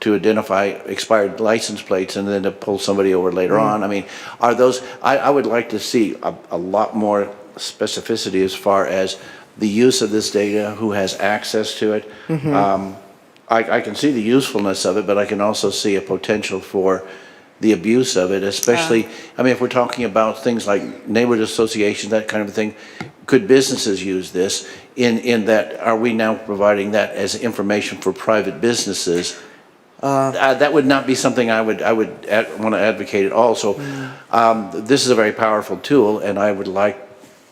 identify expired license plates and then to pull somebody over later on? I mean, are those, I would like to see a lot more specificity as far as the use of this data, who has access to it. I can see the usefulness of it, but I can also see a potential for the abuse of it, especially, I mean, if we're talking about things like neighborhood associations, that kind of thing, could businesses use this in that, are we now providing that as information for private businesses? That would not be something I would want to advocate at all. So this is a very powerful tool, and I would like,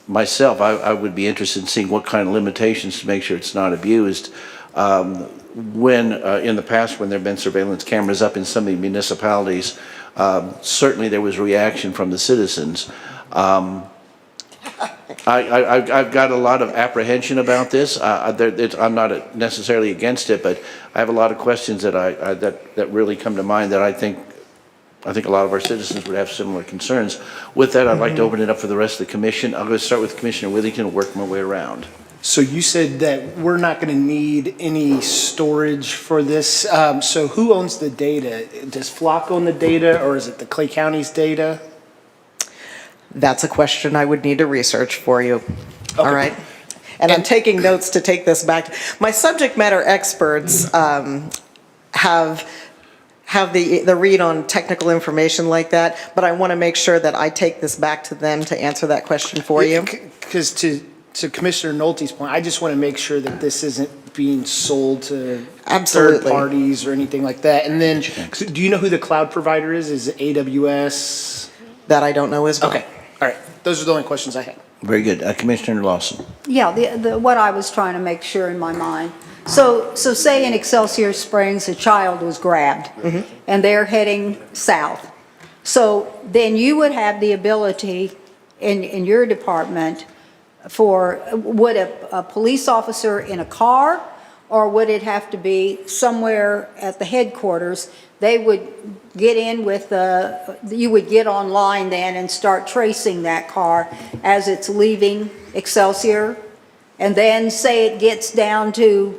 myself, I would be interested in seeing what kind of limitations to make sure it's not abused. When, in the past, when there have been surveillance cameras up in some of the municipalities, certainly there was reaction from the citizens. I've got a lot of apprehension about this. I'm not necessarily against it, but I have a lot of questions that really come to mind that I think a lot of our citizens would have similar concerns. With that, I'd like to open it up for the rest of the commission. I'm going to start with Commissioner Withington and work my way around. So you said that we're not going to need any storage for this. So who owns the data? Does Flock own the data, or is it the Clay County's data? That's a question I would need to research for you. All right? And I'm taking notes to take this back. My subject matter experts have the read on technical information like that, but I want to make sure that I take this back to them to answer that question for you. Because to Commissioner Nolte's point, I just want to make sure that this isn't being sold to third parties or anything like that. And then, do you know who the cloud provider is? Is it AWS? That I don't know as well. Okay, all right. Those are the only questions I had. Very good. Commissioner Lawson. Yeah, what I was trying to make sure in my mind. So say in Excelsior Springs, a child was grabbed, and they're heading south. So then you would have the ability in your department would a police officer in a car, or would it have to be somewhere at the headquarters? They would get in with you would get online then and start tracing that car as it's leaving Excelsior, and then say it gets down to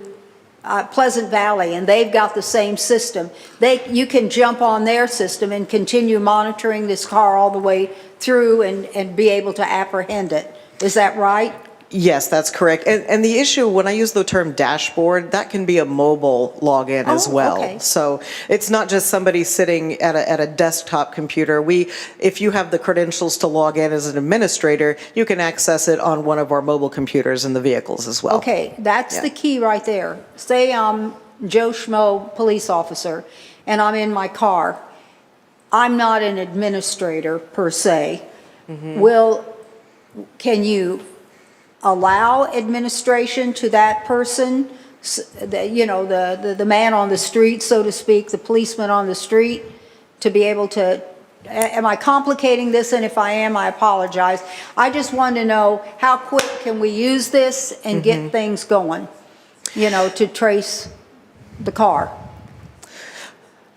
Pleasant Valley, and they've got the same system. You can jump on their system and continue monitoring this car all the way through and be able to apprehend it. Is that right? Yes, that's correct. And the issue, when I use the term dashboard, that can be a mobile login as well. Okay. So it's not just somebody sitting at a desktop computer. If you have the credentials to log in as an administrator, you can access it on one of our mobile computers in the vehicles as well. Okay, that's the key right there. Say I'm Joe Schmo, police officer, and I'm in my car. I'm not an administrator per se. Can you allow administration to that person, the man on the street, so to speak, the policeman on the street, to be able to, am I complicating this? And if I am, I apologize. I just want to know, how quick can we use this and get things going, to trace the car?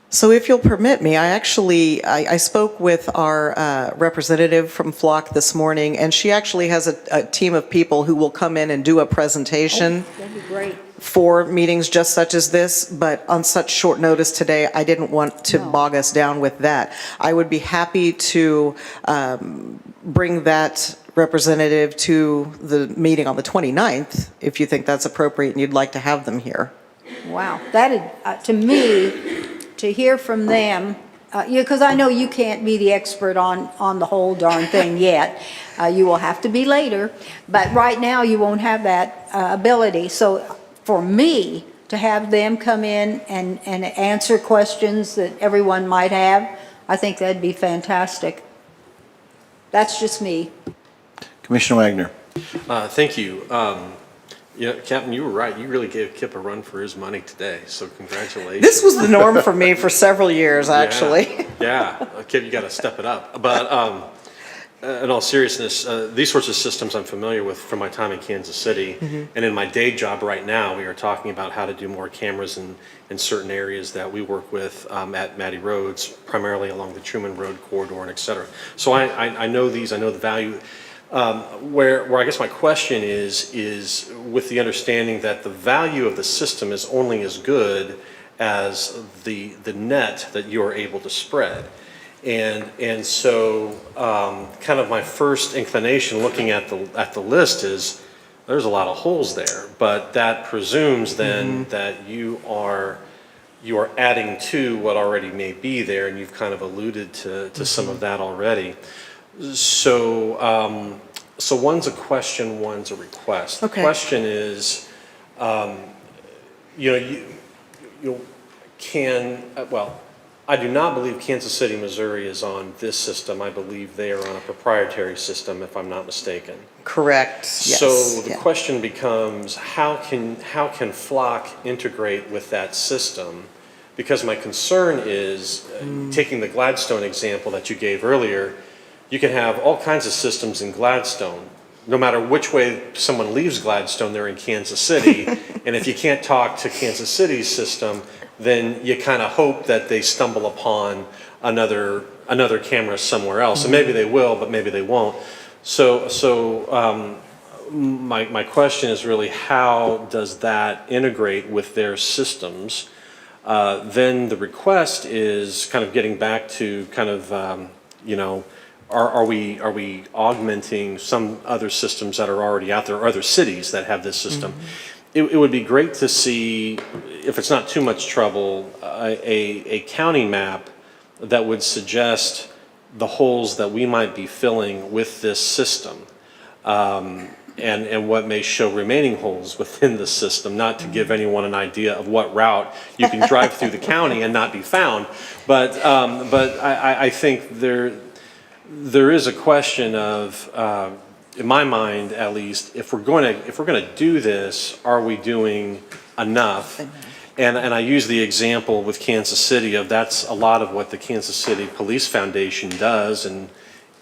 So if you'll permit me, I spoke with our representative from Flock this morning, and she actually has a team of people who will come in and do a presentation That'd be great. for meetings just such as this, but on such short notice today, I didn't want to bog us down with that. I would be happy to bring that representative to the meeting on the 29th, if you think that's appropriate and you'd like to have them here. Wow, to me, to hear from them, because I know you can't be the expert on the whole darn thing yet. You will have to be later, but right now you won't have that ability. So for me to have them come in and answer questions that everyone might have, I think that'd be fantastic. That's just me. Commissioner Wagner. Thank you. Captain, you were right. You really gave Kip a run for his money today, so congratulations. This was the norm for me for several years, actually. Yeah. Kip, you got to step it up. But in all seriousness, these sorts of systems I'm familiar with from my time in Kansas City. And in my day job right now, we are talking about how to do more cameras in certain areas that we work with at Mattie Roads, primarily along the Truman Road corridor and et cetera. So I know these, I know the value. Where I guess my question is with the understanding that the value of the system is only as good as the net that you are able to spread. And so kind of my first inclination looking at the list is there's a lot of holes there, but that presumes then that you are you are adding to what already may be there, and you've kind of alluded to some of that already. So, so one's a question, one's a request. Okay. The question is, you can, well, I do not believe Kansas City, Missouri is on this system. I believe they are on a proprietary system, if I'm not mistaken. Correct, yes. So the yeah. question becomes, how can Flock integrate with that system? Because my concern is, taking the Gladstone example that you gave earlier, you can have all kinds of systems in Gladstone. No matter which way someone leaves Gladstone, they're in Kansas City. And if you can't talk to Kansas City's system, then you kind of hope that they stumble upon another camera somewhere else. And maybe they will, but maybe they won't. So my question is really, how does that integrate with their systems? Then the request is kind of getting back to kind of, are we augmenting some other systems that are already out there, or other cities that have this system? It would be great to see, if it's not too much trouble, a county map that would suggest the holes that we might be filling with this system, and what may show remaining holes within the system, not to give anyone an idea of what route you can drive through the county and not be found. But I think there is a question of, in my mind at least, if we're going to do this, are we doing enough? And I use the example with Kansas City of that's a lot of what the Kansas City Police Foundation does. And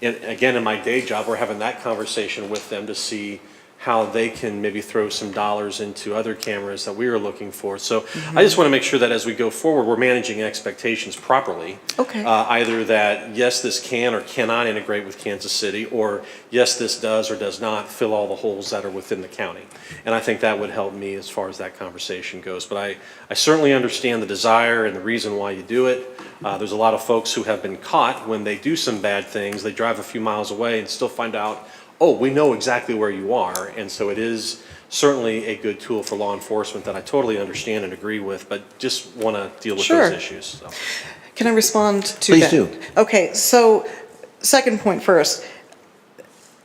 again, in my day job, we're having that conversation with them to see how they can maybe throw some dollars into other cameras that we are looking for. So I just want to make sure that as we go forward, we're managing expectations properly. Okay. Either that, yes, this can or cannot integrate with Kansas City, or yes, this does or does not fill all the holes that are within the county. And I think that would help me as far as that conversation goes. But I certainly understand the desire and the reason why you do it. There's a lot of folks who have been caught when they do some bad things. They drive a few miles away and still find out, oh, we know exactly where you are. And so it is certainly a good tool for law enforcement that I totally understand and agree with, but just want to deal with Sure. those issues. So. Can I respond to Please that? do. Okay, so second point first.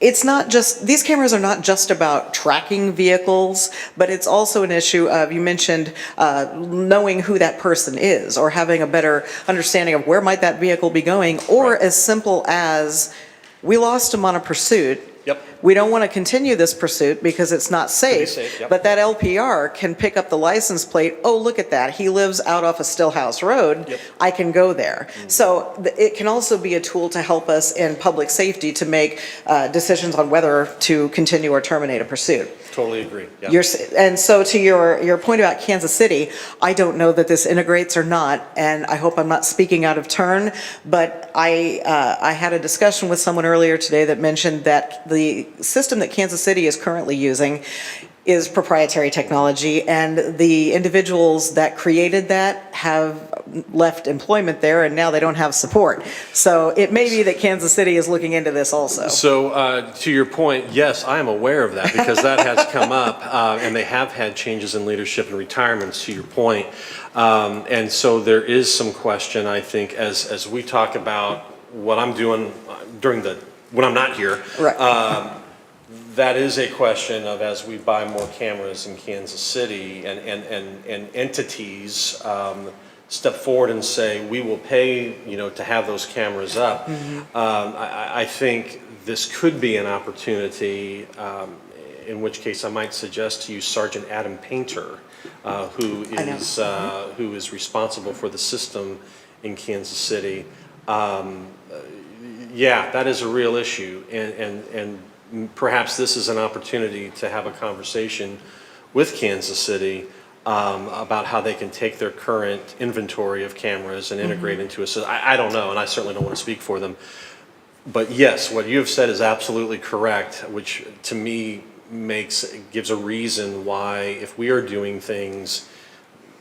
It's not just, these cameras are not just about tracking vehicles, but it's also an issue of, you mentioned knowing who that person is, or having a better understanding of where might that vehicle be going, or as simple as, we lost him on a pursuit. Yep. We don't want to continue this pursuit because it's not safe, yep. but that LPR can pick up the license plate. Oh, look at that. He lives out off of Stillhouse Road. Yep. I can go there. So it can also be a tool to help us in public safety to make decisions on whether to continue or terminate a pursuit. Totally agree. Yeah. And so to your point about Kansas City, I don't know that this integrates or not, and I hope I'm not speaking out of turn, but I had a discussion with someone earlier today that mentioned that the system that Kansas City is currently using is proprietary technology, and the individuals that created that have left employment there, and now they don't have support. So it may be that Kansas City is looking into this also. So to your point, yes, I am aware of that because that has come up, and they have had changes in leadership and retirements, to your point. And so there is some question, I think, as we talk about what I'm doing when I'm not here. Right. That is a question of, as we buy more cameras in Kansas City and entities step forward and say, we will pay, to have those cameras up. I think this could be an opportunity, in which case I might suggest to you Sergeant Adam Painter, who is responsible for the system in Kansas City. Yeah, that is a real issue, and perhaps this is an opportunity to have a conversation with Kansas City about how they can take their current inventory of cameras and integrate into a system. I don't know, and I certainly don't want to speak for them. But yes, what you have said is absolutely correct, which to me gives a reason why, if we are doing things,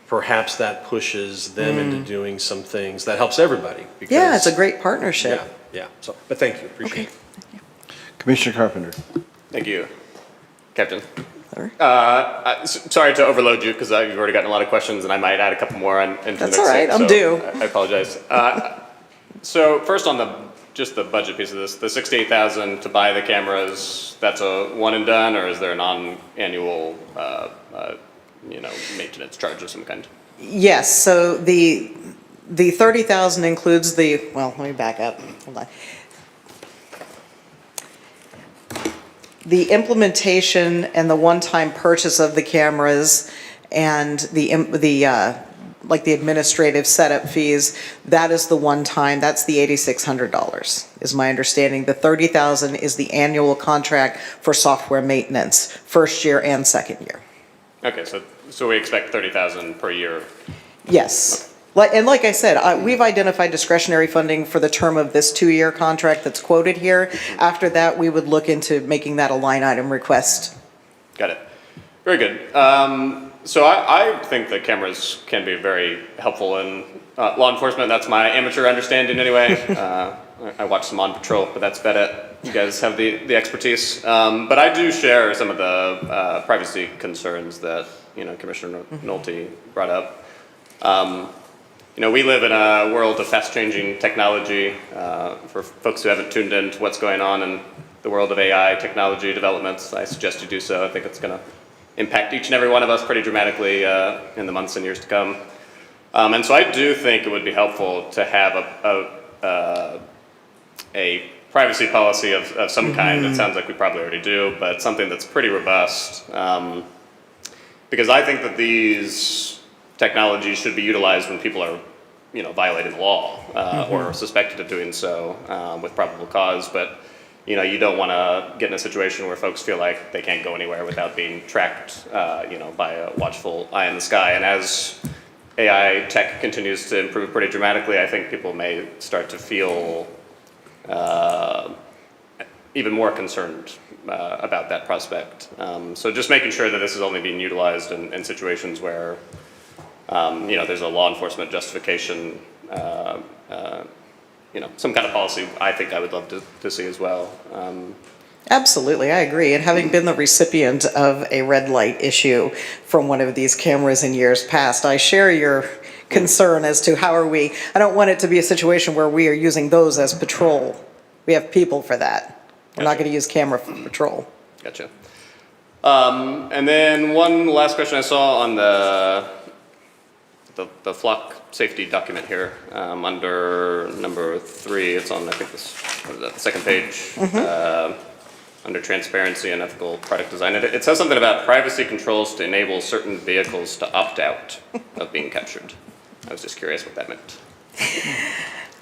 perhaps that pushes them into doing some things that helps everybody. Because, Yeah, it's a great partnership. Yeah. So, but thank you, appreciate it. Commissioner Carpenter. Thank you, Captain. Sorry to overload you because you've already gotten a lot of questions and I might add a couple more into the That's mix. all right, I'm so due. I apologize. So first on just the budget piece of this, the 68,000 to buy the cameras, that's a one and done, or is there an annual, maintenance charge of some kind? Yes, so the 30,000 includes well, let me back up, hold on. The implementation and the one-time purchase of the cameras and the administrative setup fees, that is the one-time, that's the $8,600, is my understanding. The 30,000 is the annual contract for software maintenance, first year and second year. Okay, so we expect 30,000 per year. Yes. And like I said, we've identified discretionary funding for the term of this 2-year contract that's quoted here. After that, we would look into making that a line item request. Got it. Very good. So I think that cameras can be very helpful in law enforcement. That's my amateur understanding anyway. I watch some On Patrol, but that's about it. You guys have the expertise. But I do share some of the privacy concerns that, Commissioner Nolte brought up. We live in a world of fast-changing technology. For folks who haven't tuned into what's going on in the world of AI technology developments, I suggest you do so. I think it's going to impact each and every one of us pretty dramatically in the months and years to come. And so I do think it would be helpful to have a privacy policy of some kind. It sounds like we probably already do, but something that's pretty robust. Because I think that these technologies should be utilized when people are, violating the law or suspected of doing so with probable cause. But you don't want to get in a situation where folks feel like they can't go anywhere without being tracked, by a watchful eye in the sky. And as AI tech continues to improve pretty dramatically, I think people may start to feel even more concerned about that prospect. So just making sure that this is only being utilized in situations where there's a law enforcement justification, some kind of policy I think I would love to see as well. Absolutely, I agree. And having been the recipient of a red light issue from one of these cameras in years past, I share your concern as to I don't want it to be a situation where we are using those as patrol. We have people for that. We're not going to use camera for patrol. Gotcha. And then one last question I saw on the flock safety document here, under number 3, it's on, I think, the second page, under transparency and ethical product design. It says something about privacy controls to enable certain vehicles to opt out of being captured. I was just curious what that meant.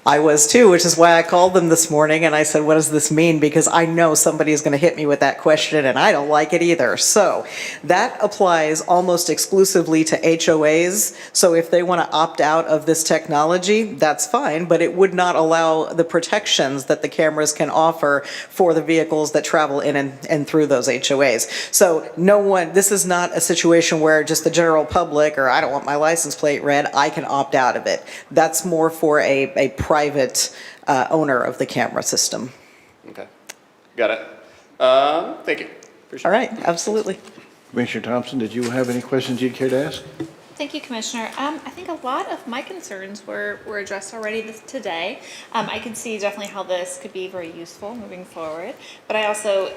I was too, which is why I called them this morning and I said, what does this mean? Because I know somebody is going to hit me with that question and I don't like it either. So that applies almost exclusively to HOAs. So if they want to opt out of this technology, that's fine, but it would not allow the protections that the cameras can offer for the vehicles that travel in and through those HOAs. So this is not a situation where just the general public, or I don't want my license plate read, I can opt out of it. That's more for a private owner of the camera system. Okay, got it. Thank you. Appreciate All right, absolutely. Commissioner Thompson, did you have any questions you'd care to ask? Thank you, Commissioner. I think a lot of my concerns were addressed already today. I can see definitely how this could be very useful moving forward, but I also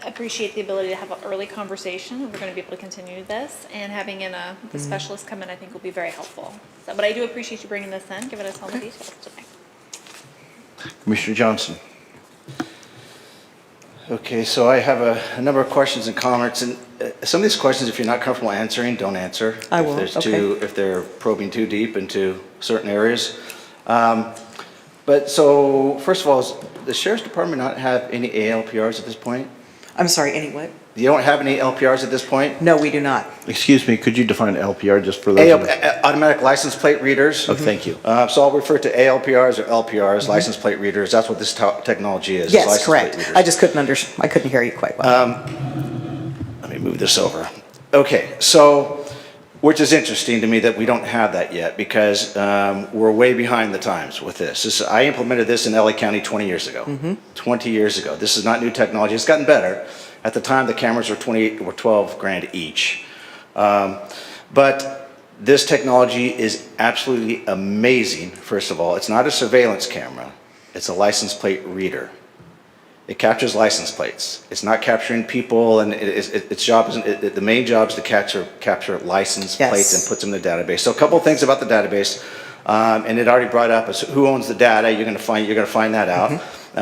appreciate the ability to have an early conversation. We're going to be able to continue this, and having in the specialist come in, I think, will be very helpful. So, but I do appreciate you bringing this in, giving us all the details today. Commissioner Johnson. Okay, so I have a number of questions and comments, and some of these questions, if you're not comfortable answering, don't answer. I won't, If they're probing too deep into certain areas. But so, first of all, does the Sheriff's Department not have any ALPRs at this point? I'm sorry, any what? You don't have any LPRs at this point? No, we do not. Excuse me, could you define LPR just for those? Automatic license plate readers. Oh, thank you. So I'll refer to ALPRs or LPRs, license plate readers. That's what this technology is. Yes, license correct. plate readers. I just I couldn't hear you quite well. Let me move this over. Okay, so, which is interesting to me that we don't have that yet because we're way behind the times with this. I implemented this in LA County 20 years ago. 20 years ago. This is not new technology. It's gotten better, At the time, the cameras were 12 grand each. But this technology is absolutely amazing, first of all. It's not a surveillance camera, it's a license plate reader. It captures license plates. It's not capturing people, and its job isn't, the main job is to capture license plates and puts them in the database. So a couple of things about the database, and it already brought up is who owns the data. You're going to find that out.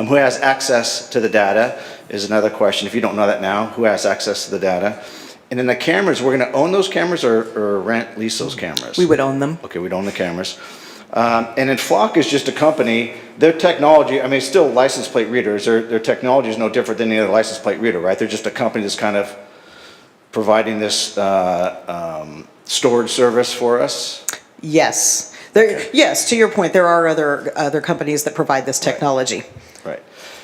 Who has access to the data is another question. If you don't know that now, who has access to the data? And then the cameras, we're going to own those cameras or lease those cameras? We would own them. Okay, we'd own the cameras. And then Flock is just a company, their technology, I mean, it's still license plate readers. Their technology is no different than any other license plate reader, right? They're just a company that's kind of providing this storage service for us. Yes. Yes, to your point, there are other companies that provide this technology. Right.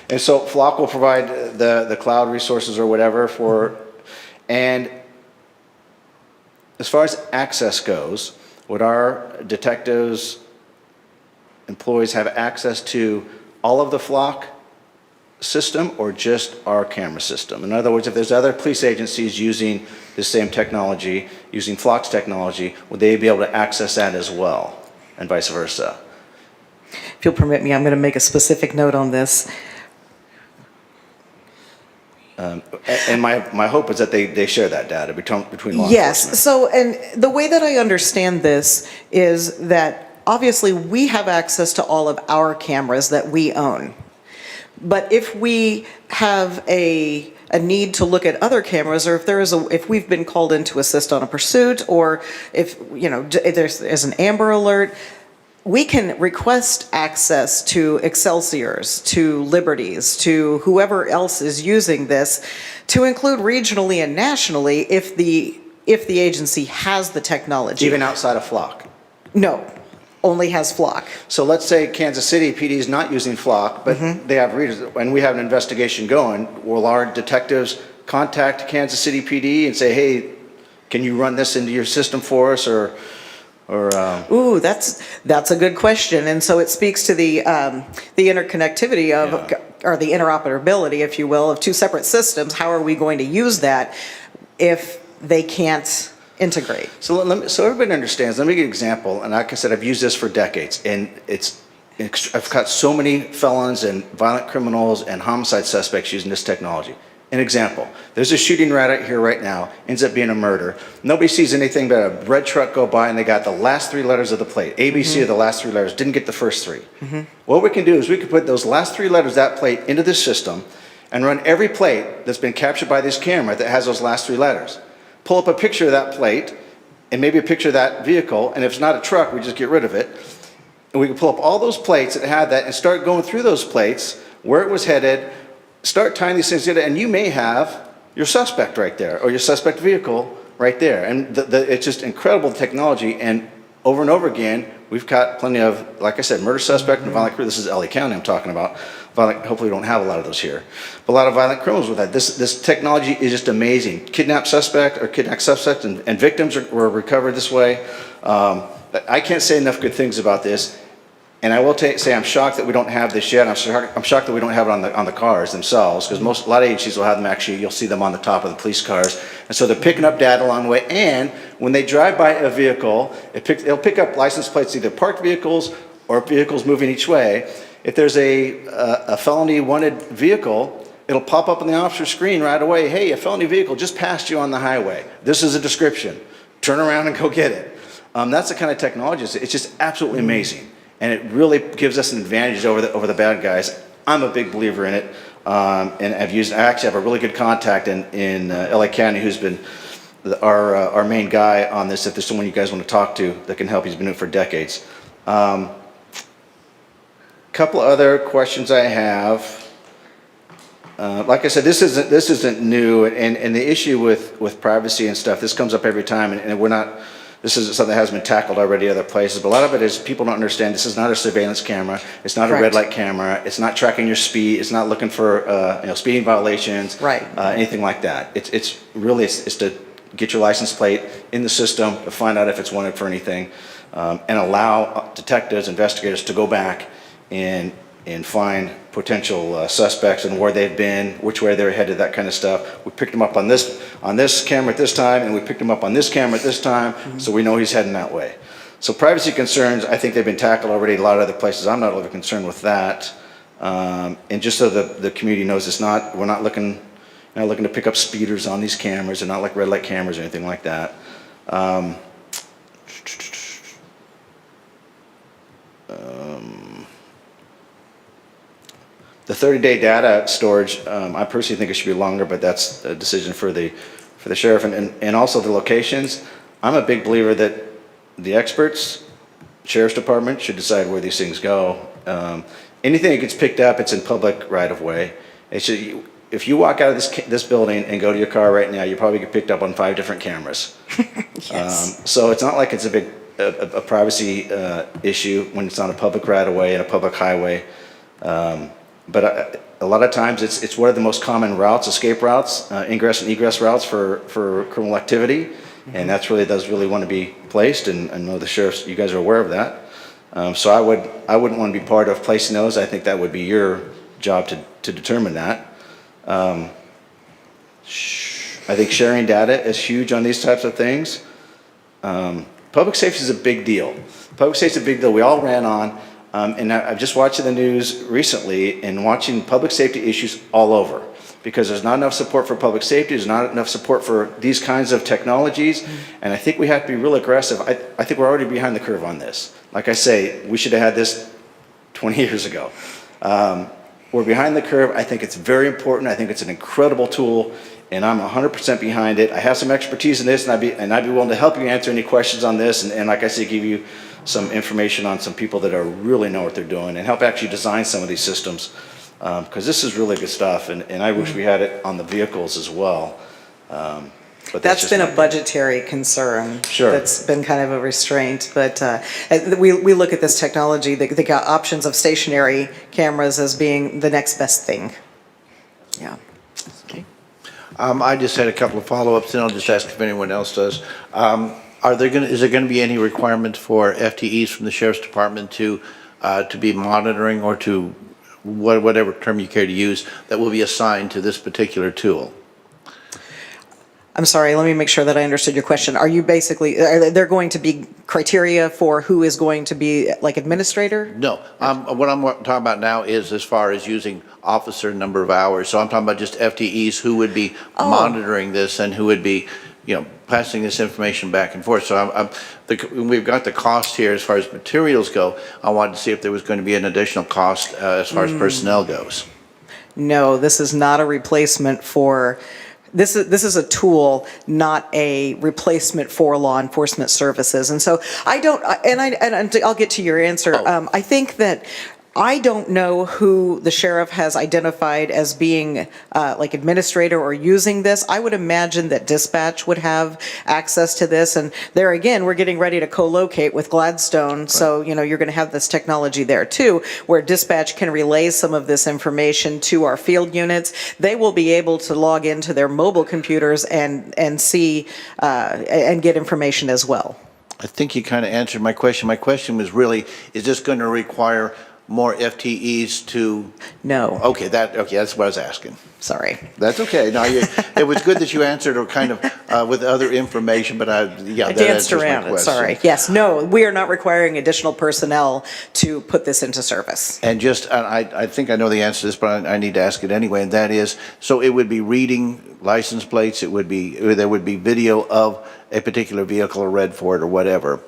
And so Flock will provide the cloud resources or whatever for, and as far as access goes, would our detectives, employees have access to all of the Flock system or just our camera system? In other words, if there's other police agencies using the same technology, using Flock's technology, would they be able to access that as well, and vice versa? If you'll permit me, I'm going to make a specific note on this. And my hope is that they share that data between law enforcement. Yes. So, and the way that I understand this is that obviously we have access to all of our cameras that we own. But if we have a need to look at other cameras, or if we've been called in to assist on a pursuit, or if there's an Amber Alert, we can request access to Excelsiors, to Liberties, to whoever else is using this, to include regionally and nationally if the agency has the technology. Even outside of Flock? No, only has Flock. So let's say Kansas City PD is not using Flock, but they have readers, and we have an investigation going. Will our detectives contact Kansas City PD and say, hey, can you run this into your system for us, or Ooh, that's a good question, and so it speaks to the interconnectivity of, or the interoperability, if you will, of two separate systems. How are we going to use that if they can't integrate? So everybody understands. Let me give you an example, and like I said, I've used this for decades, and I've got so many felons and violent criminals and homicide suspects using this technology. An example, there's a shooting right out here right now, ends up being a murder. Nobody sees anything but a red truck go by and they got the last three letters of the plate. ABC are the last three letters, didn't get the first three. What we can do is we can put those last three letters of that plate into this system and run every plate that's been captured by this camera that has those last three letters. Pull up a picture of that plate and maybe a picture of that vehicle, and if it's not a truck, we just get rid of it. And we can pull up all those plates that have that and start going through those plates, where it was headed, start tying these things together, and you may have your suspect right there, or your suspect vehicle right there. And it's just incredible technology, and over again, we've got plenty of, like I said, murder suspect and violent criminal. This is LA County I'm talking about. Hopefully we don't have a lot of those here. But a lot of violent criminals with that. This technology is just amazing. Kidnapped suspect and victims were recovered this way. I can't say enough good things about this. And I will say I'm shocked that we don't have this yet. I'm shocked that we don't have it on the cars themselves, because a lot of agencies will have them actually, you'll see them on the top of the police cars. And so they're picking up data along the way. And when they drive by a vehicle, it'll pick up license plates, either parked vehicles or vehicles moving each way. If there's a felony wanted vehicle, it'll pop up on the officer's screen right away. Hey, a felony vehicle just passed you on the highway. This is a description. Turn around and go get it. That's the kind of technology. It's just absolutely amazing. And it really gives us an advantage over the bad guys. I'm a big believer in it, and I actually have a really good contact in LA County who's been our main guy on this. If there's someone you guys want to talk to that can help, he's been doing it for decades. Couple other questions I have. Like I said, this isn't new, and the issue with privacy and stuff, this comes up every time, and we're not. This is something that has been tackled already other places, but a lot of it is people don't understand this is not a surveillance camera. It's not a red light camera. It's not tracking your speed. It's not looking for speeding violations. Right. Anything like that. It's really to get your license plate in the system to find out if it's wanted for anything, and allow detectives, investigators to go back and and find potential suspects and where they've been, which way they're headed, that kind of stuff. We picked him up on this camera at this time, and we picked him up on this camera at this time, so we know he's heading that way. So privacy concerns, I think they've been tackled already a lot of other places. I'm not overly concerned with that. And just so the community knows, we're not looking to pick up speeders on these cameras. They're not like red light cameras or anything like that. The 30-day data storage, I personally think it should be longer, but that's a decision for the sheriff, and also the locations. I'm a big believer that the experts, sheriff's department, should decide where these things go. Anything that gets picked up, it's in public right of way. If you walk out of this building and go to your car right now, you probably get picked up on 5 different cameras. Yes. So it's not like it's a big privacy issue when it's on a public right of way and a public highway. But a lot of times it's one of the most common routes, escape routes, ingress and egress routes for criminal activity, and that's does really want to be placed. And I know the sheriffs, you guys are aware of that. So I wouldn't want to be part of placing those. I think that would be your job to determine that. I think sharing data is huge on these types of things. Public safety is a big deal. Public safety is a big deal. We all ran on. And I've just watched the news recently and watching public safety issues all over, because there's not enough support for public safety, there's not enough support for these kinds of technologies, and I think we have to be real aggressive. I think we're already behind the curve on this. Like I say, we should have had this 20 years ago. We're behind the curve. I think it's very important. I think it's an incredible tool, and I'm 100% behind it. I have some expertise in this, and I'd be willing to help you answer any questions on this, and like I say, give you some information on some people that really know what they're doing and help actually design some of these systems, because this is really good stuff, and I wish we had it on the vehicles as well. But That's been a budgetary concern. Sure. That's been kind of a restraint, but we look at this technology, the options of stationary cameras as being the next best thing. Yeah. Okay. I just had a couple of follow-ups, and I'll just ask if anyone else does. Is there going to be any requirement for FTEs from the Sheriff's Department to be monitoring, or to whatever term you care to use, that will be assigned to this particular tool? I'm sorry, let me make sure that I understood your question. Are there going to be criteria for who is going to be like administrator? No, what I'm talking about now is as far as using officer number of hours. So I'm talking about just FTEs who would be monitoring this and who would be, passing this information back and forth. So we've got the cost here as far as materials go. I wanted to see if there was going to be an additional cost as far as personnel goes. No, this is not a replacement for. This is a tool, not a replacement for law enforcement services. And so I'll get to your answer. I think that I don't know who the sheriff has identified as being like administrator or using this. I would imagine that dispatch would have access to this. And there again, we're getting ready to co-locate with Gladstone. Right. So, you're going to have this technology there too, where dispatch can relay some of this information to our field units. They will be able to log into their mobile computers and see and get information as well. I think you kind of answered my question. My question was really, is this going to require more FTEs to? No. Okay, that's what I was asking. Sorry. That's okay. No, it was good that you answered, or kind of with other information, but I danced around it. Sorry. Yes. No, we are not requiring additional personnel to put this into service. And I think I know the answer to this, but I need to ask it anyway. And that is, so it would be reading license plates. There would be video of a particular vehicle, or red for it, or whatever.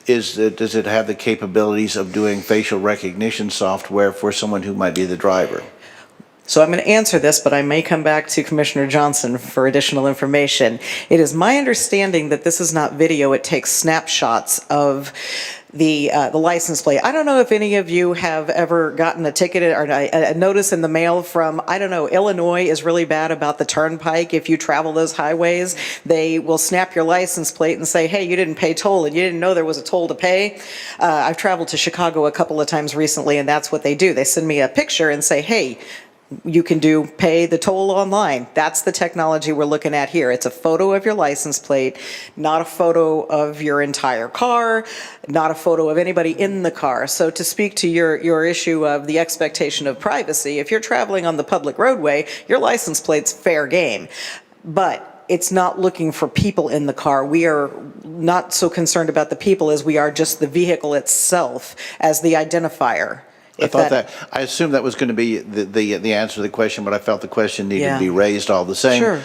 Does it have the capabilities of doing facial recognition software for someone who might be the driver? So I'm going to answer this, but I may come back to Commissioner Johnson for additional information. It is my understanding that this is not video. It takes snapshots of the license plate. I don't know if any of you have ever gotten a ticket or a notice in the mail from, I don't know, Illinois is really bad about the turnpike. If you travel those highways, they will snap your license plate and say, hey, you didn't pay toll, and you didn't know there was a toll to pay. I've traveled to Chicago a couple of times recently, and that's what they do. They send me a picture and say, hey, You can pay the toll online. That's the technology we're looking at here. It's a photo of your license plate, not a photo of your entire car, not a photo of anybody in the car. So to speak to your issue of the expectation of privacy, if you're traveling on the public roadway, your license plate's fair game. But it's not looking for people in the car. We are not so concerned about the people as we are just the vehicle itself as the identifier. I assumed that was going to be the answer to the question, but I felt the question needed to be raised all the same. Sure.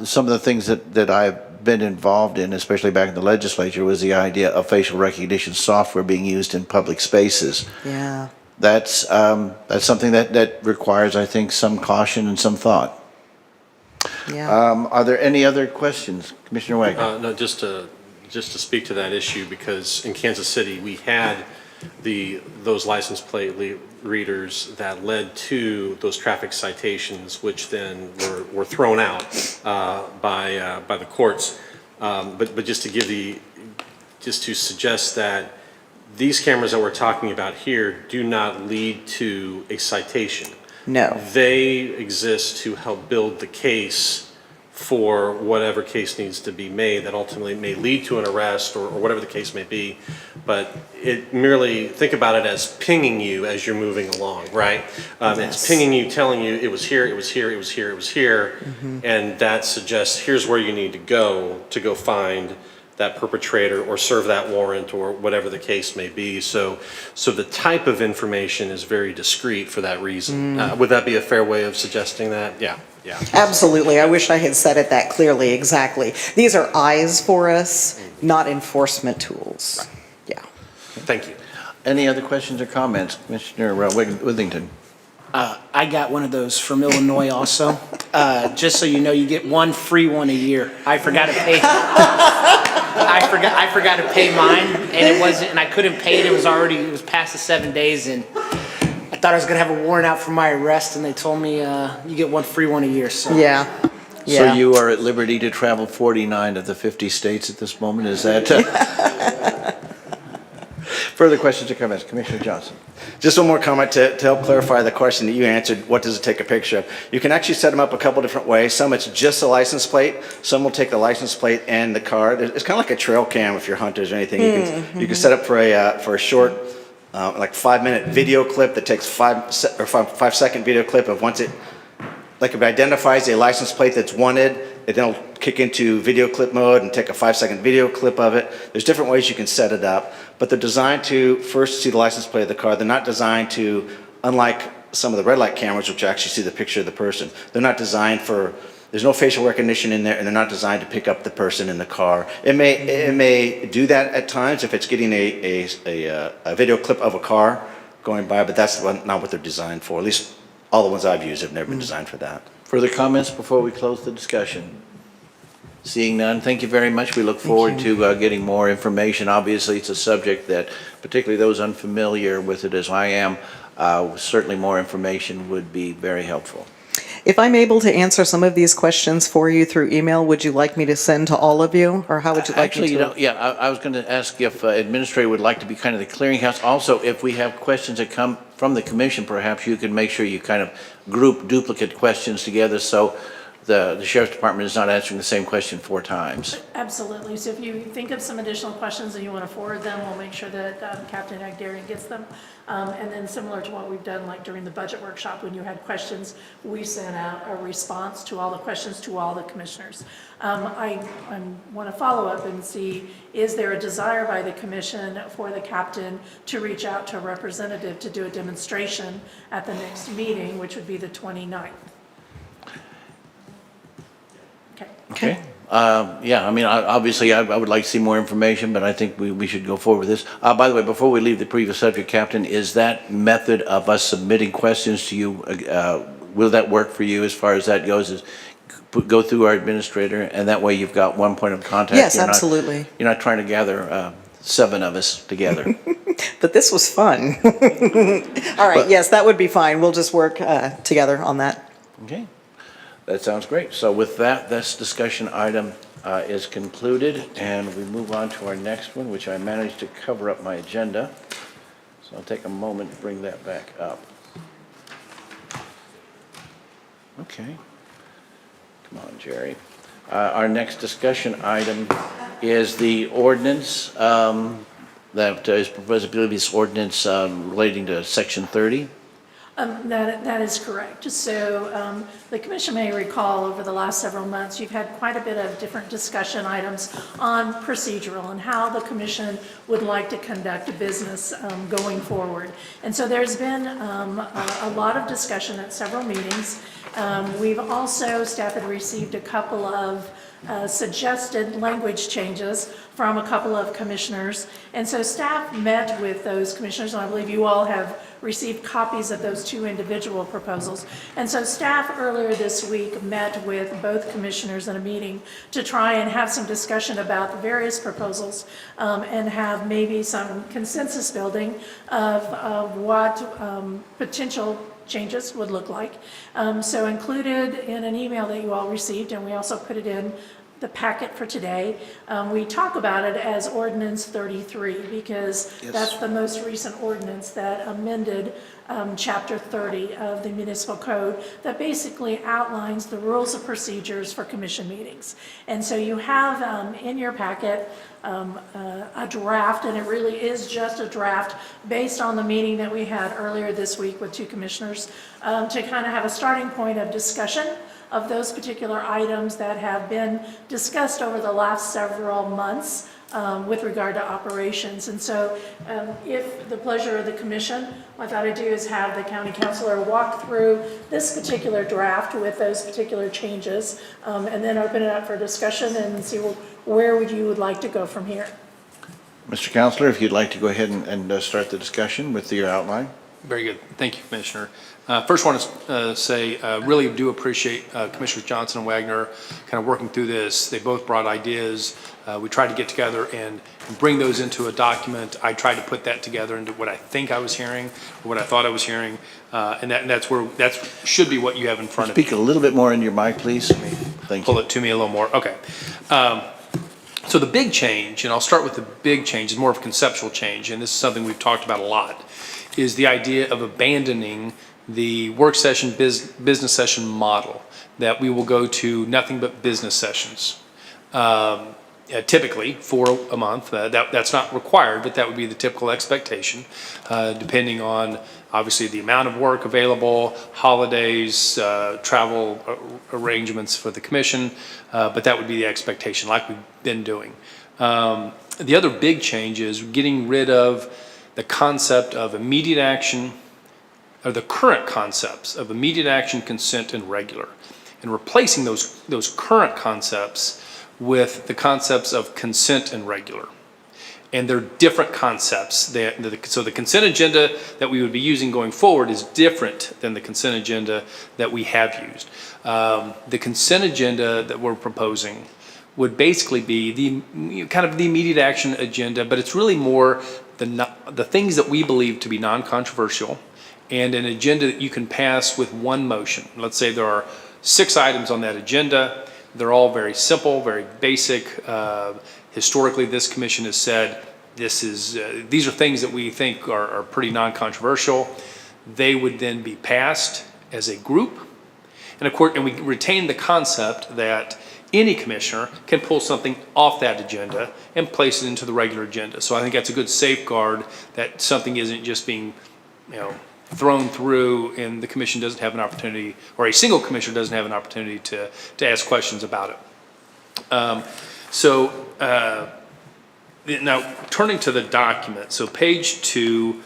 Some of the things that I've been involved in, especially back in the legislature, was the idea of facial recognition software being used in public spaces. Yeah. That's something that requires, I think, some caution and some thought. Yeah. Are there any other questions, Commissioner Wagner? No, just to speak to that issue, because in Kansas City, we had those license plate readers that led to those traffic citations, which then were thrown out by the courts. But just to suggest that these cameras that we're talking about here do not lead to a citation. No. They exist to help build the case for whatever case needs to be made that ultimately may lead to an arrest or whatever the case may be. But it merely, think about it as pinging you as you're moving along, right? It's pinging you, telling you it was here, it was here, it was here, it was here. And that suggests here's where you need to go find that perpetrator or serve that warrant or whatever the case may be. So the type of information is very discreet for that reason. Would that be a fair way of suggesting that? Yeah. Yeah. Absolutely. I wish I had said it that clearly. Exactly. These are eyes for us, not enforcement tools. Right. Yeah. Thank you. Any other questions or comments? Commissioner Withington? I got one of those from Illinois also. Just so you know, you get one free one a year. I forgot to pay. I forgot to pay mine, and I couldn't pay it. It was past the 7 days, and I thought I was gonna have a warrant out for my arrest, and they told me you get one free one a year. So Yeah. So you are at liberty to travel 49 of the 50 states at this moment, is that? Further questions or comments? Commissioner Johnson. Just one more comment to help clarify the question that you answered, what does it take a picture of? You can actually set them up a couple different ways. Some it's just a license plate. Some will take the license plate and the car. It's kind of like a trail cam if you're hunters or anything. You can set up for a short, like 5-minute video clip that takes 5-second video clip of once it, like if it identifies a license plate that's wanted, it then will kick into video clip mode and take a 5-second video clip of it. There's different ways you can set it up, but they're designed to first see the license plate of the car. They're not designed to, unlike some of the red light cameras, which actually see the picture of the person, they're not designed for, there's no facial recognition in there, and they're not designed to pick up the person in the car. It may do that at times if it's getting a video clip of a car going by, but that's not what they're designed for. At least all the ones I've used have never been designed for that. Further comments before we close the discussion? Seeing none, thank you very much. We look forward to getting more information. Obviously, it's a subject that, particularly those unfamiliar with it as I am, certainly more information would be very helpful. If I'm able to answer some of these questions for you through email, would you like me to send to all of you, or how would you like me to? Actually, I was going to ask if administrator would like to be kind of the clearinghouse. Also, if we have questions that come from the commission, perhaps you can make sure you kind of group duplicate questions together so the Sheriff's Department is not answering the same question 4 times. Absolutely. So if you think of some additional questions and you want to forward them, we'll make sure that Captain Agdarian gets them. And then similar to what we've done, like during the budget workshop, when you had questions, we sent out a response to all the questions to all the commissioners. I want to follow up and see, is there a desire by the commission for the captain to reach out to a representative to do a demonstration at the next meeting, which would be the 29th? Okay. Yeah, I mean, obviously, I would like to see more information, but I think we should go forward with this. By the way, before we leave the previous subject, Captain, is that method of us submitting questions to you, will that work for you as far as that goes? Is go through our administrator, and that way you've got one point of contact? Yes, absolutely. You're not trying to gather 7 of us together. But this was fun. All right, yes, that would be fine. We'll just work together on that. Okay. That sounds great. So with that, this discussion item is concluded, and we move on to our next one, which I managed to cover up my agenda. So I'll take a moment to bring that back up. Okay. Come on, Jerry. Our next discussion item is the ordinance that is proposed, I believe is ordinance relating to Section 30. That is correct. So the commission may recall over the last several months, you've had quite a bit of different discussion items on procedural and how the commission would like to conduct business going forward. And so there's been a lot of discussion at several meetings. We've also, staff had received a couple of suggested language changes from a couple of commissioners. And so staff met with those commissioners, and I believe you all have received copies of those two individual proposals. And so staff earlier this week met with both commissioners in a meeting to try and have some discussion about the various proposals and have maybe some consensus building of what potential changes would look like. So included in an email that you all received, and we also put it in the packet for today, we talk about it as Ordinance 33 because that's the most recent ordinance that amended Chapter 30 of the Municipal Code that basically outlines the rules of procedures for commission meetings. And so you have in your packet a draft, and it really is just a draft based on the meeting that we had earlier this week with two commissioners to kind of have a starting point of discussion of those particular items that have been discussed over the last several months with regard to operations. And so if the pleasure of the commission, what I thought I'd do is have the county councilor walk through this particular draft with those particular changes and then open it up for discussion and see where you would like to go from here. Mr. Counselor, if you'd like to go ahead and start the discussion with your outline. Very good. Thank you, Commissioner. First, I want to say really do appreciate Commissioners Johnson and Wagner kind of working through this. They both brought ideas. We tried to get together and bring those into a document. I tried to put that together into what I think I was hearing, or what I thought I was hearing, and that should be what you have in front of you. Speak a little bit more in your mic, please. Thank you. Pull it to me a little more. Okay. So the big change, and I'll start with the big change, is more of a conceptual change, and this is something we've talked about a lot, is the idea of abandoning the work session, business session model, that we will go to nothing but business sessions. Typically for a month, that's not required, but that would be the typical expectation, depending on obviously the amount of work available, holidays, travel arrangements for the commission, but that would be the expectation like we've been doing. The other big change is getting rid of the concept of immediate action, or the current concepts of immediate action, consent, and regular, and replacing those current concepts with the concepts of consent and regular. And they're different concepts. So the consent agenda that we would be using going forward is different than the consent agenda that we have used. The consent agenda that we're proposing would basically be the kind of the immediate action agenda, but it's really more the things that we believe to be non-controversial, and an agenda that you can pass with one motion. Let's say there are 6 items on that agenda. They're all very simple, very basic. Historically, this commission has said these are things that we think are pretty non-controversial. They would then be passed as a group. And of course, and we retain the concept that any commissioner can pull something off that agenda and place it into the regular agenda. So I think that's a good safeguard that something isn't just being, thrown through and the commission doesn't have an opportunity, or a single commissioner doesn't have an opportunity to ask questions about it. Now turning to the document, so page 2,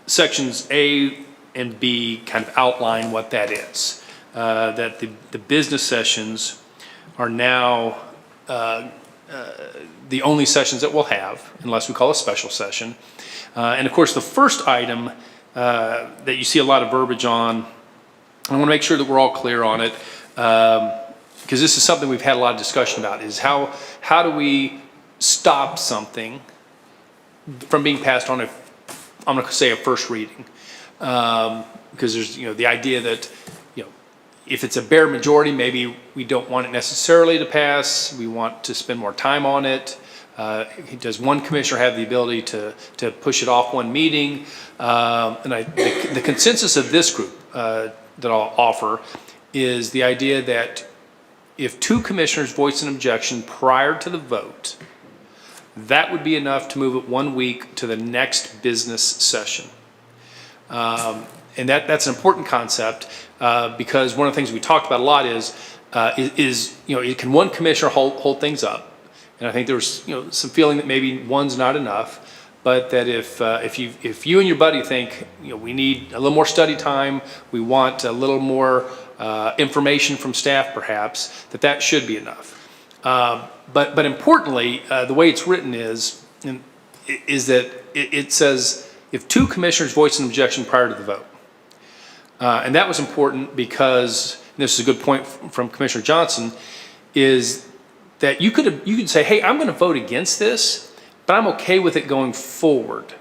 sections A and B kind of outline what that is. That the business sessions are now the only sessions that we'll have, unless we call a special session. And of course, the first item that you see a lot of verbiage on, I want to make sure that we're all clear on it, because this is something we've had a lot of discussion about, is how do we stop something from being passed on I'm going to say a first reading, because there's the idea that if it's a bare majority, maybe we don't want it necessarily to pass. We want to spend more time on it. Does one commissioner have the ability to push it off one meeting? And the consensus of this group, that I'll offer is the idea that if 2 commissioners voice an objection prior to the vote, that would be enough to move it 1 week to the next business session. And that's an important concept because one of the things we talked about a lot is can one commissioner hold things up? And I think there's some feeling that maybe one's not enough, but that if you and your buddy think we need a little more study time, we want a little more information from staff perhaps, that should be enough. But importantly, the way it's written is that it says if 2 commissioners voice an objection prior to the vote. And that was important because, and this is a good point from Commissioner Johnson, is that you could say, hey, I'm going to vote against this, but I'm okay with it going forward.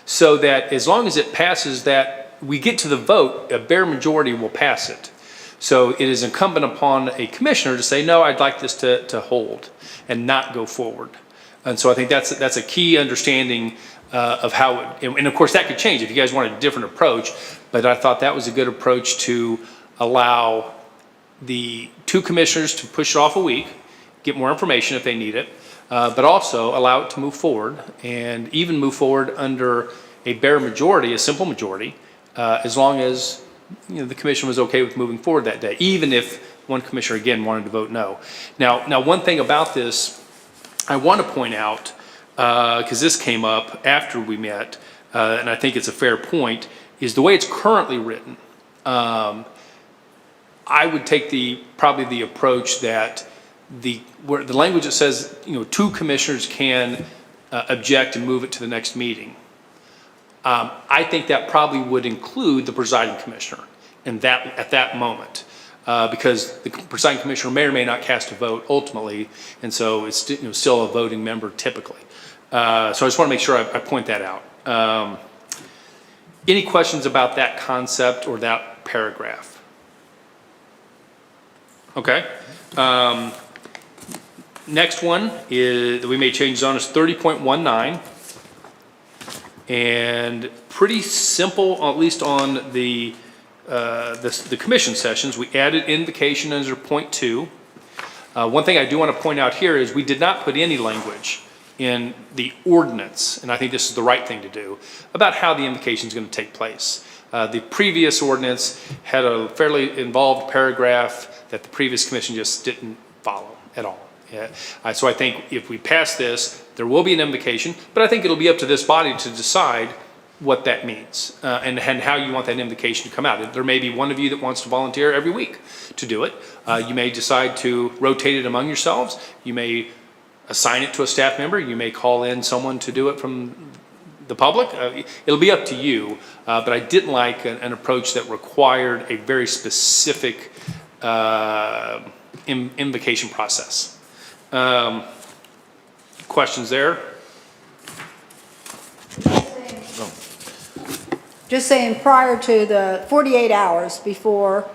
So that as long as it passes that, we get to the vote, a bare majority will pass it. So it is incumbent upon a commissioner to say, no, I'd like this to hold and not go forward. And so I think that's a key understanding of how it, and of course that could change if you guys wanted a different approach, but I thought that was a good approach to allow the 2 commissioners to push it off a week, get more information if they need it, but also allow it to move forward and even move forward under a bare majority, a simple majority, as long as the commission was okay with moving forward that day, even if one commissioner again wanted to vote no. Now one thing about this I want to point out, because this came up after we met, and I think it's a fair point, is the way it's currently written. I would take probably the approach that where the language that says 2 commissioners can object and move it to the next meeting. I think that probably would include the presiding commissioner at that moment. Because the presiding commissioner may or may not cast a vote ultimately, and so it's still a voting member typically. So I just want to make sure I point that out. Any questions about that concept or that paragraph? Okay. Next one is that we made changes on is 30.19, and pretty simple, at least on the commission sessions. We added invocation under point 2. One thing I do want to point out here is we did not put any language in the ordinance, and I think this is the right thing to do, about how the invocation is going to take place. The previous ordinance had a fairly involved paragraph that the previous commission just didn't follow at all. So I think if we pass this, there will be an invocation, but I think it'll be up to this body to decide what that means and how you want that invocation to come out. There may be one of you that wants to volunteer every week to do it. You may decide to rotate it among yourselves. You may assign it to a staff member. You may call in someone to do it from the public. It'll be up to you, but I didn't like an approach that required a very specific invocation process. Questions there? Just saying, prior to the 48 hours before,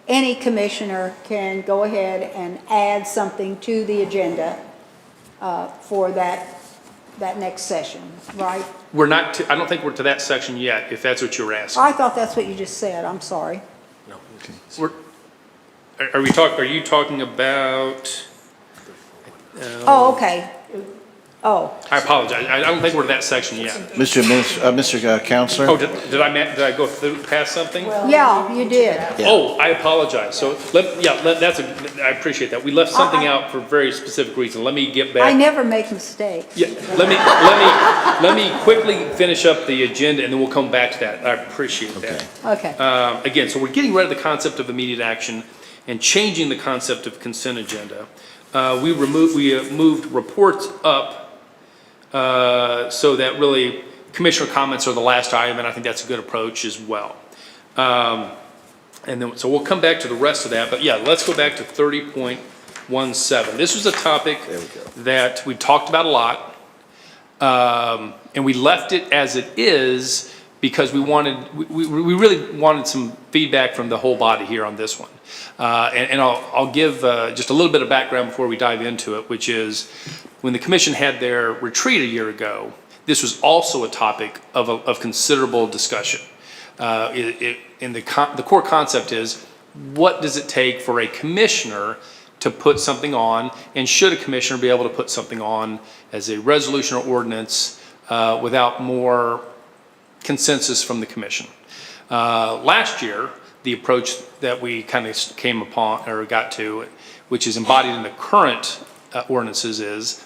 any commissioner can go ahead and add something to the agenda for that next session, right? We're not, I don't think we're to that section yet, if that's what you were asking. I thought that's what you just said, I'm sorry. No. Are you talking about? Oh, okay. Oh. I apologize. I don't think we're to that section yet. Mr. Counselor? Oh, did I go past something? Yeah, you did. Yeah. Oh, I apologize. So I appreciate that. We left something out for a very specific reason. Let me get back. I never make mistakes. Yeah, let me quickly finish up the agenda and then we'll come back to that. I appreciate that. Okay. Again, so we're getting rid of the concept of immediate action and changing the concept of consent agenda. We moved reports up so that really commissioner comments are the last item, and I think that's a good approach as well. And then, so we'll come back to the rest of that, but yeah, let's go back to 30.17. This was a topic that we talked about a lot, and we left it as it is because we really wanted some feedback from the whole body here on this one. And I'll give just a little bit of background before we dive into it, which is when the commission had their retreat a year ago, this was also a topic of considerable discussion. The core concept is, what does it take for a commissioner to put something on, and should a commissioner be able to put something on as a resolution or ordinance without more consensus from the commission? Last year, the approach that we kind of came upon or got to, which is embodied in the current ordinances, is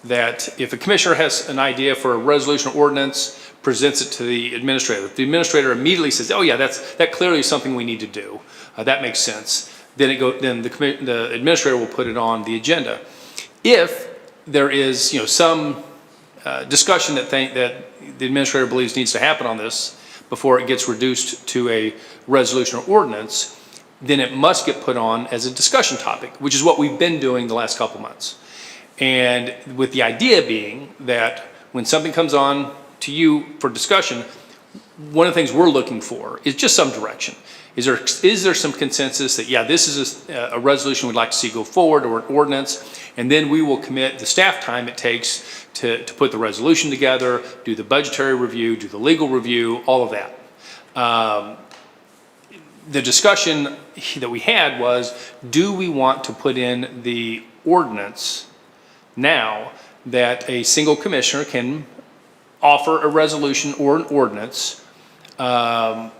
that if a commissioner has an idea for a resolution or ordinance, presents it to the administrator. If the administrator immediately says, "Oh yeah, that clearly is something we need to do. That makes sense," then the administrator will put it on the agenda. If there is some discussion that the administrator believes needs to happen on this before it gets reduced to a resolution or ordinance, then it must get put on as a discussion topic, which is what we've been doing the last couple months. And with the idea being that when something comes on to you for discussion, one of the things we're looking for is just some direction. Is there some consensus that, yeah, this is a resolution we'd like to see go forward, or an ordinance, and then we will commit the staff time it takes to put the resolution together, do the budgetary review, do the legal review, all of that. The discussion that we had was, do we want to put in the ordinance now that a single commissioner can offer a resolution or an ordinance, and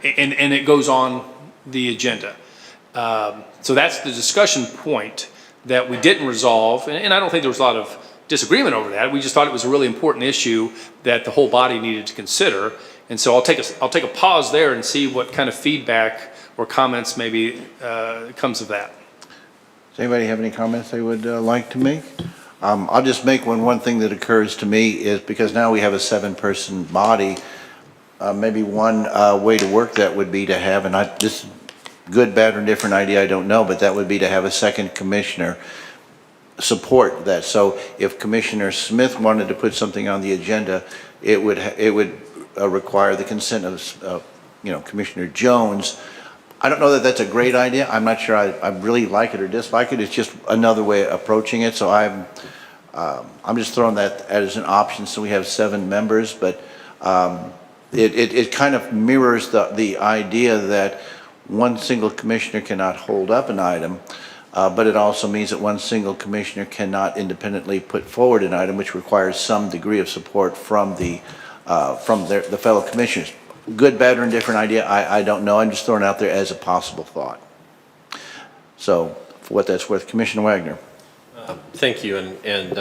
it goes on the agenda. So that's the discussion point that we didn't resolve, and I don't think there was a lot of disagreement over that. We just thought it was a really important issue that the whole body needed to consider. And so I'll take a pause there and see what kind of feedback or comments maybe comes of that. Does anybody have any comments they would like to make? I'll just make one thing that occurs to me is, because now we have a 7-person body, maybe one way to work that would be to have, and this good, bad, or different idea, I don't know, but that would be to have a second commissioner support that. So if Commissioner Smith wanted to put something on the agenda, it would require the consent of Commissioner Jones. I don't know that that's a great idea. I'm not sure I really like it or dislike it. It's just another way of approaching it. So I'm just throwing that as an option. So we have 7 members, but it kind of mirrors the idea that one single commissioner cannot hold up an item, but it also means that one single commissioner cannot independently put forward an item, which requires some degree of support from the fellow commissioners. Good, bad, or indifferent idea, I don't know. I'm just throwing it out there as a possible thought. So, for what that's worth, Commissioner Wagner. Thank you, and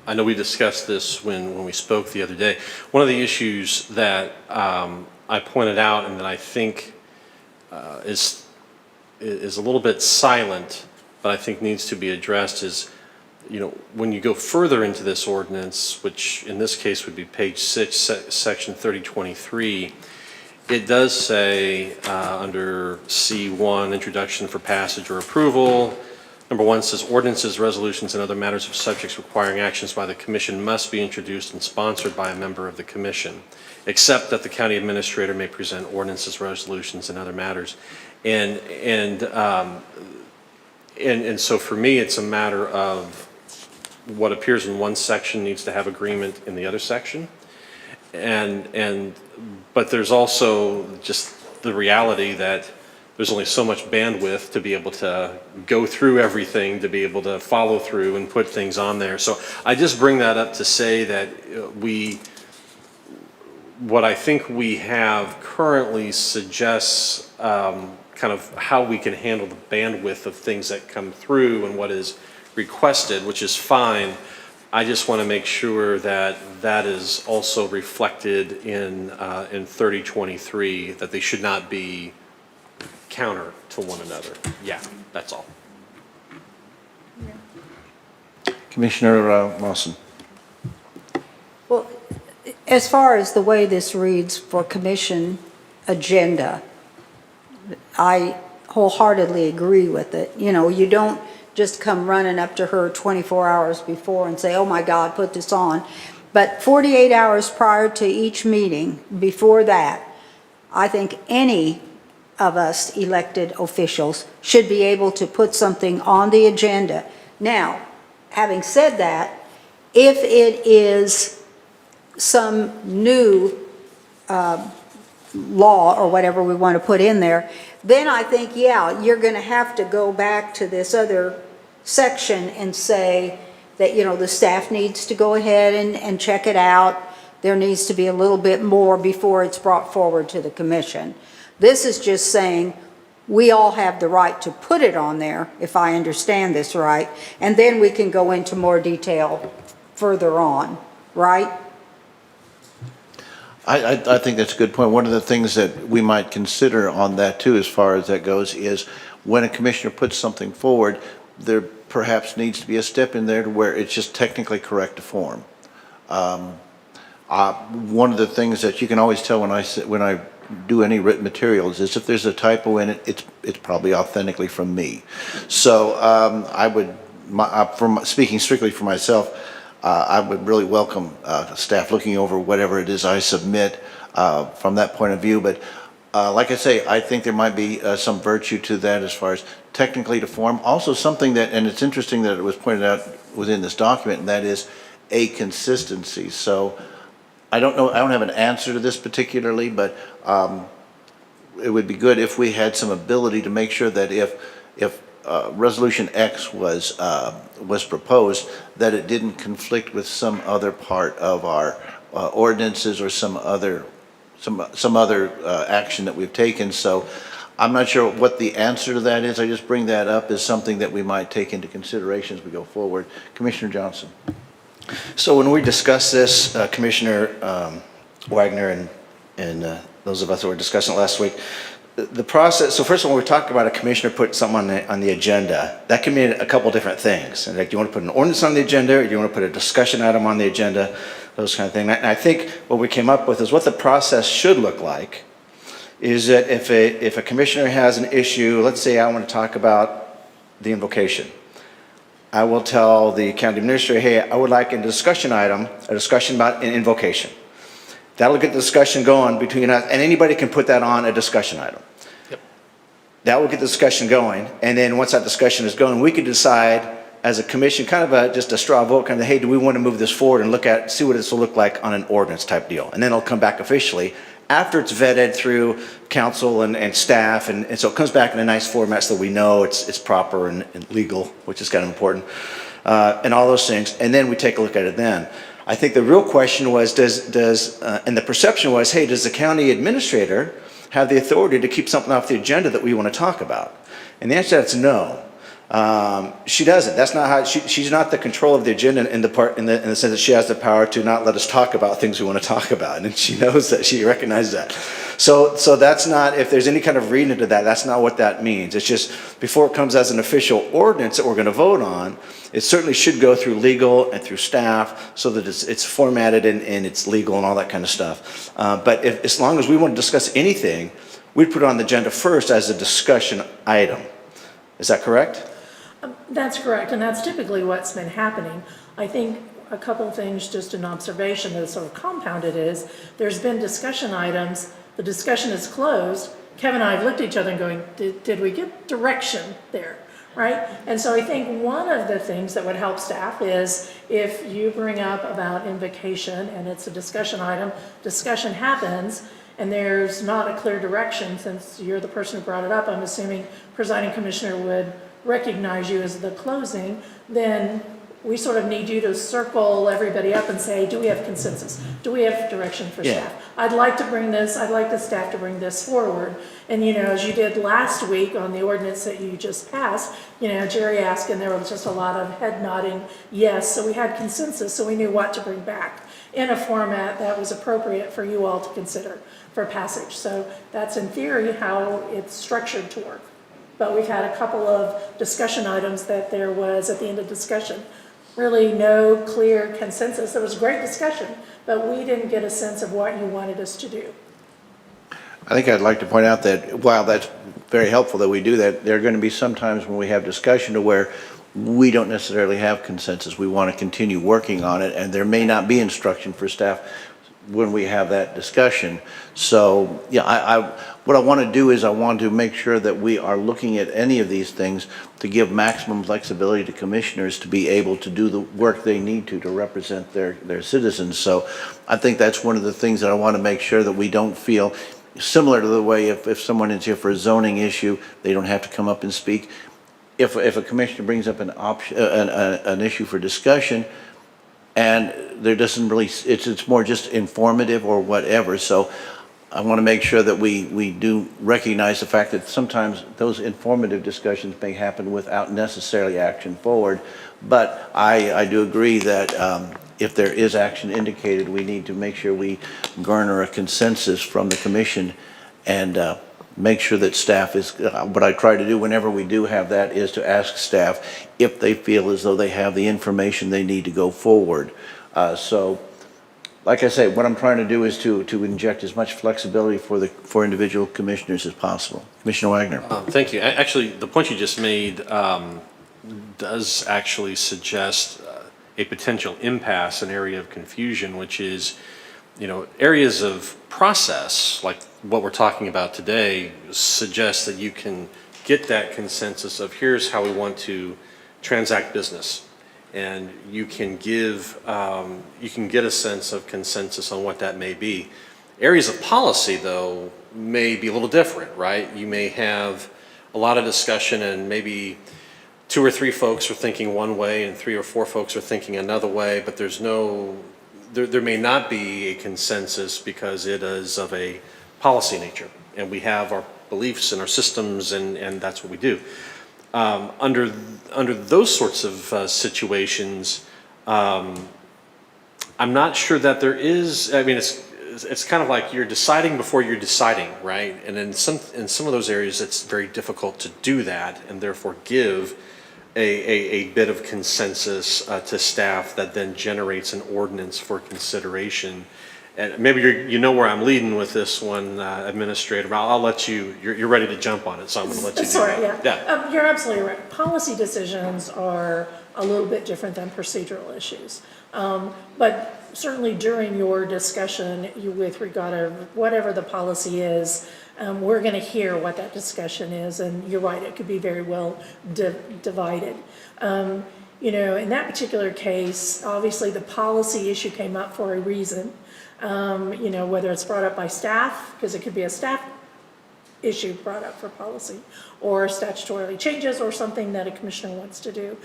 I know we discussed this when we spoke the other day. One of the issues that I pointed out and that I think is a little bit silent, but I think needs to be addressed is, when you go further into this ordinance, which in this case would be page 6, section 3023, it does say under C1, introduction for passage or approval, number 1 says ordinances, resolutions, and other matters of subjects requiring actions by the commission must be introduced and sponsored by a member of the commission, except that the county administrator may present ordinances, resolutions, and other matters. And so for me, it's a matter of what appears in one section needs to have agreement in the other section. But there's also just the reality that there's only so much bandwidth to be able to go through everything, to be able to follow through and put things on there. So I just bring that up to say that what I think we have currently suggests kind of how we can handle the bandwidth of things that come through and what is requested, which is fine. I just want to make sure that that is also reflected in 3023, that they should not be counter to one another. Yeah, that's all. Commissioner Lawson. Well, as far as the way this reads for commission agenda, I wholeheartedly agree with it. You don't just come running up to her 24 hours before and say, oh my God, put this on. But 48 hours prior to each meeting, before that, I think any of us elected officials should be able to put something on the agenda. Now, having said that, if it is some new law or whatever we want to put in there, then I think, yeah, you're going to have to go back to this other section and say that, you know, the staff needs to go ahead and check it out. There needs to be a little bit more before it's brought forward to the commission. This is just saying we all have the right to put it on there, if I understand this right, and then we can go into more detail further on, right? I think that's a good point. One of the things that we might consider on that too, as far as that goes, is when a commissioner puts something forward, there perhaps needs to be a step in there to where it's just technically correct to form. One of the things that you can always tell when I do any written materials is if there's a typo in it, it's probably authentically from me. So I would, from speaking strictly for myself, I would really welcome staff looking over whatever it is I submit from that point of view. But like I say, I think there might be some virtue to that as far as technically to form. Also something that, and it's interesting that it was pointed out within this document, and that is a consistency. So I don't know, I don't have an answer to this particularly, but it would be good if we had some ability to make sure that if Resolution X was proposed, that it didn't conflict with some other part of our ordinances or some other action that we've taken. So I'm not sure what the answer to that is. I just bring that up as something that we might take into consideration as we go forward. Commissioner Johnson. So when we discussed this, Commissioner Wagner and those of us that were discussing it last week, the process, so first of all, we talked about a commissioner putting something on the agenda. That can mean a couple different things. And like, do you want to put an ordinance on the agenda, or do you want to put a discussion item on the agenda, those kind of things. And I think what we came up with is what the process should look like is that if a commissioner has an issue, let's say I want to talk about the invocation. I will tell the county administrator, hey, I would like a discussion item, a discussion about an invocation. That'll get the discussion going between us, and anybody can put that on a discussion item. Yep. That will get the discussion going, and then once that discussion is going, we can decide as a commission, kind of just a straw vote, kind of, hey, do we want to move this forward and see what this will look like on an ordinance type deal? And then it'll come back officially after it's vetted through council and staff, and so it comes back in a nice format so that we know it's proper and legal, which is kind of important, and all those things, and then we take a look at it then. I think the real question was, and the perception was, hey, does the county administrator have the authority to keep something off the agenda that we want to talk about? And the answer to that's no. She doesn't. That's not how she's not the control of the agenda in the sense that she has the power to not let us talk about things we want to talk about, and she knows that. She recognizes that. So that's not, if there's any kind of reading into that, that's not what that means. It's just before it comes as an official ordinance that we're going to vote on, it certainly should go through legal and through staff so that it's formatted and it's legal and all that kind of stuff. But as long as we want to discuss anything, we'd put it on the agenda first as a discussion item. Is that correct? That's correct, and that's typically what's been happening. I think a couple of things, just an observation that sort of compounded is, there's been discussion items, the discussion is closed, Kevin and I have looked at each other and going, did we get direction there, right? And so I think one of the things that would help staff is if you bring up about invocation and it's a discussion item, discussion happens, and there's not a clear direction, since you're the person who brought it up, I'm assuming presiding commissioner would recognize you as the closing, then we sort of need you to circle everybody up and say, do we have consensus? Do we have direction for staff? I'd like to bring this, I'd like the staff to bring this forward. And you know, as you did last week on the ordinance that you just passed, you know, Jerry asked and there was just a lot of head nodding yes, so we had consensus, so we knew what to bring back in a format that was appropriate for you all to consider for passage. So that's in theory how it's structured to work. But we've had a couple of discussion items that there was at the end of discussion really no clear consensus. There was a great discussion, but we didn't get a sense of what you wanted us to do. I think I'd like to point out that while that's very helpful that we do that, there are going to be some times when we have discussion to where we don't necessarily have consensus. We want to continue working on it, and there may not be instruction for staff when we have that discussion. So yeah, what I want to do is I want to make sure that we are looking at any of these things to give maximum flexibility to commissioners to be able to do the work they need to represent their citizens. So I think that's one of the things that I want to make sure that we don't feel similar to the way if someone is here for a zoning issue, they don't have to come up and speak. If a commissioner brings up an issue for discussion, and there doesn't really, it's more just informative or whatever, so I want to make sure that we do recognize the fact that sometimes those informative discussions may happen without necessarily action forward, but I do agree that if there is action indicated, we need to make sure we garner a consensus from the commission and make sure that staff is, what I try to do whenever we do have that is to ask staff if they feel as though they have the information they need to go forward. So, like I say, what I'm trying to do is to inject as much flexibility for individual commissioners as possible. Commissioner Wagner. Thank you. Actually, the point you just made does actually suggest a potential impasse, an area of confusion, which is, areas of process, like what we're talking about today, suggest that you can get that consensus of here's how we want to transact business. And you can get a sense of consensus on what that may be. Areas of policy, though, may be a little different, right? You may have a lot of discussion and maybe 2 or 3 folks are thinking one way and 3 or 4 folks are thinking another way, but there may not be a consensus because it is of a policy nature. And we have our beliefs and our systems and that's what we do. Under those sorts of situations, I'm not sure that there is. I mean, it's kind of like you're deciding before you're deciding, right? And in some of those areas, it's very difficult to do that, and therefore give a bit of consensus to staff that then generates an ordinance for consideration. And maybe you know where I'm leading with this one, Administrator. I'll let you. You're ready to jump on it, so I'm going to let you do Sorry, that. yeah. You're absolutely right. Policy decisions are a little bit different than procedural issues. But certainly during your discussion with regard to whatever the policy is, we're going to hear what that discussion is, and you're right, it could be very well divided. In that particular case, obviously the policy issue came up for a reason. Whether it's brought up by staff, because it could be a staff issue brought up for policy, or statutorily changes, or something that a commissioner wants to do.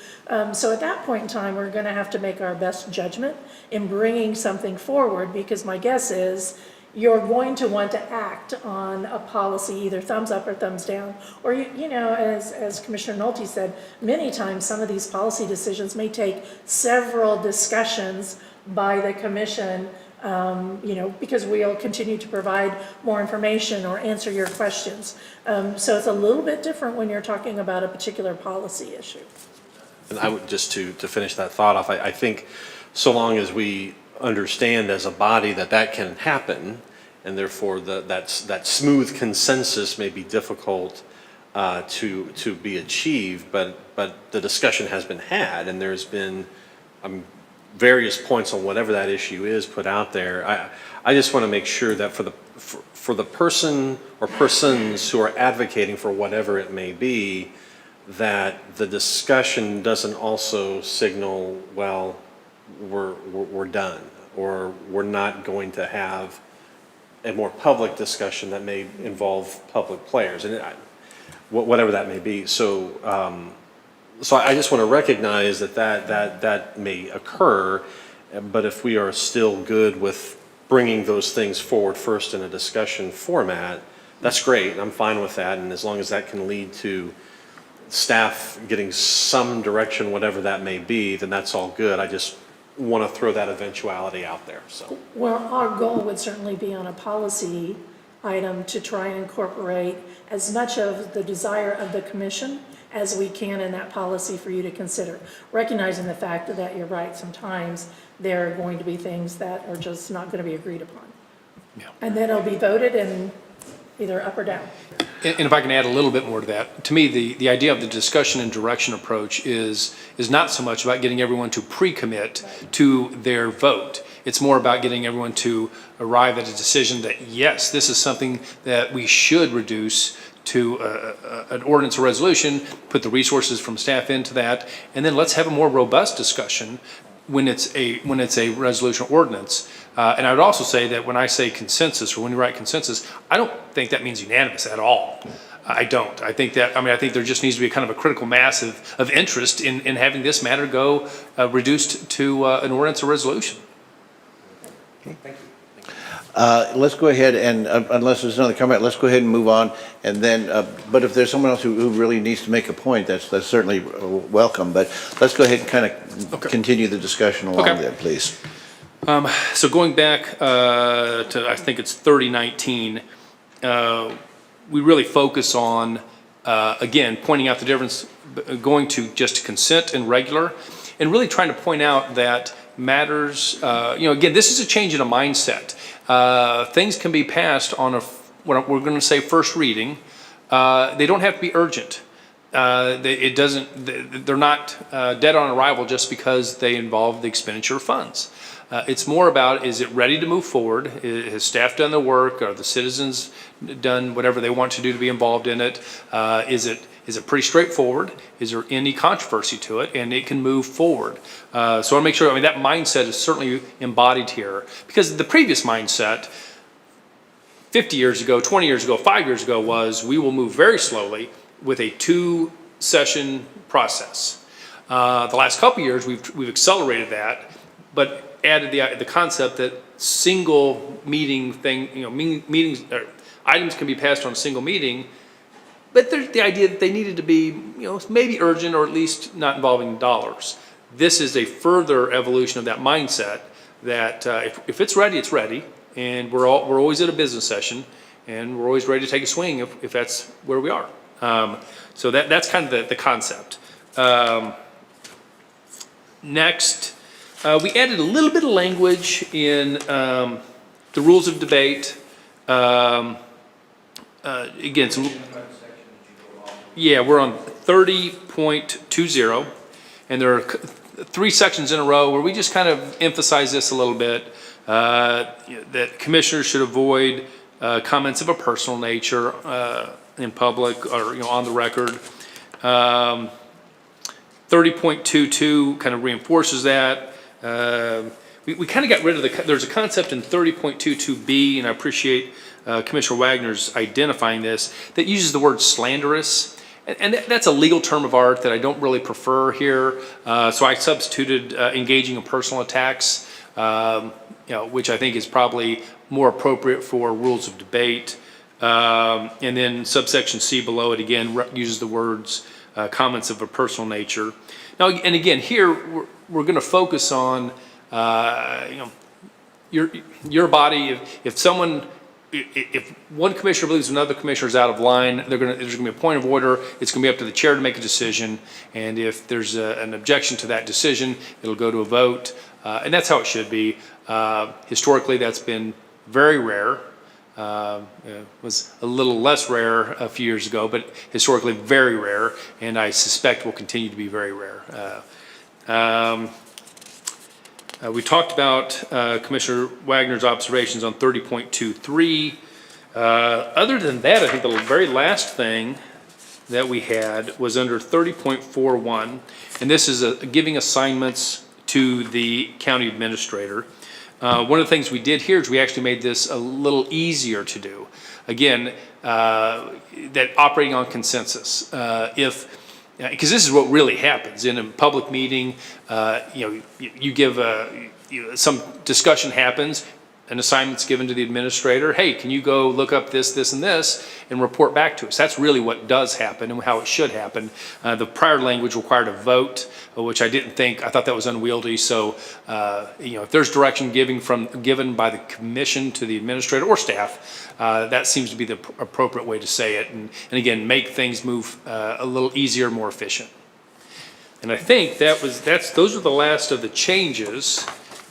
So at that point in time, we're going to have to make our best judgment in bringing something forward, because my guess is you're going to want to act on a policy, either thumbs up or thumbs down. Or, as Commissioner Nolte said, many times some of these policy decisions may take several discussions by the commission, because we'll continue to provide more information or answer your questions. So it's a little bit different when you're talking about a particular policy issue. And I would just to finish that thought off, I think so long as we understand as a body that can happen, and therefore that smooth consensus may be difficult to be achieved, but the discussion has been had, and there's been various points on whatever that issue is put out there. I just want to make sure that for the person or persons who are advocating for whatever it may be, that the discussion doesn't also signal, well, we're done, or we're not going to have a more public discussion that may involve public players, and whatever that may be. So I just want to recognize that may occur, but if we are still good with bringing those things forward first in a discussion format, that's great. I'm fine with that, and as long as that can lead to staff getting some direction, whatever that may be, then that's all good. I just want to throw that eventuality out there. So, Well, our goal would certainly be on a policy item to try and incorporate as much of the desire of the commission as we can in that policy for you to consider, recognizing the fact that you're right, sometimes there are going to be things that are just not going to be agreed upon. Yeah. And then it'll be voted in either up or down. And if I can add a little bit more to that, to me, the idea of the discussion and direction approach is not so much about getting everyone to pre-commit to their vote. It's more about getting everyone to arrive at a decision that, yes, this is something that we should reduce to an ordinance or resolution, put the resources from staff into that, and then let's have a more robust discussion when it's a resolution ordinance. And I would also say that when I say consensus, or when you write consensus, I don't think that means unanimous at all. I don't. I think there just needs to be kind of a critical mass of interest in having this matter go reduced to an ordinance or resolution. Thank you. Let's go ahead and, unless there's another comment, let's go ahead and move on. And then, but if there's someone else who really needs to make a point, that's certainly welcome. But let's go ahead and kind of continue the discussion along there, please. So going back to, I think it's 3019, we really focus on, again, pointing out the difference, going to just consent and regular, and really trying to point out that matters, again, this is a change in a mindset. Things can be passed on what we're going to say first reading. They don't have to be urgent. They're not dead on arrival just because they involve the expenditure of funds. It's more about, is it ready to move forward? Has staff done their work? Are the citizens done whatever they want to do to be involved in it? Is it pretty straightforward? Is there any controversy to it? And it can move forward. So I want to make sure, that mindset is certainly embodied here. Because the previous mindset, 50 years ago, 20 years ago, 5 years ago, was we will move very slowly with a 2-session process. The last couple of years, we've accelerated that, but added the concept that single meeting thing, meetings, items can be passed on a single meeting, but there's the idea that they needed to be, maybe urgent or at least not involving dollars. This is a further evolution of that mindset that if it's ready, it's ready, and we're always at a business session, and we're always ready to take a swing if that's where we are. So that's kind of the concept. Next. We added a little bit of language in the rules of debate. Again, we're on 30.20, and there are 3 sections in a row where we just kind of emphasize this a little bit, that commissioners should avoid comments of a personal nature in public or on the record. 30.22 kind of reinforces that. We kind of got rid of there's a concept in 30.22B, and I appreciate Commissioner Wagner's identifying this, that uses the word slanderous. And that's a legal term of art that I don't really prefer here. So I substituted engaging in personal attacks, which I think is probably more appropriate for rules of debate. And then subsection C below it again uses the words comments of a personal nature. Now, and again, here we're going to focus on, your body. If one commissioner believes another commissioner is out of line, there's going to be a point of order. It's going to be up to the chair to make a decision. And if there's an objection to that decision, it'll go to a vote. And that's how it should be. Historically, that's been very rare. It was a little less rare a few years ago, but historically very rare, and I suspect will continue to be very rare. We talked about Commissioner Wagner's observations on 30.23. Other than that, I think the very last thing that we had was under 30.41, and this is giving assignments to the county administrator. One of the things we did here is we actually made this a little easier to do. Again, that operating on consensus. Because this is what really happens in a public meeting. You give some discussion happens, an assignment's given to the administrator. Hey, can you go look up this, this, and this, and report back to us? That's really what does happen and how it should happen. The prior language required a vote, which I didn't think. I thought that was unwieldy. So, if there's direction given by the commission to the administrator or staff, that seems to be the appropriate way to say it. And again, make things move a little easier, more efficient. And I think those are the last of the changes.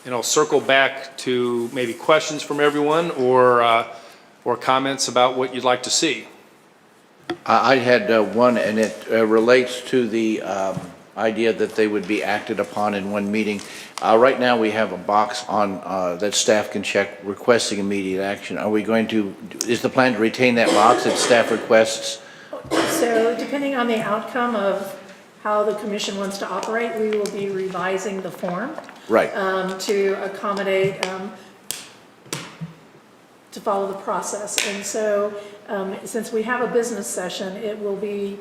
And I'll circle back to maybe questions from everyone or comments about what you'd like to see. I had one, and it relates to the idea that they would be acted upon in one meeting. Right now, we have a box on that staff can check requesting immediate action. Are we going to, is the plan to retain that box that staff requests? So depending on the outcome of how the commission wants to operate, we will be revising the form. Right. To accommodate, to follow the process. And so, since we have a business session, it will be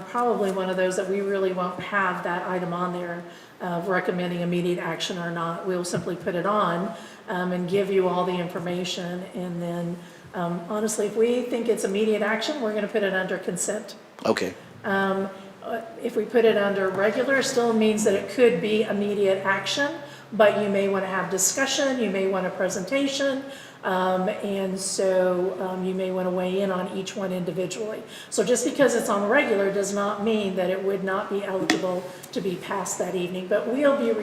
probably one of those that we really won't have that item on there of recommending immediate action or not. We'll simply put it on and give you all the information. And then, honestly, if we think it's immediate action, we're going to put it under consent. Okay. If we put it under regular, still means that it could be immediate action, but you may want to have discussion, you may want a presentation, and so you may want to weigh in on each one individually. So just because it's on regular does not mean that it would not be eligible to be passed that evening, but we'll be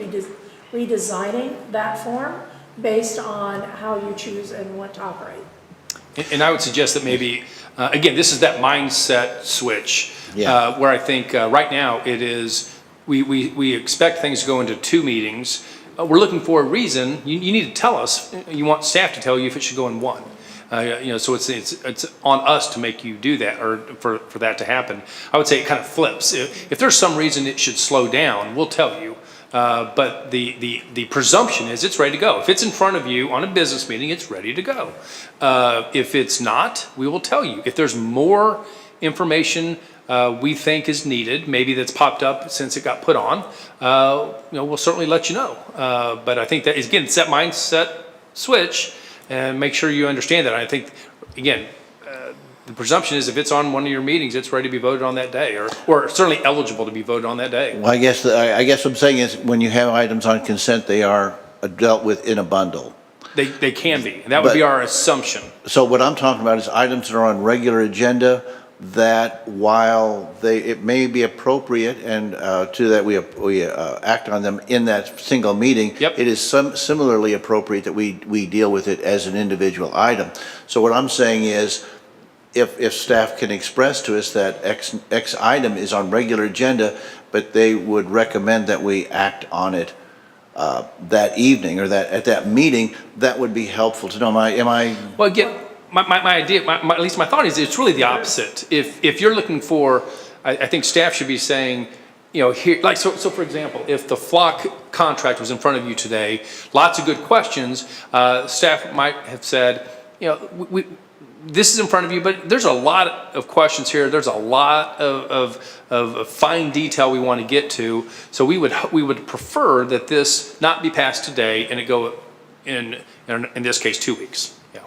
redesigning that form based on how you choose and want to operate. And I would suggest that maybe, again, this is that mindset switch. Where I think right now it is, we expect things to go into 2 meetings. We're looking for a reason. You need to tell us. You want staff to tell you if it should go in 1. So it's on us to make you do that, or for that to happen. I would say it kind of flips. If there's some reason it should slow down, we'll tell you. But the presumption is it's ready to go. If it's in front of you on a business meeting, it's ready to go. If it's not, we will tell you. If there's more information we think is needed, maybe that's popped up since it got put on, we'll certainly let you know. But I think that, again, it's that mindset switch, and make sure you understand that. I think, again, the presumption is if it's on one of your meetings, it's ready to be voted on that day, or certainly eligible to be voted on that day. Well, I guess what I'm saying is when you have items on consent, they are dealt with in a bundle. They can be, and that would be our assumption. So what I'm talking about is items that are on regular agenda that while it may be appropriate and to that we act on them in that single meeting, it is similarly appropriate that we deal with it as an individual item. So what I'm saying is, if staff can express to us that X item is on regular agenda, but they would recommend that we act on it that evening or that at that meeting, that would be helpful to know. Am I? Well, again, my idea, at least my thought is it's really the opposite. If you're looking for, I think staff should be saying, here, like, so for example, if the Flock contract was in front of you today, lots of good questions, staff might have said, this is in front of you, but there's a lot of questions here. There's a lot of fine detail we want to get to. So we would prefer that this not be passed today and it go in this case 2 weeks. Yeah.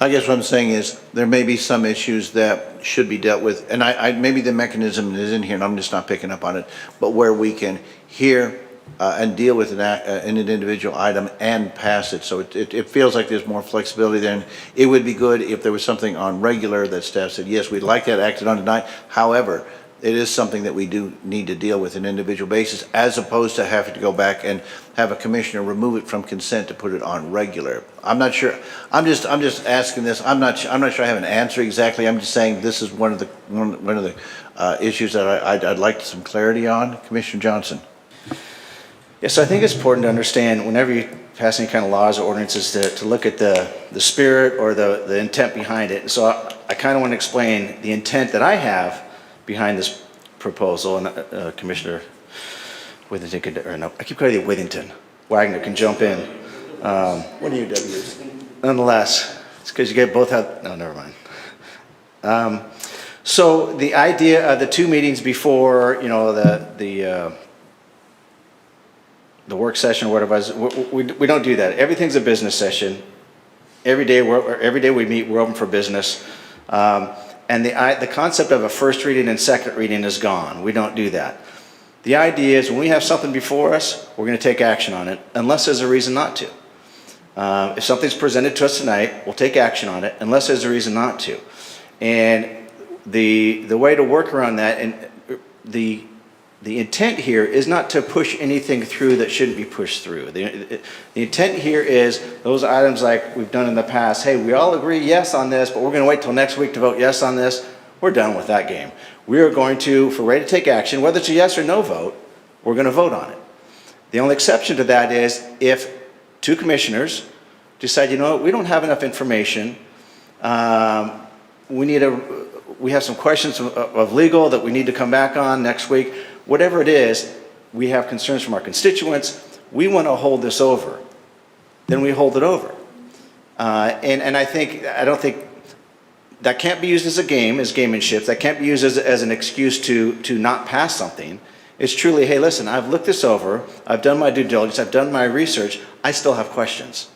I guess what I'm saying is there may be some issues that should be dealt with, and maybe the mechanism is in here and I'm just not picking up on it, but where we can hear and deal with an individual item and pass it. So it feels like there's more flexibility there. And it would be good if there was something on regular that staff said, yes, we'd like that acted on tonight. However, it is something that we do need to deal with on an individual basis, as opposed to having to go back and have a commissioner remove it from consent to put it on regular. I'm not sure. I'm just asking this. I'm not sure I have an answer exactly. I'm just saying this is one of the issues that I'd like some clarity on. Commissioner Johnson. Yes, I think it's important to understand whenever you pass any kind of laws or ordinances to look at the spirit or the intent behind it. And so I kind of want to explain the intent that I have behind this proposal, and Commissioner Withington could, or no, I keep calling you Withington. Wagner can jump in. What are you, W's? Nonetheless, it's because you both have, no, never mind. So the idea of the 2 meetings before, the work session or whatever it was, we don't do that. Everything's a business session. Every day we meet, we're open for business. And the concept of a first reading and second reading is gone. We don't do that. The idea is when we have something before us, we're going to take action on it, unless there's a reason not to. If something's presented to us tonight, we'll take action on it, unless there's a reason not to. And the way to work around that, and the intent here is not to push anything through that shouldn't be pushed through. The intent here is those items like we've done in the past, hey, we all agree yes on this, but we're going to wait till next week to vote yes on this. We're done with that game. We are going to, if we're ready to take action, whether it's a yes or no vote, we're going to vote on it. The only exception to that is if 2 commissioners decide, you know what, we don't have enough information, we have some questions of legal that we need to come back on next week. whatever it is, we have concerns from our constituents, we want to hold this over, then we hold it over. And I don't think that can't be used as a game, as gamemanship. That can't be used as an excuse to not pass something. It's truly, hey, listen, I've looked this over, I've done my due diligence, I've done my research, I still have questions.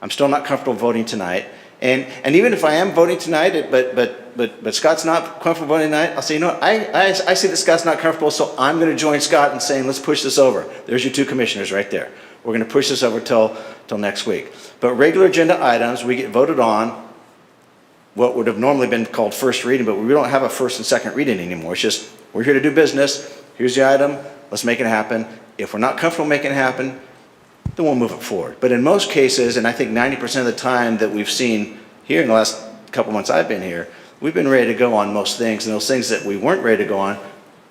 I'm still not comfortable voting tonight. And even if I am voting tonight, but Scott's not comfortable voting tonight, I'll say, you know what, I see that Scott's not comfortable, so I'm going to join Scott in saying, let's push this over. There's your two commissioners right there. We're going to push this over till next week. But regular agenda items, we get voted on what would have normally been called first reading, but we don't have a first and second reading anymore. It's just, we're here to do business. Here's the item. Let's make it happen. If we're not comfortable making it happen, then we'll move it forward. But in most cases, and I think 90% of the time that we've seen here in the last couple months I've been here, we've been ready to go on most things. And those things that we weren't ready to go on,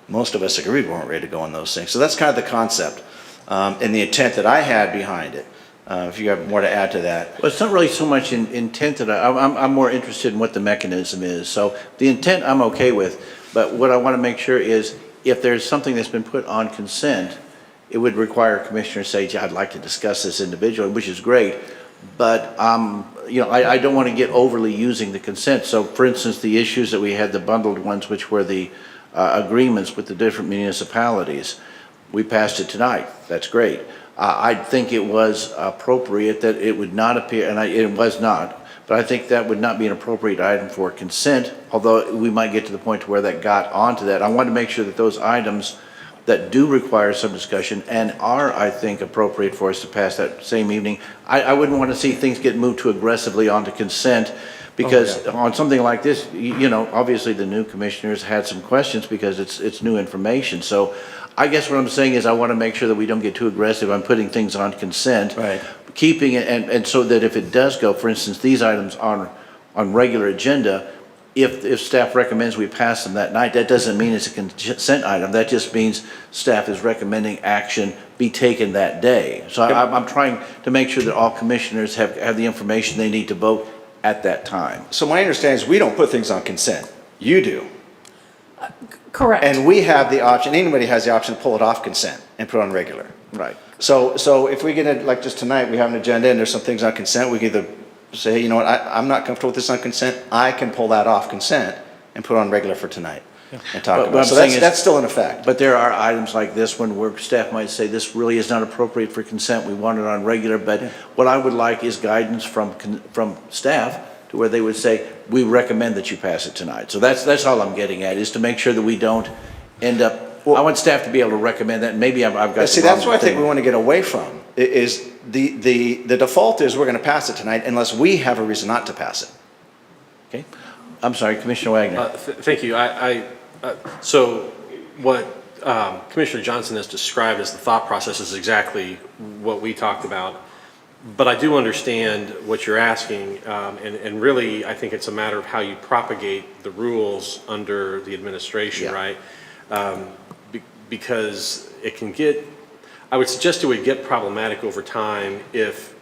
most of us agreed we weren't ready to go on those things. So that's kind of the concept and the intent that I had behind it. If you have more to add to that. Well, it's not really so much in intent that I'm more interested in what the mechanism is. So the intent I'm okay with, but what I want to make sure is if there's something that's been put on consent, it would require a commissioner to say, gee, I'd like to discuss this individually, which is great, but you know, I don't want to get overly using the consent. So for instance, the issues that we had, the bundled ones, which were the agreements with the different municipalities, we passed it tonight. That's great. I think it was appropriate that it would not appear, and it was not, but I think that would not be an appropriate item for consent, although we might get to the point where that got onto that. I want to make sure that those items that do require some discussion and are, I think, appropriate for us to pass that same evening. I wouldn't want to see things get moved too aggressively onto consent, because on something like this, you know, obviously the new commissioners had some questions because it's new information. So I guess what I'm saying is I want to make sure that we don't get too aggressive on putting things on consent. Right. Keeping it, and so that if it does go, for instance, these items on regular agenda, if staff recommends we pass them that night, that doesn't mean it's a consent item. That just means staff is recommending action be taken that day. So I'm trying to make sure that all commissioners have the information they need to vote at that time. So my understanding is we don't put things on consent. You do. Correct. And we have the option, anybody has the option to pull it off consent and put it on regular. Right. So if we get it, like just tonight, we have an agenda and there's some things on consent, we can either say, hey, you know what, I'm not comfortable with this on consent, I can pull that off consent and put it on regular for tonight and talk about it. So that's still in effect. But there are items like this one where staff might say this really is not appropriate for consent, we want it on regular, but what I would like is guidance from staff to where they would say, we recommend that you pass it tonight. So that's all I'm getting at, is to make sure that we don't end up, I want staff to be able to recommend that, and maybe I've got See, the wrong that's what I think thing. we want to get away from, is the default is we're going to pass it tonight unless we have a reason not to pass it. Okay. I'm sorry, Commissioner Wagner. Thank you. So what Commissioner Johnson has described as the thought process is exactly what we talked about. But I do understand what you're asking, and really I think it's a matter of how you propagate the rules under the administration, right? Because it can get, I would suggest it would get problematic over time if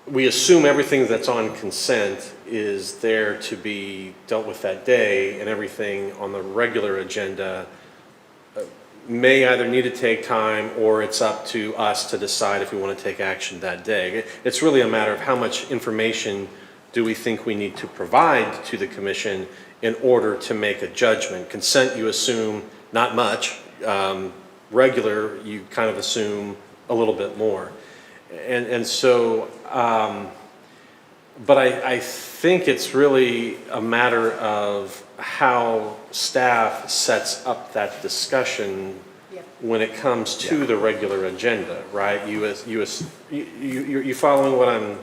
we assume everything that's on consent is there to be dealt with that day, and everything on the regular agenda may either need to take time, or it's up to us to decide if we want to take action that day. It's really a matter of how much information do we think we need to provide to the commission in order to make a judgment. Consent, you assume not much. Regular, you kind of assume a little bit more. And so, but I think it's really a matter of how staff sets up that discussion when it comes to the regular agenda, right? You following what I'm...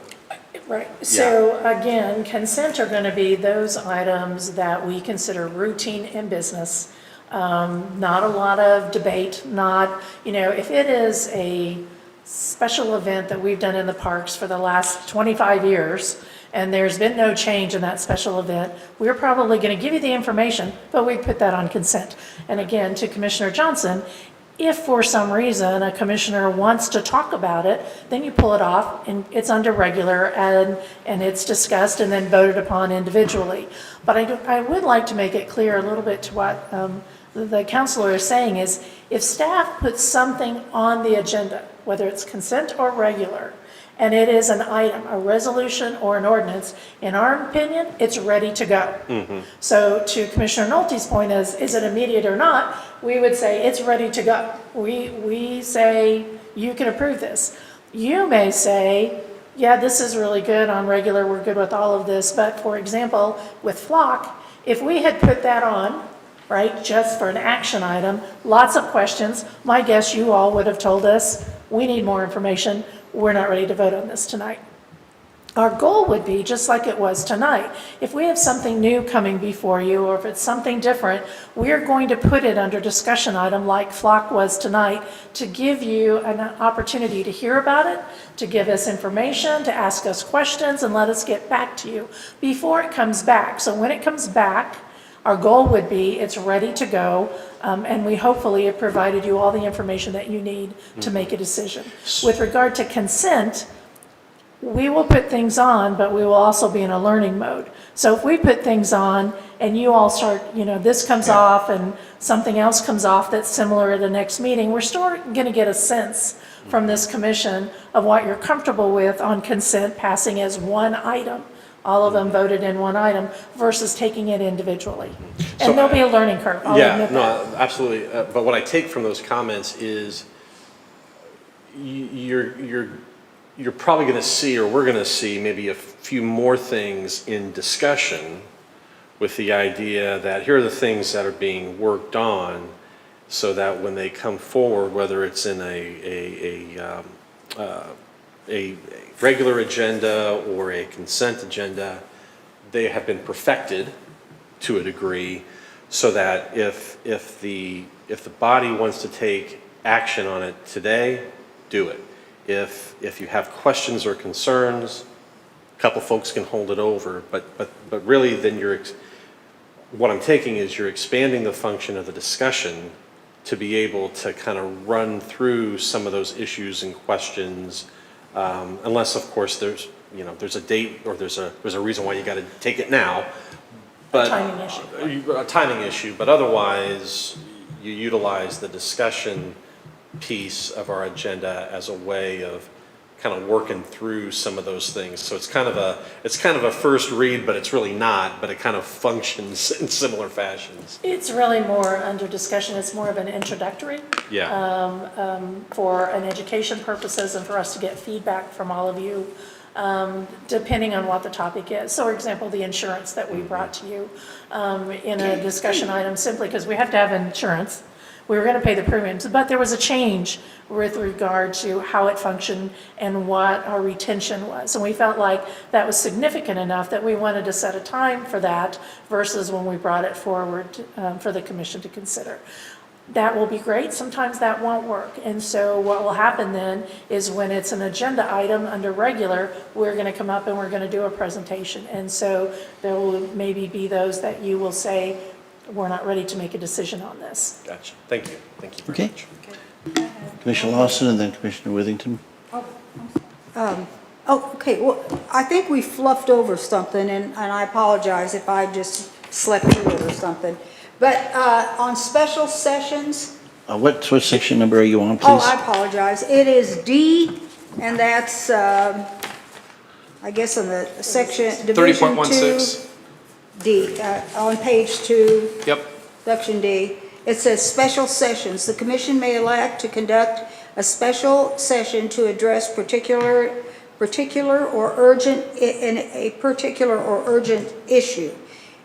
Right. So again, consent are going to be those items that we consider routine in business. Not a lot of debate, not, you know, if it is a special event that we've done in the parks for the last 25 years, and there's been no change in that special event, we're probably going to give you the information, but we put that on consent. And again, to Commissioner Johnson, if for some reason a commissioner wants to talk about it, then you pull it off and it's under regular and it's discussed and then voted upon individually. But I would like to make it clear a little bit to what the counselor is saying is, if staff puts something on the agenda, whether it's consent or regular, and it is an item, a resolution or an ordinance, in our opinion, it's ready to go. So to Commissioner Nolte's point is it immediate or not? We would say it's ready to go. We say you can approve this. You may say, yeah, this is really good on regular, we're good with all of this, but for example, with Flock, if we had put that on, right, just for an action item, lots of questions, my guess you all would have told us, we need more information, we're not ready to vote on this tonight. Our goal would be, just like it was tonight, if we have something new coming before you, or if it's something different, we're going to put it under discussion item like Flock was tonight, to give you an opportunity to hear about it, to give us information, to ask us questions, and let us get back to you before it comes back. So when it comes back, our goal would be it's ready to go, and we hopefully have provided you all the information that you need to make a decision. With regard to consent, we will put things on, but we will also be in a learning mode. So if we put things on and you all start, this comes off and something else comes off that's similar at the next meeting, we're still going to get a sense from this commission of what you're comfortable with on consent passing as one item. All of them voted in one item versus taking it individually. And there'll be a learning curve, I'll admit that. Absolutely. But what I take from those comments is you're probably going to see, or we're going to see, maybe a few more things in discussion with the idea that here are the things that are being worked on, so that when they come forward, whether it's in a regular agenda or a consent agenda, they have been perfected to a degree, so that if the body wants to take action on it today, do it. If you have questions or concerns, a couple folks can hold it over, but really then what I'm taking is you're expanding the function of the discussion to be able to kind of run through some of those issues and questions, unless of course there's a date or there's a reason why you got to take it now. But a timing issue, but otherwise you utilize the discussion piece of our agenda as a way of kind of working through some of those things. So it's kind of a first read, but it's really not, but it kind of functions in similar fashions. It's really more under discussion, it's more of an introductory. Yeah. For an education purposes and for us to get feedback from all of you, depending on what the topic is. So, for example, the insurance that we brought to you in a discussion item, simply because we have to have insurance. We were going to pay the premiums, but there was a change with regard to how it functioned and what our retention was. And we felt like that was significant enough that we wanted to set a time for that versus when we brought it forward for the commission to consider. That will be great. Sometimes that won't work. And so what will happen then is when it's an agenda item under regular, we're going to come up and we're going to do a presentation. And so there will maybe be those that you will say, we're not ready to make a decision on this. Gotcha. Thank you. Thank you very much. Commissioner Lawson and then Commissioner Withington. Okay, well, I think we fluffed over something, and I apologize if I just slept through it or something. But on special sessions. What section number are you on, please? Oh, I apologize. It is D, and that's, I guess in the section, Division 2. 30.16. D, on page 2. Yep. Section D. It says special sessions. The commission may elect to conduct a special session to address particular or urgent issue.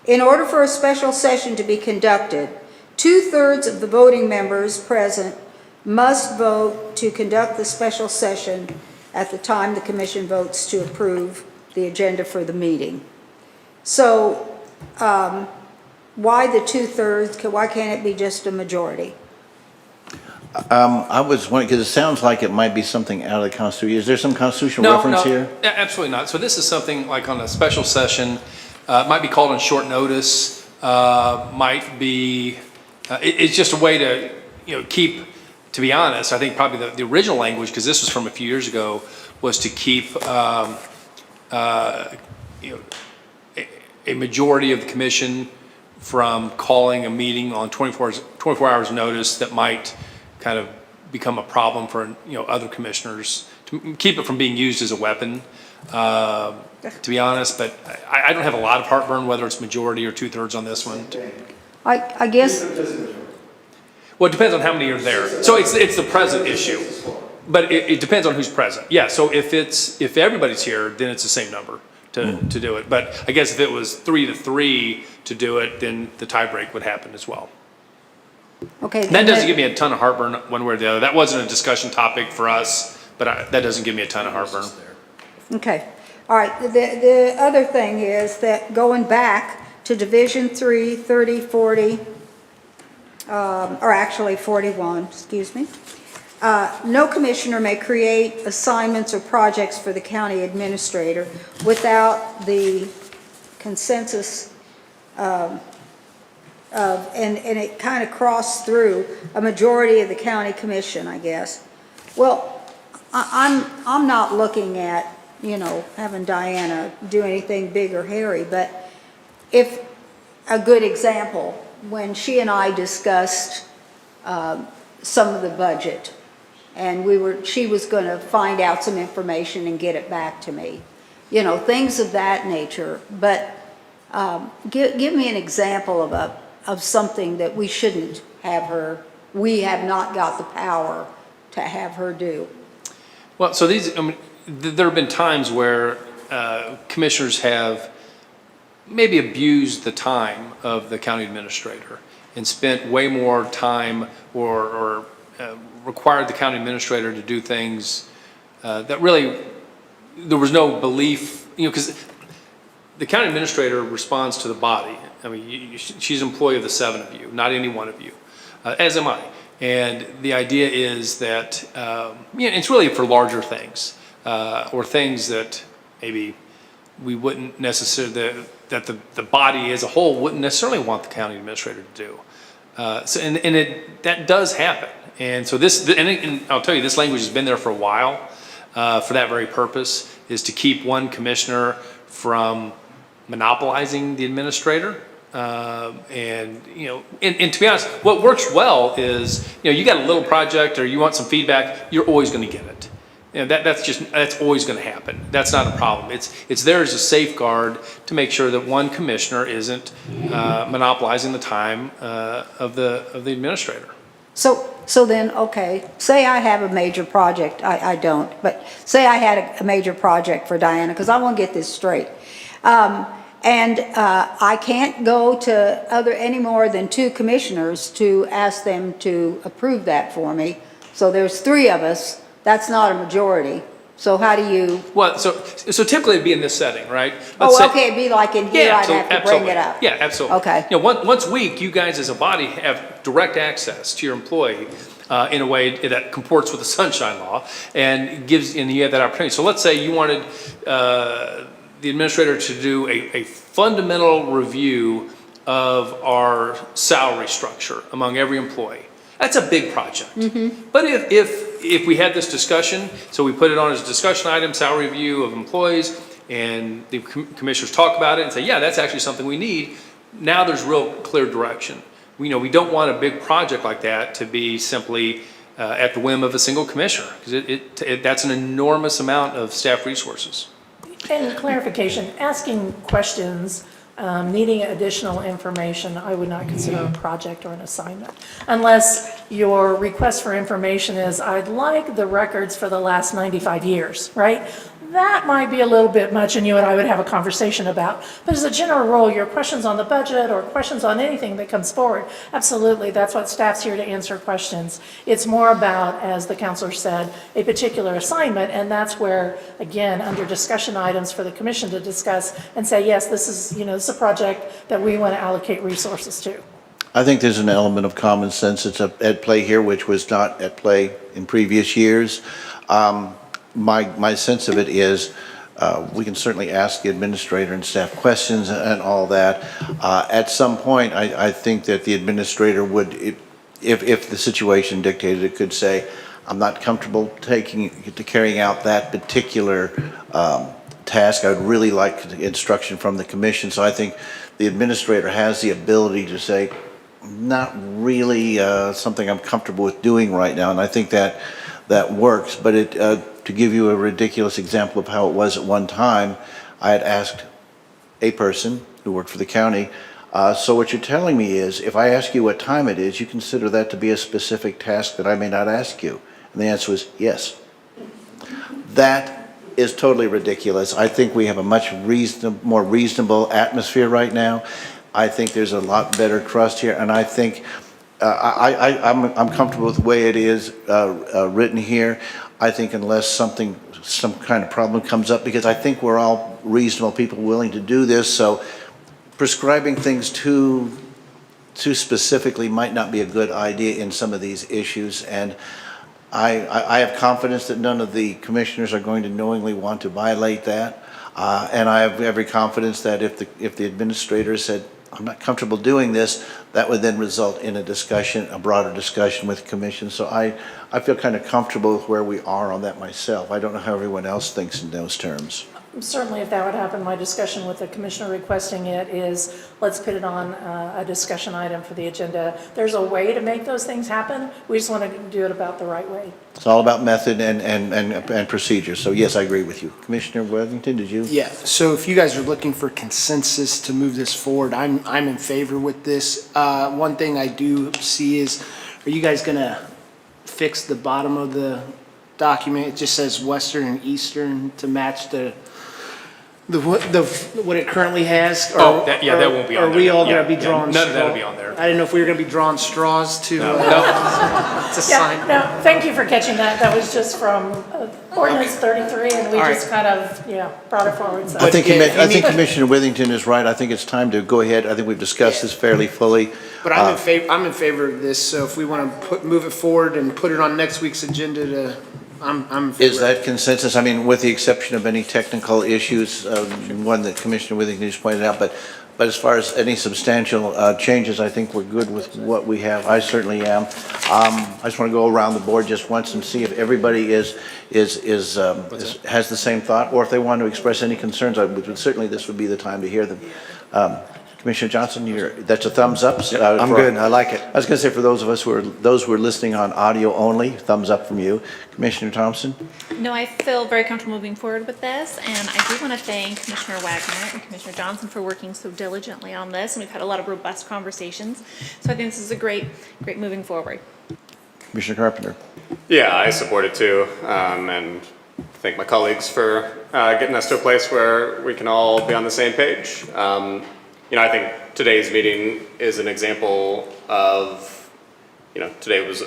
In order for a special session to be conducted, 2/3 of the voting members present must vote to conduct the special session at the time the commission votes to approve the agenda for the meeting. So, why the 2/3? Why can't it be just a majority? I was wondering, because it sounds like it might be something out of the Constitution. Is there some constitutional reference here? No, absolutely not. So this is something like on a special session, it might be called on short notice, might be, it's just a way to, keep, to be honest, I think probably the original language, because this was from a few years ago, was to keep, a majority of the commission from calling a meeting on 24 24 hours notice that might kind of become a problem for, other commissioners, to keep it from being used as a weapon, to be honest. But I don't have a lot of heartburn whether it's majority or 2/3 on this one. I guess, Well, it depends on how many are there. So it's the present issue, but it depends on who's present. Yeah, so if everybody's here, then it's the same number to do it. But I guess if it was 3-3 to do it, then the tie break would happen as well. okay. That doesn't give me a ton of heartburn one way or the other. That wasn't a discussion topic for us, but that doesn't give me a ton of heartburn. Okay, all right, the other thing is that going back to Division 3, 30, 40, or actually 41, excuse me. No commissioner may create assignments or projects for the county administrator without the consensus and it kind of crossed through a majority of the county commission, I guess. Well, I'm not looking at, having Diana do anything big or hairy, but if a good example, when she and I discussed some of the budget, and she was going to find out some information and get it back to me, things of that nature. But give me an example of something that we shouldn't have her. We have not got the power to have her do. Well, so there have been times where commissioners have maybe abused the time of the county administrator and spent way more time or required the county administrator to do things that really there was no belief, because the county administrator responds to the body. I mean, she's an employee of the 7 of you, not any one of you, as am I. And the idea is that it's really for larger things or things that maybe we wouldn't necessarily, that the body as a whole wouldn't necessarily want the county administrator to do. That does happen. And so and I'll tell you, this language has been there for a while for that very purpose, is to keep one commissioner from monopolizing the administrator. And to be honest, what works well is, you got a little project or you want some feedback, you're always going to get it. That's always going to happen. That's not a problem. It's there as a safeguard to make sure that one commissioner isn't monopolizing the time of the administrator. So then, okay, say I have a major project, I don't, but say I had a major project for Diana, because I want to get this straight. And I can't go to any more than 2 commissioners to ask them to approve that for me. So there's 3 of us. That's not a majority. So how do you? Well, so typically it'd be in this setting, right? Okay, it'd be like in here, I'd have to bring it up. Yeah, absolutely. Okay. Once a week, you guys as a body have direct access to your employee in a way that comports with the Sunshine Law and you have that opportunity. So let's say you wanted the administrator to do a fundamental review of our salary structure among every employee. That's a big project. Mm-hmm. But if we had this discussion, so we put it on as a discussion item, salary review of employees, and the commissioners talk about it and say, yeah, that's actually something we need. Now there's real clear direction. We don't want a big project like that to be simply at the whim of a single commissioner, because that's an enormous amount of staff resources. And clarification, asking questions, needing additional information, I would not consider a project or an assignment. Unless your request for information is, I'd like the records for the last 95 years, right? That might be a little bit much, and you and I would have a conversation about. But as a general rule, your questions on the budget or questions on anything that comes forward, absolutely, that's what staff's here to answer questions. It's more about, as the counselor said, a particular assignment, and that's where, again, under discussion items for the commission to discuss and say, yes, this is a project that we want to allocate resources to. I think there's an element of common sense that's at play here, which was not at play in previous years. My sense of it is we can certainly ask the administrator and staff questions and all that. At some point, I think that the administrator would, if the situation dictated it, could say, I'm not comfortable carrying out that particular task. I would really like instruction from the commission. So I think the administrator has the ability to say, not really something I'm comfortable with doing right now, and I think that works. But to give you a ridiculous example of how it was at one time, I had asked a person who worked for the county, so what you're telling me is, if I ask you what time it is, you consider that to be a specific task that I may not ask you? And the answer was yes. That is totally ridiculous. I think we have a much more reasonable atmosphere right now. I think there's a lot better trust here, and I think I'm comfortable with the way it is written here. I think unless some kind of problem comes up, because I think we're all reasonable people willing to do this, so prescribing things too specifically might not be a good idea in some of these issues. And I have confidence that none of the commissioners are going to knowingly want to violate that. And I have every confidence that if the administrator said, I'm not comfortable doing this, that would then result in a broader discussion with the commission. So I feel kind of comfortable with where we are on that myself. I don't know how everyone else thinks in those terms. Certainly, if that would happen, my discussion with the commissioner requesting it is, let's put it on a discussion item for the agenda. There's a way to make those things happen. We just want to do it about the right way. It's all about method and procedure. So yes, I agree with you. Commissioner Worthington, did you? Yeah, so if you guys are looking for consensus to move this forward, I'm in favor with this. One thing I do see is, are you guys gonna fix the bottom of the document? It just says Western and Eastern to match what it currently has? That won't be on there. Are we all Yeah, gonna be yeah, drawing? none of that'll straw- be on there. I didn't know if we were gonna be drawing straws to, to Yeah, sign. no, thank you for catching that. That was just from ordinance 33, and we All just kind of, brought it forward. So. I think yeah, if you need- Commissioner Withington is right. I think it's time to go ahead. I think we've discussed this fairly fully. But I'm in favor of this, so if we wanna move it forward and put it on next week's agenda I'm in favor. Is that consensus? I mean, with the exception of any technical issues, one that Commissioner Withington just pointed out, but as far as any substantial changes, I think we're good with what we have. I certainly am. I just want to go around the board just once and see if everybody has the same thought, or if they want to express any concerns. Certainly, this would be the time to hear them. Commissioner Johnson, that's a thumbs up? I'm good, I like it. I was going to say, for those who are listening on audio only, thumbs up from you. Commissioner Thompson? No, I feel very comfortable moving forward with this, and I do want to thank Commissioner Wagner and Commissioner Johnson for working so diligently on this, and we've had a lot of robust conversations. So I think this is a great moving forward. Commissioner Carpenter? Yeah, I support it too, and thank my colleagues for getting us to a place where we can all be on the same page. I think today's meeting is an example of, today was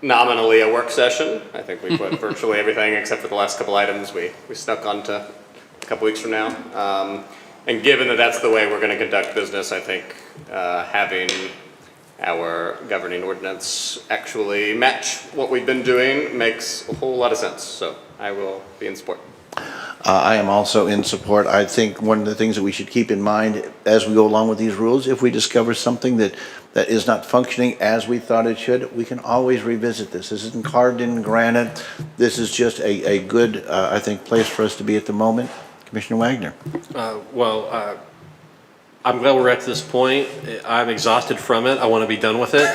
nominally a work session. I think we put virtually everything except for the last couple items we snuck onto a couple weeks from now. And given that that's the way we're going to conduct business, I think having our governing ordinance actually match what we've been doing makes a whole lot of sense. So I will be in support. I am also in support. I think one of the things that we should keep in mind as we go along with these rules, if we discover something that is not functioning as we thought it should, we can always revisit this. This isn't carved in granite. This is just a good, I think, place for us to be at the moment. Commissioner Wagner. I'm glad we're at this point. I'm exhausted from it. I want to be done with it.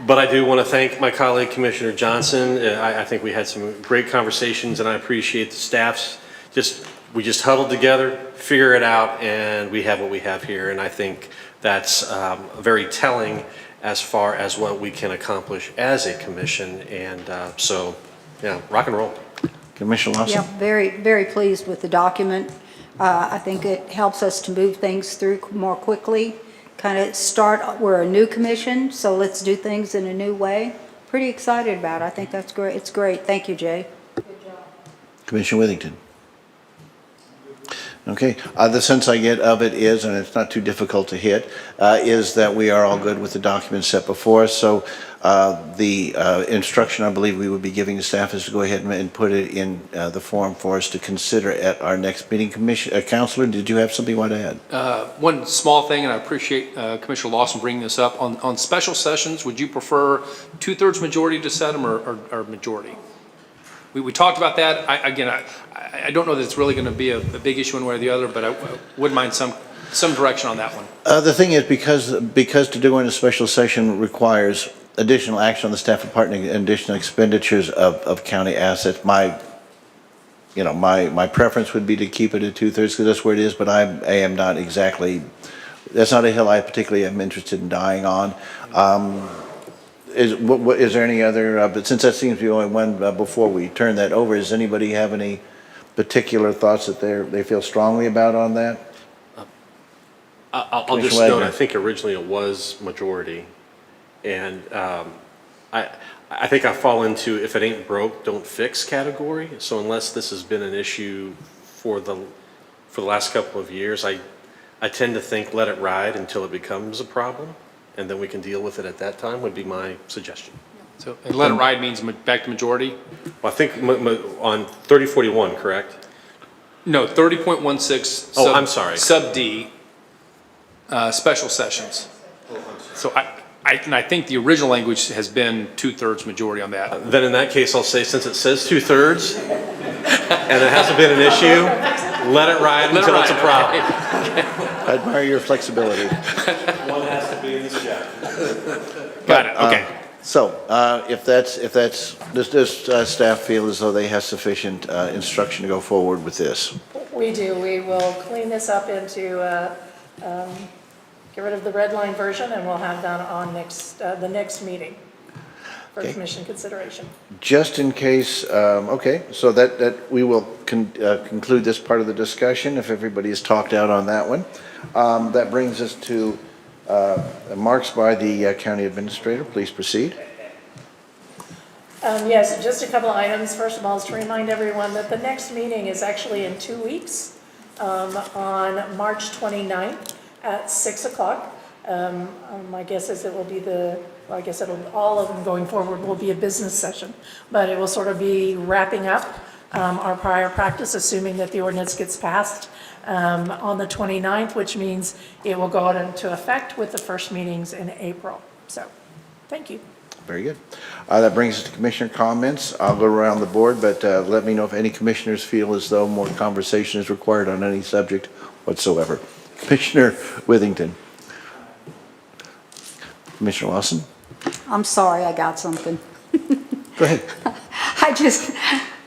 But I do want to thank my colleague, Commissioner Johnson. I think we had some great conversations, and I appreciate the staff's we just huddled together, figure it out, and we have what we have here. And I think that's very telling as far as what we can accomplish as a commission. And so, yeah, rock and roll. Commissioner Lawson? Yeah, very, very pleased with the document. I think it helps us to move things through more quickly. Kind of we're a new commission, so let's do things in a new way. Pretty excited about it. I think that's great. It's great. Thank you, Jay. Commissioner Withington. Okay, the sense I get of it is, and it's not too difficult to hit, is that we are all good with the documents set before us. So the instruction I believe we would be giving the staff is to go ahead and put it in the form for us to consider at our next meeting. Counselor, did you have something you want to add? One small thing, and I appreciate Commissioner Lawson bringing this up. On special sessions, would you prefer 2/3 majority to set them or majority? We talked about that. I don't know that it's really going to be a big issue one way or the other, but I wouldn't mind some some direction on that one. The thing is, because to do in a special session requires additional action on the staff department and additional expenditures of county assets, my preference would be to keep it at 2/3 because that's where it is, but I am not exactly, that's not a hill I particularly am interested in dying on. Is there any other, but since that seems to be the only one before we turn that over, does anybody have any particular thoughts that they feel strongly about on that? I'll just Commissioner note, Wagner. I think originally it was majority. And I think I fall into if it ain't broke, don't fix category. So unless this has been an issue for the last couple of years, I tend to think let it ride until it becomes a problem. And then we can deal with it at that time would be my suggestion. So and let it ride means back to majority? Well, I think on 3041, correct? No, 30.16. Oh, I'm sorry. Sub D, special sessions. So I think the original language has been 2/3 majority on that. Then in that case, I'll say since it says 2/3 and it hasn't been an issue, let it ride until it's a problem. I admire your flexibility. One has to be in this chapter. Got it, okay. So, if that's, does staff feel as though they have sufficient instruction to go forward with this? We do. We will clean this up into, get rid of the red line version, and we'll have that on the next meeting for Okay. commission consideration. Just in case, okay, so that we will conclude this part of the discussion if everybody has talked out on that one. That brings us to remarks by the county administrator. Please proceed. Yes, just a couple of items. First of all, is to remind everyone that the next meeting is actually in 2 weeks, on March 29th at 6 o'clock. My guess is it will be I guess all of them going forward will be a business session, but it will sort of be wrapping up our prior practice, assuming that the ordinance gets passed on the 29th, which means it will go into effect with the first meetings in April. So, thank you. Very good. That brings us to commissioner comments. I'll go around the board, but let me know if any commissioners feel as though more conversation is required on any subject whatsoever. Commissioner Withington. Commissioner Lawson. I'm sorry, I got something. Go ahead.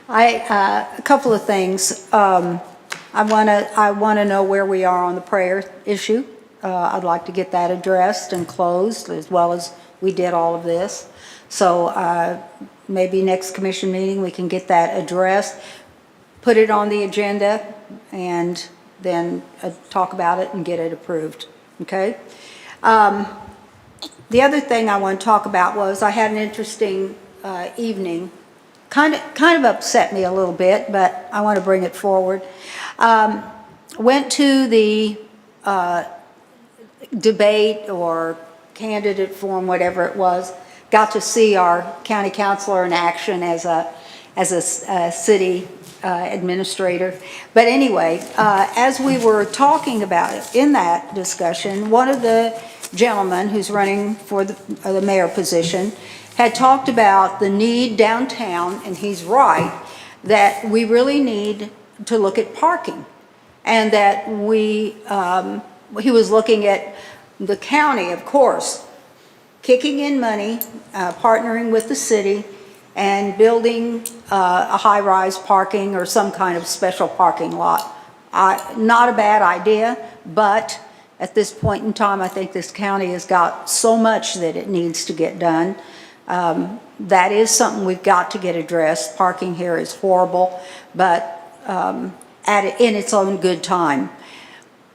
A couple of things. I want to know where we are on the prayer issue. I'd like to get that addressed and closed as well as we did all of this. So maybe next commission meeting we can get that addressed, put it on the agenda, and then talk about it and get it approved. Okay? The other thing I want to talk about was I had an interesting evening. Kind of upset me a little bit, but I want to bring it forward. Went to the debate or candidate forum, whatever it was. Got to see our county councilor in action as a city administrator. But anyway, as we were talking about it in that discussion, one of the gentlemen who's running for the mayor position had talked about the need downtown, and he's right, that we really need to look at parking. And that he was looking at the county, of course, kicking in money, partnering with the city, and building a high-rise parking or some kind of special parking lot. Not a bad idea, but at this point in time, I think this county has got so much that it needs to get done. That is something we've got to get addressed. Parking here is horrible, but in its own good time.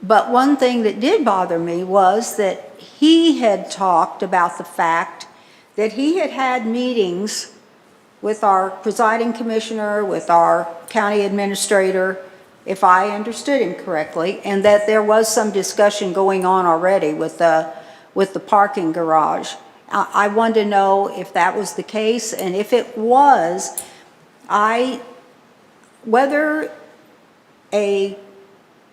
But one thing that did bother me was that he had talked about the fact that he had had meetings with our presiding commissioner, with our county administrator, if I understood him correctly, and that there was some discussion going on already with the parking garage. I wanted to know if that was the case, and if it was, whether a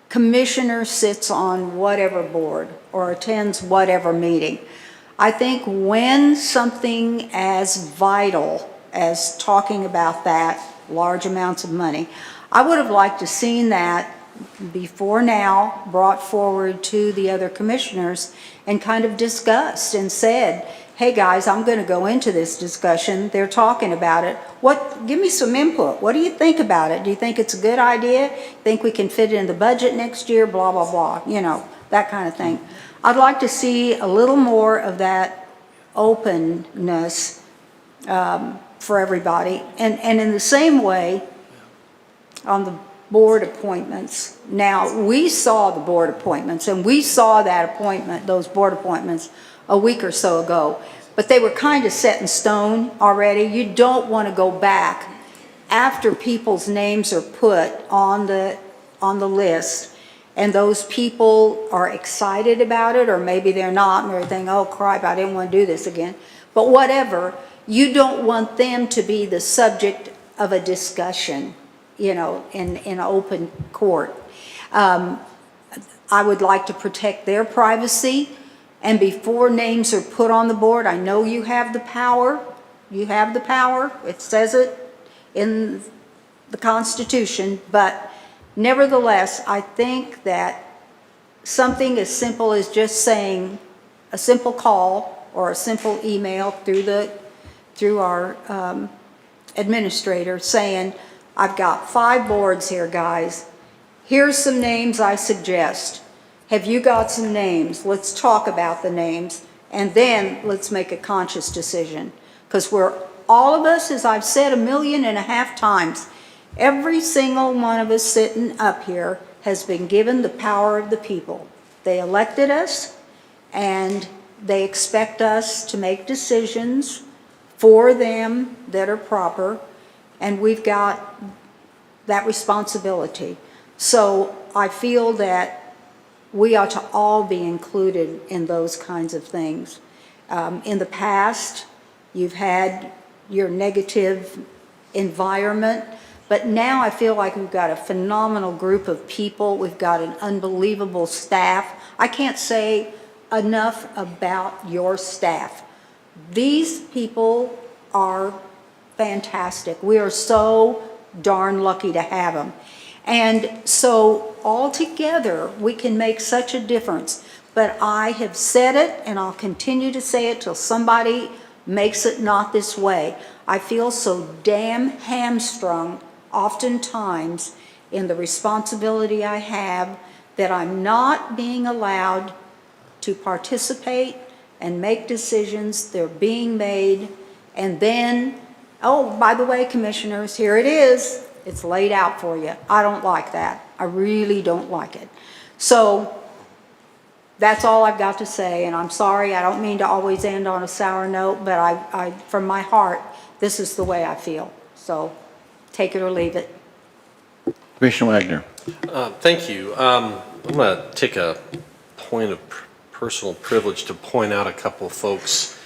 commissioner sits on whatever board or attends whatever meeting, I think when something as vital as talking about that, large amounts of money, I would have liked to seen that before now, brought forward to the other commissioners and kind of discussed and said, hey guys, I'm going to go into this discussion. They're talking about it. Give me some input. What do you think about it? Do you think it's a good idea? Think we can fit it in the budget next year? Blah, blah, blah, that kind of thing. I'd like to see a little more of that openness for everybody. And in the same way, on the board appointments. Now, we saw the board appointments, and we saw those board appointments a week or so ago, but they were kind of set in stone already. You don't want to go back after people's names are put on the list, and those people are excited about it, or maybe they're not, and they're thinking, oh crap, I didn't want to do this again. But whatever, you don't want them to be the subject of a discussion, in open court. I would like to protect their privacy, and before names are put on the board, I know you have the power. You have the power. It says it in the Constitution, but nevertheless, I think that something as simple as just saying a simple call or a simple email through our administrator saying, I've got 5 boards here, guys. Here's some names I suggest. Have you got some names? Let's talk about the names, and then let's make a conscious decision. Because all of us, as I've said 1.5 million times, every single one of us sitting up here has been given the power of the people. They elected us, and they expect us to make decisions for them that are proper, and we've got that responsibility. So I feel that we ought to all be included in those kinds of things. In the past, you've had your negative environment, but now I feel like we've got a phenomenal group of people. We've got an unbelievable staff. I can't say enough about your staff. These people are fantastic. We are so darn lucky to have them. And so all together, we can make such a difference. But I have said it, and I'll continue to say it till somebody makes it not this way. I feel so damn hamstrung oftentimes in the responsibility I have that I'm not being allowed to participate and make decisions. They're being made. And then, oh, by the way, commissioners, here it is. It's laid out for you. I don't like that. I really don't like it. So that's all I've got to say, and I'm sorry, I don't mean to always end on a sour note, but I from my heart, this is the way I feel. So take it or leave it. Commissioner Wagner. Thank you. I'm going to take a point of personal privilege to point out a couple of folks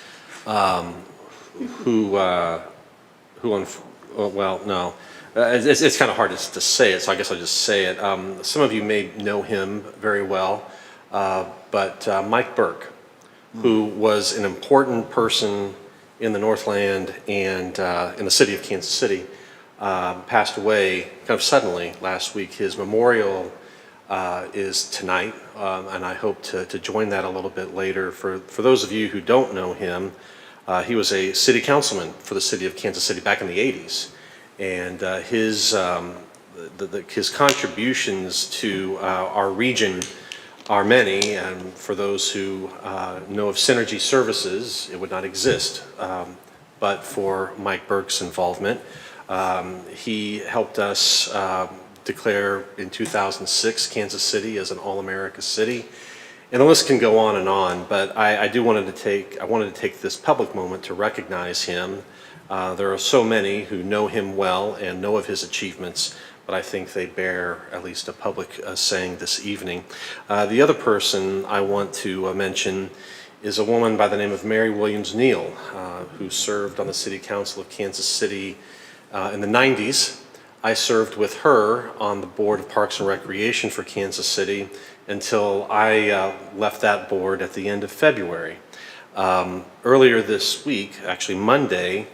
it's kind of hard to say it, so I guess I'll just say it. Some of you may know him very well, but Mike Burke, who was an important person in the Northland and in the city of Kansas City, passed away kind of suddenly last week. His memorial is tonight, and I hope to join that a little bit later. For those of you who don't know him, he was a city councilman for the city of Kansas City back in the 80s. And his contributions to our region are many, and for those who know of Synergy Services, it would not exist but for Mike Burke's involvement. He helped us declare in 2006 Kansas City as an All-America city. And the list can go on, but I wanted to take this public moment to recognize him. There are so many who know him well and know of his achievements, but I think they bear at least a public saying this evening. The other person I want to mention is a woman by the name of Mary Williams Neal, who served on the City Council of Kansas City in the 90s. I served with her on the Board of Parks and Recreation for Kansas City until I left that board at the end of February. Earlier this week, actually Monday,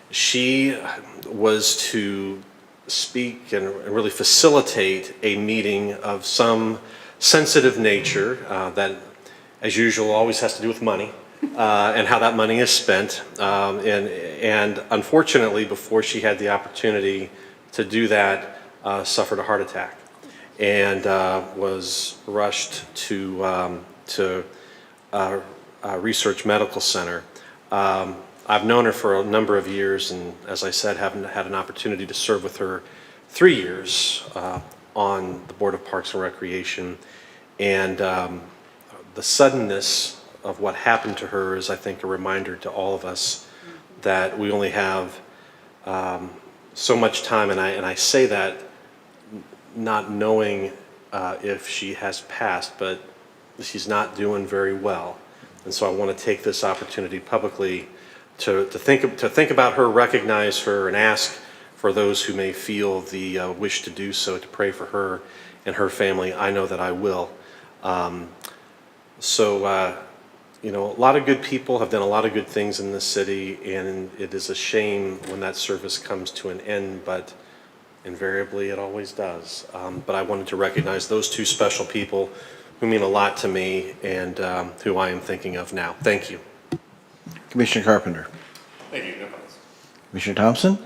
she was to speak and really facilitate a meeting of some sensitive nature that, as usual, always has to do with money and how that money is spent. And unfortunately, before she had the opportunity to do that, suffered a heart attack and was rushed to Research Medical Center. I've known her for a number of years, and as I said, haven't had an opportunity to serve with her 3 years on the Board of Parks and Recreation. And the suddenness of what happened to her is, I think, a reminder to all of us that we only have so much time, and I say that not knowing if she has passed, but she's not doing very well. And so I want to take this opportunity publicly to think about her, recognize her, and ask for those who may feel the wish to do so to pray for her and her family. I know that I will. You know, a lot of good people have done a lot of good things in this city, and it is a shame when that service comes to an end, but invariably it always does. But I wanted to recognize those two special people who mean a lot to me and who I am thinking of now. Thank you. Commissioner Carpenter. Thank you. No comments. Commissioner Thompson?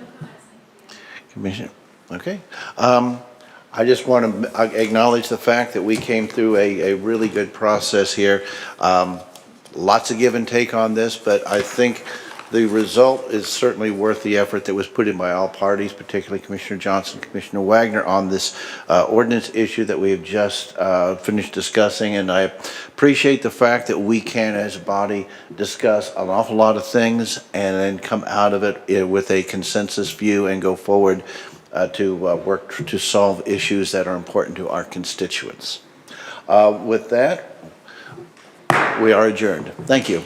Commissioner, okay. I just want to acknowledge the fact that we came through a really good process here. Lots of give and take on this, but I think the result is certainly worth the effort that was put in by all parties, particularly Commissioner Johnson, Commissioner Wagner, on this ordinance issue that we have just finished discussing. And I appreciate the fact that we can, as a body, discuss an awful lot of things and then come out of it with a consensus view and go forward to work to solve issues that are important to our constituents. With that, we are adjourned. Thank you.